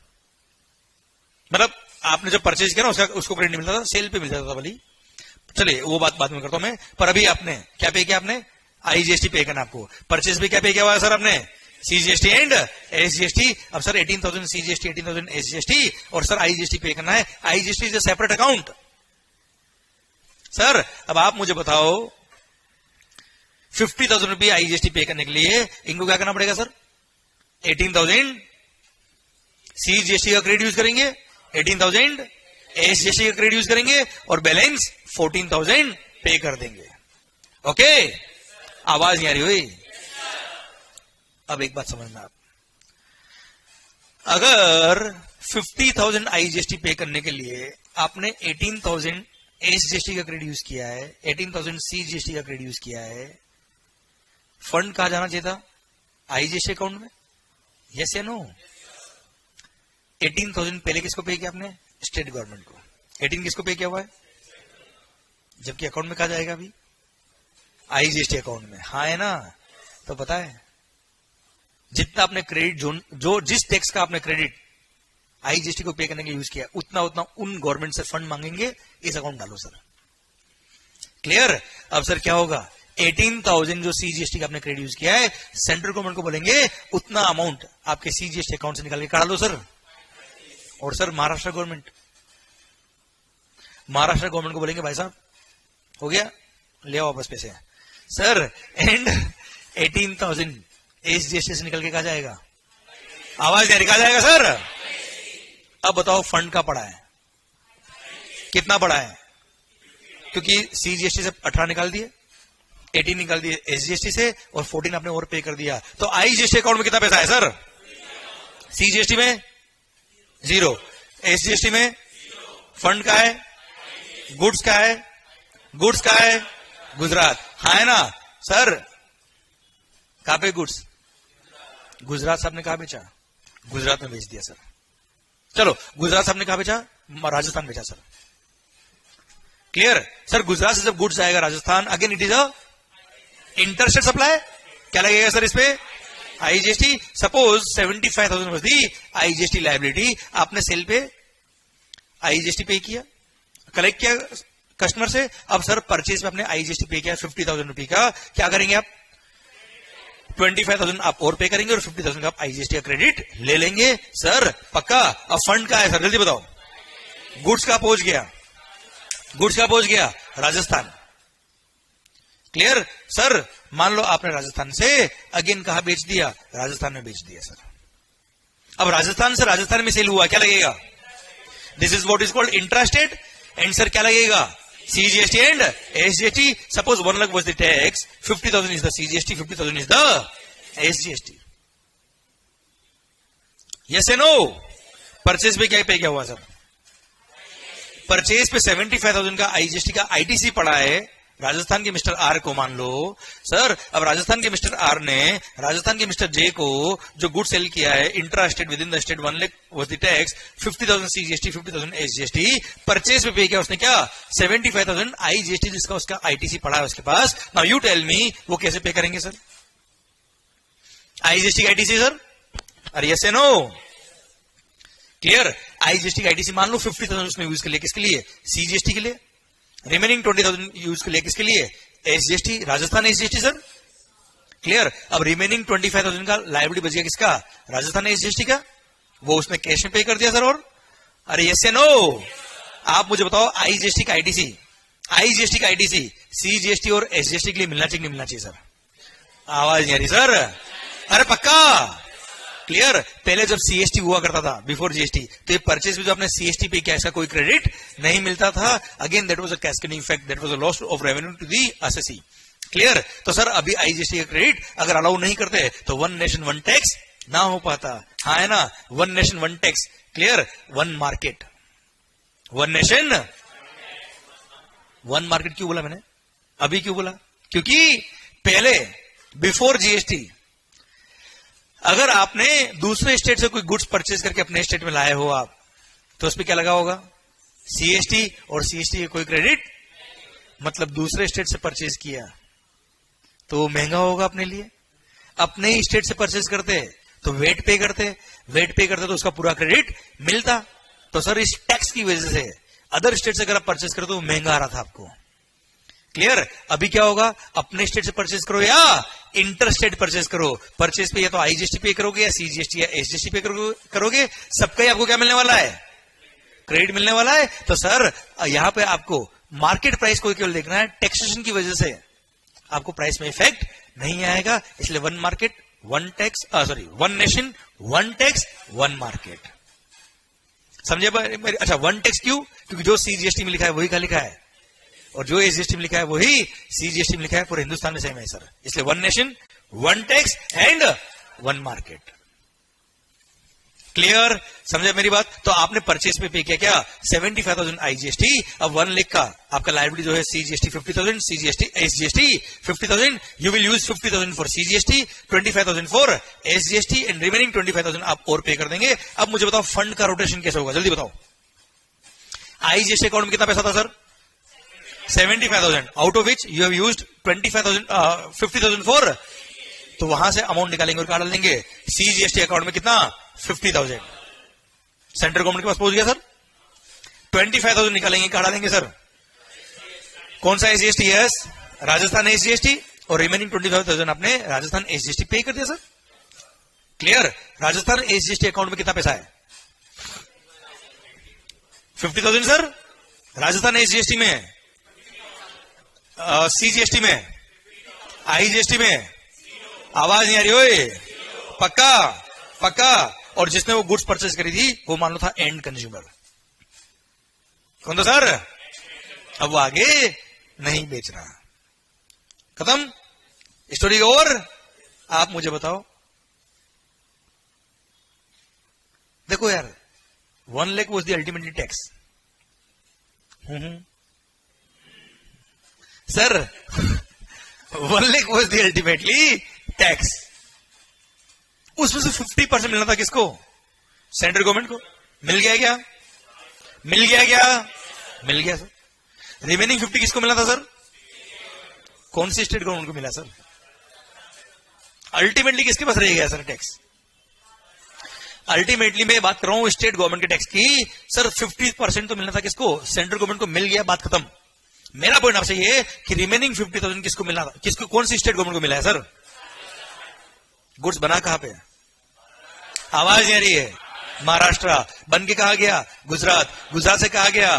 मतलब आपने जो परचेज किया ना उसको क्रेडिट नहीं मिलता था, सेल पे मिलता था भली। चलिए वो बात बाद में करता हूं मैं। पर अभी आपने क्या पे किया? आपने आईजीएसटी पे करना आपको। परचेज पे क्या पे किया हुआ है सर आपने? CGST and SGST. अब सर 18,000 सीजीएसटी, 18,000 एसजीएसटी, और सर आईजीएसटी पे करना है। IGST is a separate account sir. अब आप मुझे बताओ, 50,000 रुपये आईजीएसटी पे करने के लिए इनको क्या करना पड़ेगा सर? 18,000 सीजीएसटी का क्रेडिट यूज करेंगे, 18,000 एसजीएसटी का क्रेडिट यूज करेंगे, और बैलेंस 14,000 पे कर देंगे। ओके? आवाज नहीं आ रही हुई? अब एक बात समझना आप, अगर 50,000 आईजीएसटी पे करने के लिए आपने 18,000 एसजीएसटी का क्रेडिट यूज किया है, 18,000 सीजीएसटी का क्रेडिट यूज किया है, फंड कहां जाना चाहिए था? आईजीएसटी अकाउंट में। यस या नो? 18,000 पहले किसको पे किया आपने? स्टेट गवर्नमेंट को। 18 किसको पे किया हुआ है? जबकि अकाउंट में कहा जाएगा अभी? आईजीएसटी अकाउंट में। हाँ है ना? तो पता है जितना आपने क्रेडिट जो जिस टैक्स का आपने क्रेडिट आईजीएसटी को पे करने के लिए यूज किया, उतना उन गवर्नमेंट से फंड मांगेंगे, इस अकाउंट डालो सर। क्लियर? अब सर क्या होगा? 18,000 जो सीजीएसटी का आपने क्रेडिट यूज किया है, सेंट्रल गवर्नमेंट को बोलेंगे उतना अमाउंट आपके सीजीएसटी अकाउंट से निकाल के काट दो सर। और सर महाराष्ट्र गवर्नमेंट को बोलेंगे भाई साहब हो गया, ले आओ वापस पैसे सर। एंड 18,000 एसजीएसटी से निकल के कहा जाएगा? आवाज नहीं निकाल जाएगा सर। अब बताओ फंड का पड़ा है कितना पड़ा है? क्योंकि सीजीएसटी से 18 निकाल दिए, 18 निकाल दिए एसजीएसटी से, और 14 आपने और पे कर दिया। तो आईजीएसटी अकाउंट में कितना पैसा है सर? सीजीएसटी में 0, एसजीएसटी में फंड का है, गुड्स का है, गुड्स का है गुजरात। हाँ है ना सर? कहां पे गुड्स? गुजरात साहब ने कहा बेचा? गुजरात में बेच दिया सर। चलो गुजरात साहब ने कहा बेचा? राजस्थान बेचा सर। क्लियर? सर गुजरात से जब गुड्स आएगा Rajasthan, again it is a interstate supply. क्या लगेगा सर इस पे? IGST. Suppose 75,000 was the IGST liability, आपने सेल पे आईजीएसटी पे किया, कलेक्ट किया कस्टमर से। अब सर परचेज में आपने आईजीएसटी पे किया 50,000 रुपए का, क्या करेंगे आप? 25,000 आप और पे करेंगे और 50,000 का आप आईजीएसटी का क्रेडिट ले लेंगे सर, पक्का। अब फंड का है सर, जल्दी बताओ। गुड्स का पहुंच गया, गुड्स का पहुंच गया राजस्थान। Clear sir? मान लो आपने राजस्थान से अगेन कहा बेच दिया, राजस्थान में बेच दिया सर। अब राजस्थान से राजस्थान में सेल हुआ, क्या लगेगा? This is what is called intrastate. And sir क्या लगेगा? CGST and SGST. Suppose 1 lakh was the tax, 50,000 is the CGST, 50,000 is the SGST. Yes or no? Purchase पे क्या पे क्या हुआ सर? परचेज पे 75,000 का IGST का ITC पड़ा है राजस्थान के मिस्टर आर को। मान लो सर, अब राजस्थान के मिस्टर आर ने राजस्थान के मिस्टर जे को जो गुड सेल किया है intra state with in the state, 1 lakh was the tax, 50,000 CGST, 50,000 SGST। Purchase पे किया उसने क्या? 75,000 IGST जिसका उसका ITC पड़ा है उसके पास। नाउ यू टेल मी वो कैसे पे करेंगे सर? IGST का ITC सर? अरे यस नो? क्लियर? IGST का ITC मान लो 50,000 उसने यूज कर लिया, किसके लिए? CGST के लिए। रिमेनिंग 20,000 यूज कर लिया, किसके लिए? SGST, Rajasthan SGST sir. Clear? अब रिमेनिंग 25,000 का लायबिलिटी बच गया किसका? राजस्थान SGST का। वो उसने कैश में पे कर दिया सर। और अरे यस या नो? आप मुझे बताओ IGST का ITC, IGST का ITC CGST और SGST के लिए मिलना चाहिए नहीं मिलना चाहिए सर? आवाज नहीं आ रही सर? अरे पक्का? क्लियर? पहले जब CST हुआ करता था बिफोर GST, तो ये परचेज में जो आपने CST पे किया इसका कोई क्रेडिट नहीं मिलता था। Again that was a cascading effect, that was a loss of revenue to the assessee। Clear? तो सर अभी IGST का क्रेडिट अगर अलाउ नहीं करते तो 1 नेशन 1 टैक्स ना हो पाता। हाँ है ना? 1 nation 1 tax. Clear? 1 market, 1 nation 1 market. क्यों बोला मैंने अभी, क्यों बोला? क्योंकि पहले बिफोर GST अगर आपने दूसरे स्टेट से कोई गुड्स परचेज करके अपने स्टेट में लाए हो आप, तो उस पर क्या लगा होगा? CST, और CST का कोई क्रेडिट। मतलब दूसरे स्टेट से परचेज किया तो महंगा होगा अपने लिए। अपने ही स्टेट से परचेज करते तो वेट पे करते, वेट पे करते तो उसका पूरा क्रेडिट मिलता। तो सर इस टैक्स की वजह से अदर स्टेट से अगर आप परचेज करते तो महंगा आ रहा था आपको। क्लियर? अभी क्या होगा? अपने स्टेट से परचेज करो या इंटर स्टेट परचेज करो, परचेज पे या तो IGST पे करोगे या CGST या SGST पे करोगे, सबका ही आपको क्या मिलने वाला है? क्रेडिट मिलने वाला है। तो सर यहां पे आपको मार्केट प्राइस को केवल देखना है, टैक्सेशन की वजह से आपको प्राइस में इफेक्ट नहीं आएगा। इसलिए 1 market 1 tax, sorry 1 nation 1 tax 1 market. समझे? अच्छा 1 टैक्स क्यों? क्योंकि जो CGST में लिखा है वही का लिखा है, और जो SGST में लिखा है वही CGST में लिखा है। पूरे हिंदुस्तान में सेम है सर। इसलिए 1 nation 1 tax and 1 market. Clear? समझे मेरी बात? तो आपने परचेज पे पे किया क्या? 75,000 IGST। अब 1 लाख का आपका लायबिलिटी जो है CGST 50,000, CGST SGST 50,000। You will use 50,000 for CGST, 25,000 for SGST and remaining 25,000 आप और पे कर देंगे। अब मुझे बताओ फंड का रोटेशन कैसे होगा, जल्दी बताओ। IGST अकाउंट में कितना पैसा था sir? 75,000, out of which you have used 50,000 for, तो वहां से अमाउंट निकालेंगे और डाल देंगे CGST अकाउंट में कितना? 50,000। सेंट्रल गवर्नमेंट के पास पहुंच गया सर। 25,000 निकालेंगे, कहा डालेंगे सर? कौन सा SGST? Yes, Rajasthan SGST। और रिमेनिंग 25,000 आपने राजस्थान SGST पे कर दिया sir. Clear? Rajasthan SGST account में कितना पैसा है? 50,000 सर राजस्थान SGST में, CGST में, IGST में। आवाज नहीं आ रही ओए? पक्का? पक्का? और जिसने वो गुड्स परचेज करी थी वो मान लो था एंड कंज्यूमर। कौन था सर? अब वो आगे नहीं बेच रहा। खत्म स्टोरी ओवर। आप मुझे बताओ, देखो यार 1 lakh was the ultimately tax. Sir 1 lakh was the ultimately tax. उसमें से 50% मिलना था किसको? सेंट्रल गवर्नमेंट को। मिल गया क्या? मिल गया क्या? मिल गया सर। रिमेनिंग 50 किसको मिला था सर? कौन सी स्टेट गवर्नमेंट को मिला सर? अल्टीमेटली किसके पास रह गया सर टैक्स? अल्टीमेटली मैं बात कर रहा हूं स्टेट गवर्नमेंट के टैक्स की। सर 50% तो मिलना था किसको? सेंट्रल गवर्नमेंट को। मिल गया, बात खत्म। मेरा पॉइंट आपसे ये कि रिमेनिंग 50,000 किसको मिलना था? किसको? कौन सी स्टेट गवर्नमेंट को मिला है सर? गुड्स बना कहां पे? आवाज नहीं आ रही है। महाराष्ट्र बन के कहा गया? गुजरात। गुजरात से कहा गया?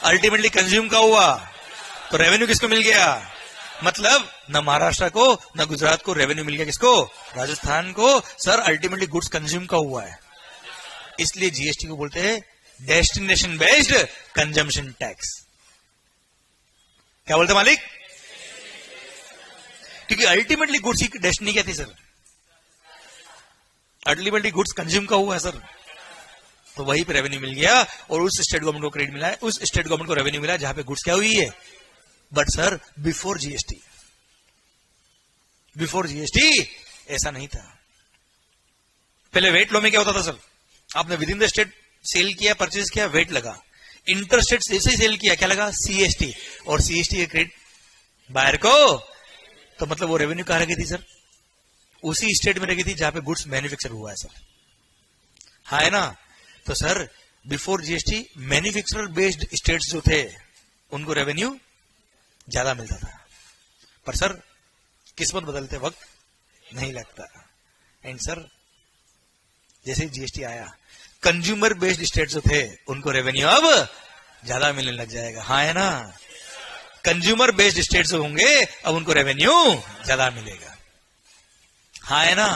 अल्टीमेटली कंज्यूम का हुआ, तो रेवेन्यू किसको मिल गया? मतलब न महाराष्ट्र को न गुजरात को रेवेन्यू मिल गया, किसको? राजस्थान को। सर अल्टीमेटली गुड्स कंज्यूम का हुआ है, इसलिए जीएसटी को बोलते हैं डेस्टिनेशन बेस्ड कंजम्पशन टैक्स। क्या बोलते मालिक? क्योंकि अल्टीमेटली गुड्स की डेस्टिनी क्या थी सर? अल्टीमेटली गुड्स कंज्यूम का हुआ है सर, तो वहीं पे रेवेन्यू मिल गया और उस स्टेट गवर्नमेंट को क्रेडिट मिला है, उस स्टेट गवर्नमेंट को रेवेन्यू मिला है जहां पे गुड्स क्या हुई है। But sir before GST, before GST ऐसा नहीं था। पहले वेट लो में क्या होता था सर? आपने within the state sale किया, परचेज किया, वेट लगा। इंटर स्टेट जैसे ही सेल किया क्या लगा? सीएसटी, और सीएसटी के क्रेडिट बायर को, तो मतलब वो रेवेन्यू कहां रखी थी सर? उसी स्टेट में रखी थी जहां पे गुड्स मैन्युफैक्चर हुआ है सर। हाँ है ना? तो sir before GST manufacturer based states जो थे उनको रेवेन्यू ज्यादा मिलता था, पर सर किस्मत बदलते वक्त नहीं लगता। एंड सर जैसे जीएसटी आया, कंज्यूमर बेस्ड स्टेट जो थे उनको रेवेन्यू अब ज्यादा मिलने लग जाएगा। हाँ है ना? कंज्यूमर बेस्ड स्टेट जो होंगे अब उनको रेवेन्यू ज्यादा मिलेगा। हाँ है ना?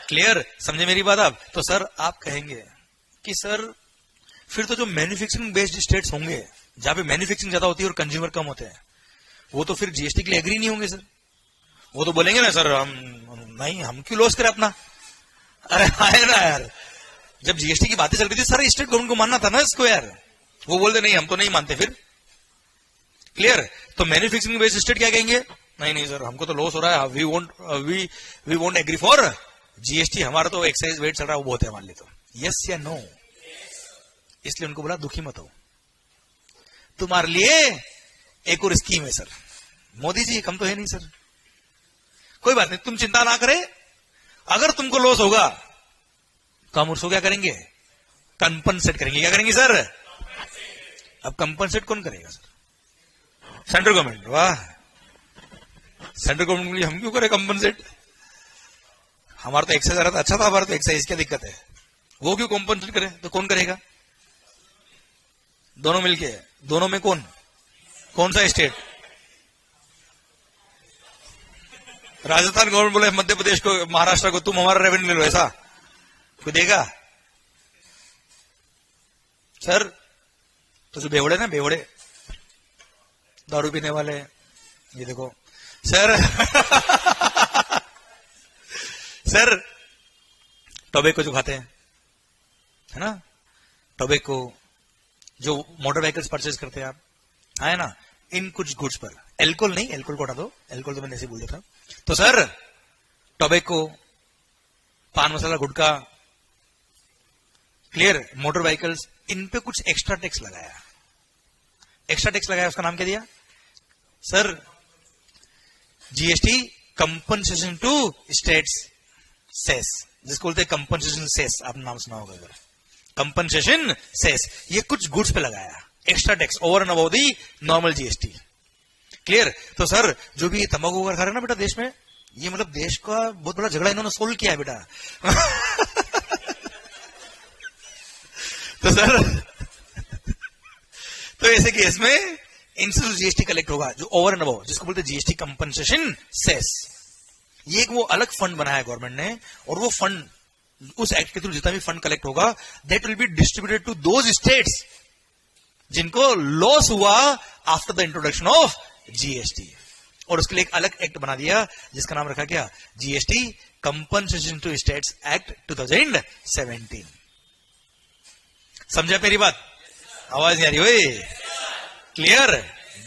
क्लियर? समझे मेरी बात आप? तो सर आप कहेंगे कि सर फिर तो जो मैन्युफैक्चरिंग बेस्ड स्टेट्स होंगे जहां पे मैन्युफैक्चरिंग ज्यादा होती है और कंज्यूमर कम होते हैं, वो तो फिर जीएसटी के लिए एग्री नहीं होंगे सर। वो तो बोलेंगे ना सर हम नहीं, हम क्यों लॉस करें अपना। अरे है ना यार, जब जीएसटी की बातें चल रही थी सर स्टेट गवर्नमेंट को मानना था ना इसको यार। वो बोलते नहीं हम तो नहीं मानते फिर। क्लियर? तो मैन्युफैक्चरिंग बेस्ड स्टेट क्या कहेंगे? नहीं नहीं सर हमको तो लॉस हो रहा है, we won't agree for GST, हमारा तो एक्साइज वेट चल रहा है वो बहुत है मान ली। तो यस या नो? इसलिए उनको बोला दुखी मत हो, तुम्हारे लिए एक और स्कीम है सर। मोदी जी कम तो है नहीं सर, कोई बात नहीं तुम चिंता ना करें, अगर तुमको लॉस होगा तो हम उसको क्या करेंगे? कंपनसेट करेंगे। क्या करेंगे सर? अब कंपनसेट कौन करेगा सर? Central government. वाह, सेंट्रल गवर्नमेंट के लिए हम क्यों करें कंपनसेट? हमारा तो एक्साइज आ रहा था, अच्छा था हमारा तो एक्साइज, क्या दिक्कत है? वो क्यों कंपनसेट करे? तो कौन करेगा? दोनों मिलके। दोनों में कौन कौन सा स्टेट? राजस्थान गवर्नमेंट बोले मध्य प्रदेश को, महाराष्ट्र को तुम हमारा रेवेन्यू ले लो, ऐसा कोई देगा सर? तो जो बेवड़े ना, बेवड़े दारू पीने वाले, ये देखो सर सर टोबैको जो खाते हैं है ना, टोबैको जो मोटर व्हीकल्स परचेज करते हैं आप, है ना, इन कुछ गुड्स पर एल्कोहल नहीं, एल्कोहल को हटा दो, एल्कोहल तो मैंने ऐसे बोल दिया था। तो sir tobacco, paan masala, gutkha, clear, motor vehicles, इन पे कुछ एक्स्ट्रा टैक्स लगाया। एक्स्ट्रा टैक्स लगाया, उसका नाम क्या दिया sir? GST compensation to states cess, जिसको बोलते हैं कंपनसेशन सेस, आपने नाम सुना होगा अगर। कंपनसेशन सेस, ये कुछ गुड्स पे लगाया extra tax over and above the normal GST. Clear? तो सर जो भी तंबाकू वगैरह खा रहे ना बेटा देश में, ये मतलब देश का बहुत बड़ा झगड़ा इन्होंने सोल्व किया है बेटा तो सर तो ऐसे केस में इनसे जो जीएसटी कलेक्ट होगा जो ओवर एंड अबव, जिसको बोलते हैं जीएसटी कंपनसेशन सेस, ये एक वो अलग फंड बनाया है गवर्नमेंट ने, और वो फंड, उस एक्ट के थ्रू जितना भी फंड कलेक्ट होगा that will be distributed to those states जिनको लॉस हुआ after the introduction of GST. और उसके लिए एक अलग एक्ट बना दिया जिसका नाम रखा गया GST compensation to states act 2017। समझा मेरी बात? आवाज नहीं आ रही हुई? क्लियर?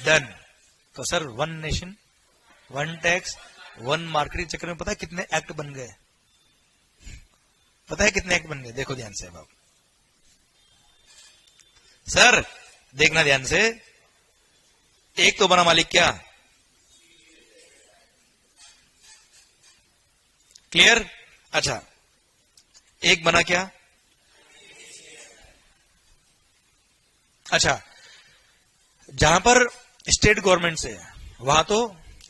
डन। तो sir one nation one tax one market के चक्कर में पता है कितने एक्ट बन गए? पता है कितने एक्ट बन गए? देखो ध्यान से अब सर, देखना ध्यान से। एक तो बना मालिक क्या? क्लियर? अच्छा, एक बना क्या? अच्छा, जहां पर स्टेट गवर्नमेंट से वहां तो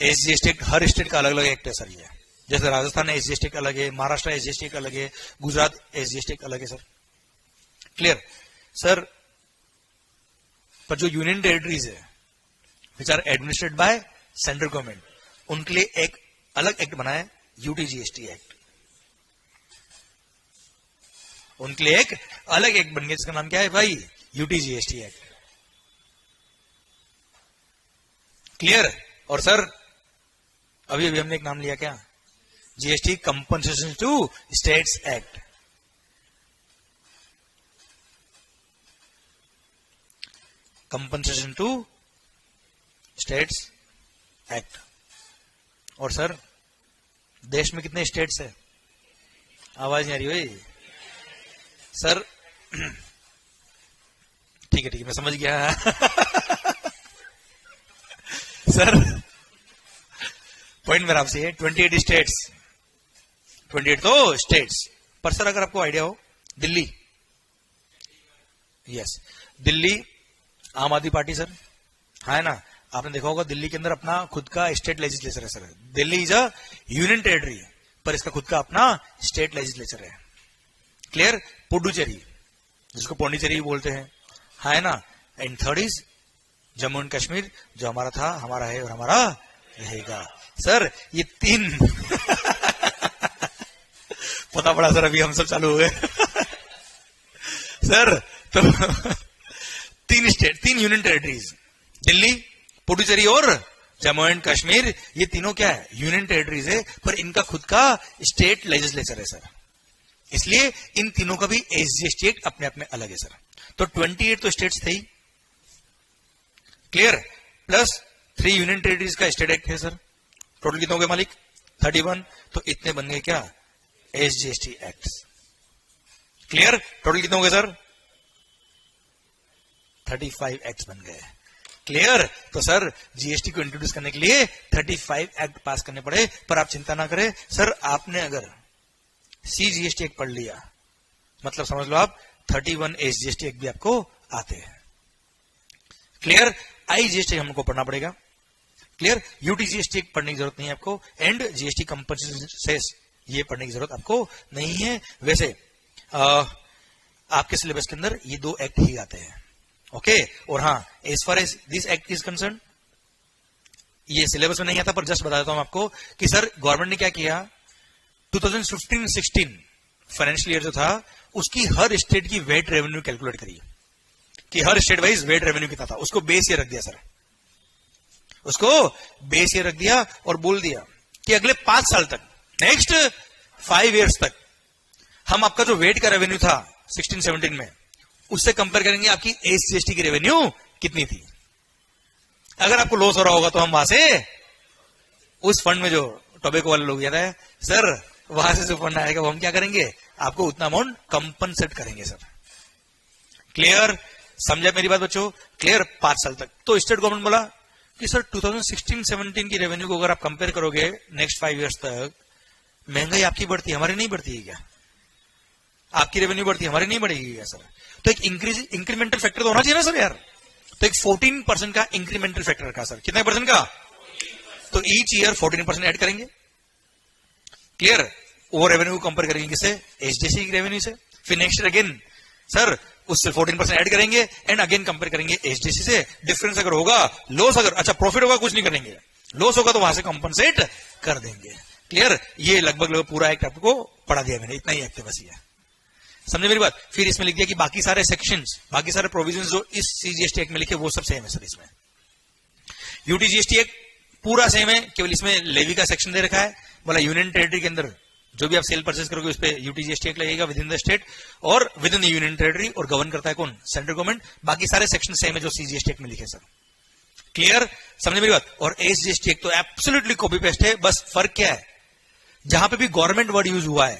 एसजी स्टेट, हर स्टेट का अलग अलग एक्ट है सर ये। जैसे राजस्थान एसजीएसटी एक अलग है, महाराष्ट्र एसजीएसटी एक अलग है, गुजरात एसजीएसटी एक अलग है सर। Clear sir. पर जो यूनियन टेरिटरीज है which are administered by central government, उनके लिए एक अलग एक्ट बना है, यूटीजीएसटी एक्ट। उनके लिए एक अलग एक्ट बन गया जिसका नाम क्या है भाई, यूटीजीएसटी एक्ट। क्लियर। और सर अभी अभी हमने एक नाम लिया क्या, GST compensation to states act. Compensation to states act. और सर देश में कितने स्टेट्स है, आवाज नहीं आ रही भाई सर। ठीक है मैं समझ गया सर पॉइंट मेरा आपसे है 28 स्टेट्स, 28 तो स्टेट्स। पर सर अगर आपको आइडिया हो, दिल्ली, यस दिल्ली आम आदमी पार्टी सर, हाँ है ना, आपने देखा होगा दिल्ली के अंदर अपना खुद का स्टेट लेजिस्लेचर है sir. Delhi is a union territory पर इसका खुद का अपना स्टेट लेजिस्लेचर है। क्लियर। पुडुचेरी जिसको पौंडीचेरी बोलते हैं, हाँ है ना। And third is Jammu and Kashmir, जो हमारा था, हमारा है और हमारा रहेगा सर। ये तीन पता पड़ा सर, अभी हम सब चालू हुए सर। तो तीन स्टेट, तीन यूनियन टेरिटरीज, दिल्ली, पुडुचेरी और जम्मू एंड कश्मीर, ये तीनों क्या है, यूनियन टेरिटरीज है, पर इनका खुद का स्टेट लेजिस्लेचर है सर। इसलिए इन तीनों का भी एसजीएसटी एक्ट अपने आप में अलग है सर। तो 28 तो स्टेट्स थे ही, क्लियर, प्लस 3 यूनियन टेरिटरीज का स्टेट एक्ट है सर। टोटल कितने हो गए मालिक, 31। तो इतने बन गए क्या, एसजीएसटी एक्ट। क्लियर। टोटल कितने हो गए सर, 35 एक्ट बन गए। क्लियर। तो सर जीएसटी को इंट्रोड्यूस करने के लिए 35 एक्ट पास करने पड़े। पर आप चिंता ना करें सर, आपने अगर सीजीएसटी एक्ट पढ़ लिया मतलब समझ लो आप 31 एसजीएसटी एक्ट भी आपको आते हैं। क्लियर। आईजीएसटी हमको पढ़ना पड़ेगा। क्लियर। यूटीजीएसटी एक्ट पढ़ने की जरूरत नहीं है आपको, एंड जीएसटी कंपनसेशन सेस ये पढ़ने की जरूरत आपको नहीं है। वैसे आपके सिलेबस के अंदर ये 2 एक्ट ही आते हैं। ओके। और हाँ, as far as this act is concern, ये सिलेबस में नहीं आता, पर जस्ट बता देता हूं आपको कि सर गवर्नमेंट ने क्या किया, 2015-16 फाइनेंशियल ईयर जो था उसकी हर स्टेट की वेट रेवेन्यू कैलकुलेट करी कि हर स्टेट वाइज वेट रेवेन्यू कितना था, उसको बेस ईयर रख दिया सर, उसको बेस ईयर रख दिया और बोल दिया कि अगले 5 साल तक, नेक्स्ट 5 इयर्स तक हम आपका जो वेट का रेवेन्यू था 16-17 में, उससे कंपेयर करेंगे आपकी एसजीएसटी की रेवेन्यू कितनी थी। अगर आपको लॉस हो रहा होगा तो हम वहां से उस फंड में, जो टोबैको वाले लोग कहते हैं सर, वहां से जो फंड आएगा वो हम क्या करेंगे, आपको उतना अमाउंट कंपनसेट करेंगे सर। क्लियर। समझा मेरी बात बच्चों। क्लियर। 5 साल तक। तो स्टेट गवर्नमेंट बोला कि सर 2016-17 की रेवेन्यू को अगर आप कंपेयर करोगे नेक्स्ट 5 इयर्स तक, महंगाई आपकी बढ़ती है, हमारी नहीं बढ़ती है क्या, आपकी रेवेन्यू बढ़ती है, हमारी नहीं बढ़ेगी क्या सर। तो एक इंक्रीमेंटल फैक्टर तो होना चाहिए ना सर यार। तो एक 14% का इंक्रीमेंटल फैक्टर रखा सर। कितने परसेंट का, तो ईच ईयर 14% ऐड करेंगे। क्लियर। वो रेवेन्यू को कंपेयर करेंगे किससे, एसजीएसटी की रेवेन्यू से। फिर नेक्स्ट ईयर अगेन सर उससे 14% ऐड करेंगे एंड अगेन कंपेयर करेंगे एसजीएसटी से। डिफरेंस अगर होगा, लॉस अगर, अच्छा प्रॉफिट होगा कुछ नहीं करेंगे, लॉस होगा तो वहां से कंपनसेट कर देंगे। क्लियर। ये लगभग पूरा एक्ट आपको पढ़ा दिया मैंने, इतना ही एक्ट है बस ये, समझे मेरी बात। फिर इसमें लिख दिया कि बाकी सारे सेक्शंस, बाकी सारे प्रोविजंस जो इस सीजीएसटी एक्ट में लिखे वो सब सेम है सर। इसमें यूटीजीएसटी एक्ट पूरा सेम है, केवल इसमें लेवी का सेक्शन दे रखा है, बोला यूनियन टेरिटरी के अंदर जो भी आप सेल परचेज करोगे उस पर यूटीजीएसटी एक्ट लगेगा विद इन द स्टेट और with in the union territory, और गवर्न करता है कौन, सेंट्रल गवर्नमेंट। बाकी सारे सेक्शन सेम है जो सीजीएसटी एक्ट में लिखे सर। क्लियर। समझे मेरी बात। और एसजीएसटी एक्ट तो एब्सोल्युटली कॉपी पेस्ट है, बस फर्क क्या है, जहां पे भी गवर्नमेंट वर्ड यूज हुआ है,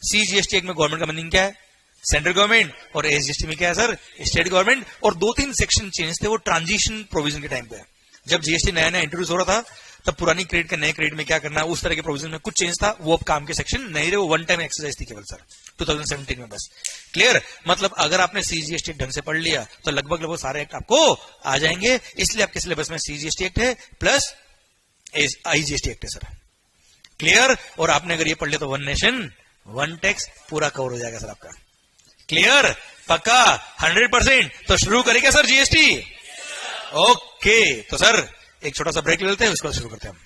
सीजीएसटी एक्ट में गवर्नमेंट का मीनिंग क्या है, सेंट्रल गवर्नमेंट, और एसजीएसटी में क्या है सर, स्टेट गवर्नमेंट। और 2-3 सेक्शन चेंज थे, वो ट्रांजिशन प्रोविजन के टाइम पे, जब जीएसटी नया नया इंट्रोड्यूस हो रहा था तब पुरानी क्रेडिट का नए क्रेडिट में क्या करना है, उस तरह के प्रोविजन में कुछ चेंज था। वो अब काम के सेक्शन नहीं रहे, वो वन टाइम एक्सरसाइज थी केवल सर 2017 में बस। क्लियर। मतलब अगर आपने सीजीएसटी ढंग से पढ़ लिया तो लगभग सारे एक्ट आपको आ जाएंगे। इसलिए आपके सिलेबस में सीजीएसटी एक्ट है प्लस आईजीएसटी एक्ट है सर। क्लियर? और आपने अगर ये पढ़ लिया तो 1 नेशन 1 टैक्स पूरा कवर हो जाएगा सर आपका। क्लियर? पक्का 100%। तो शुरू करें क्या सर जीएसटी? ओके, तो सर एक छोटा सा ब्रेक ले लेते हैं, उसके बाद शुरू करते हैं हम।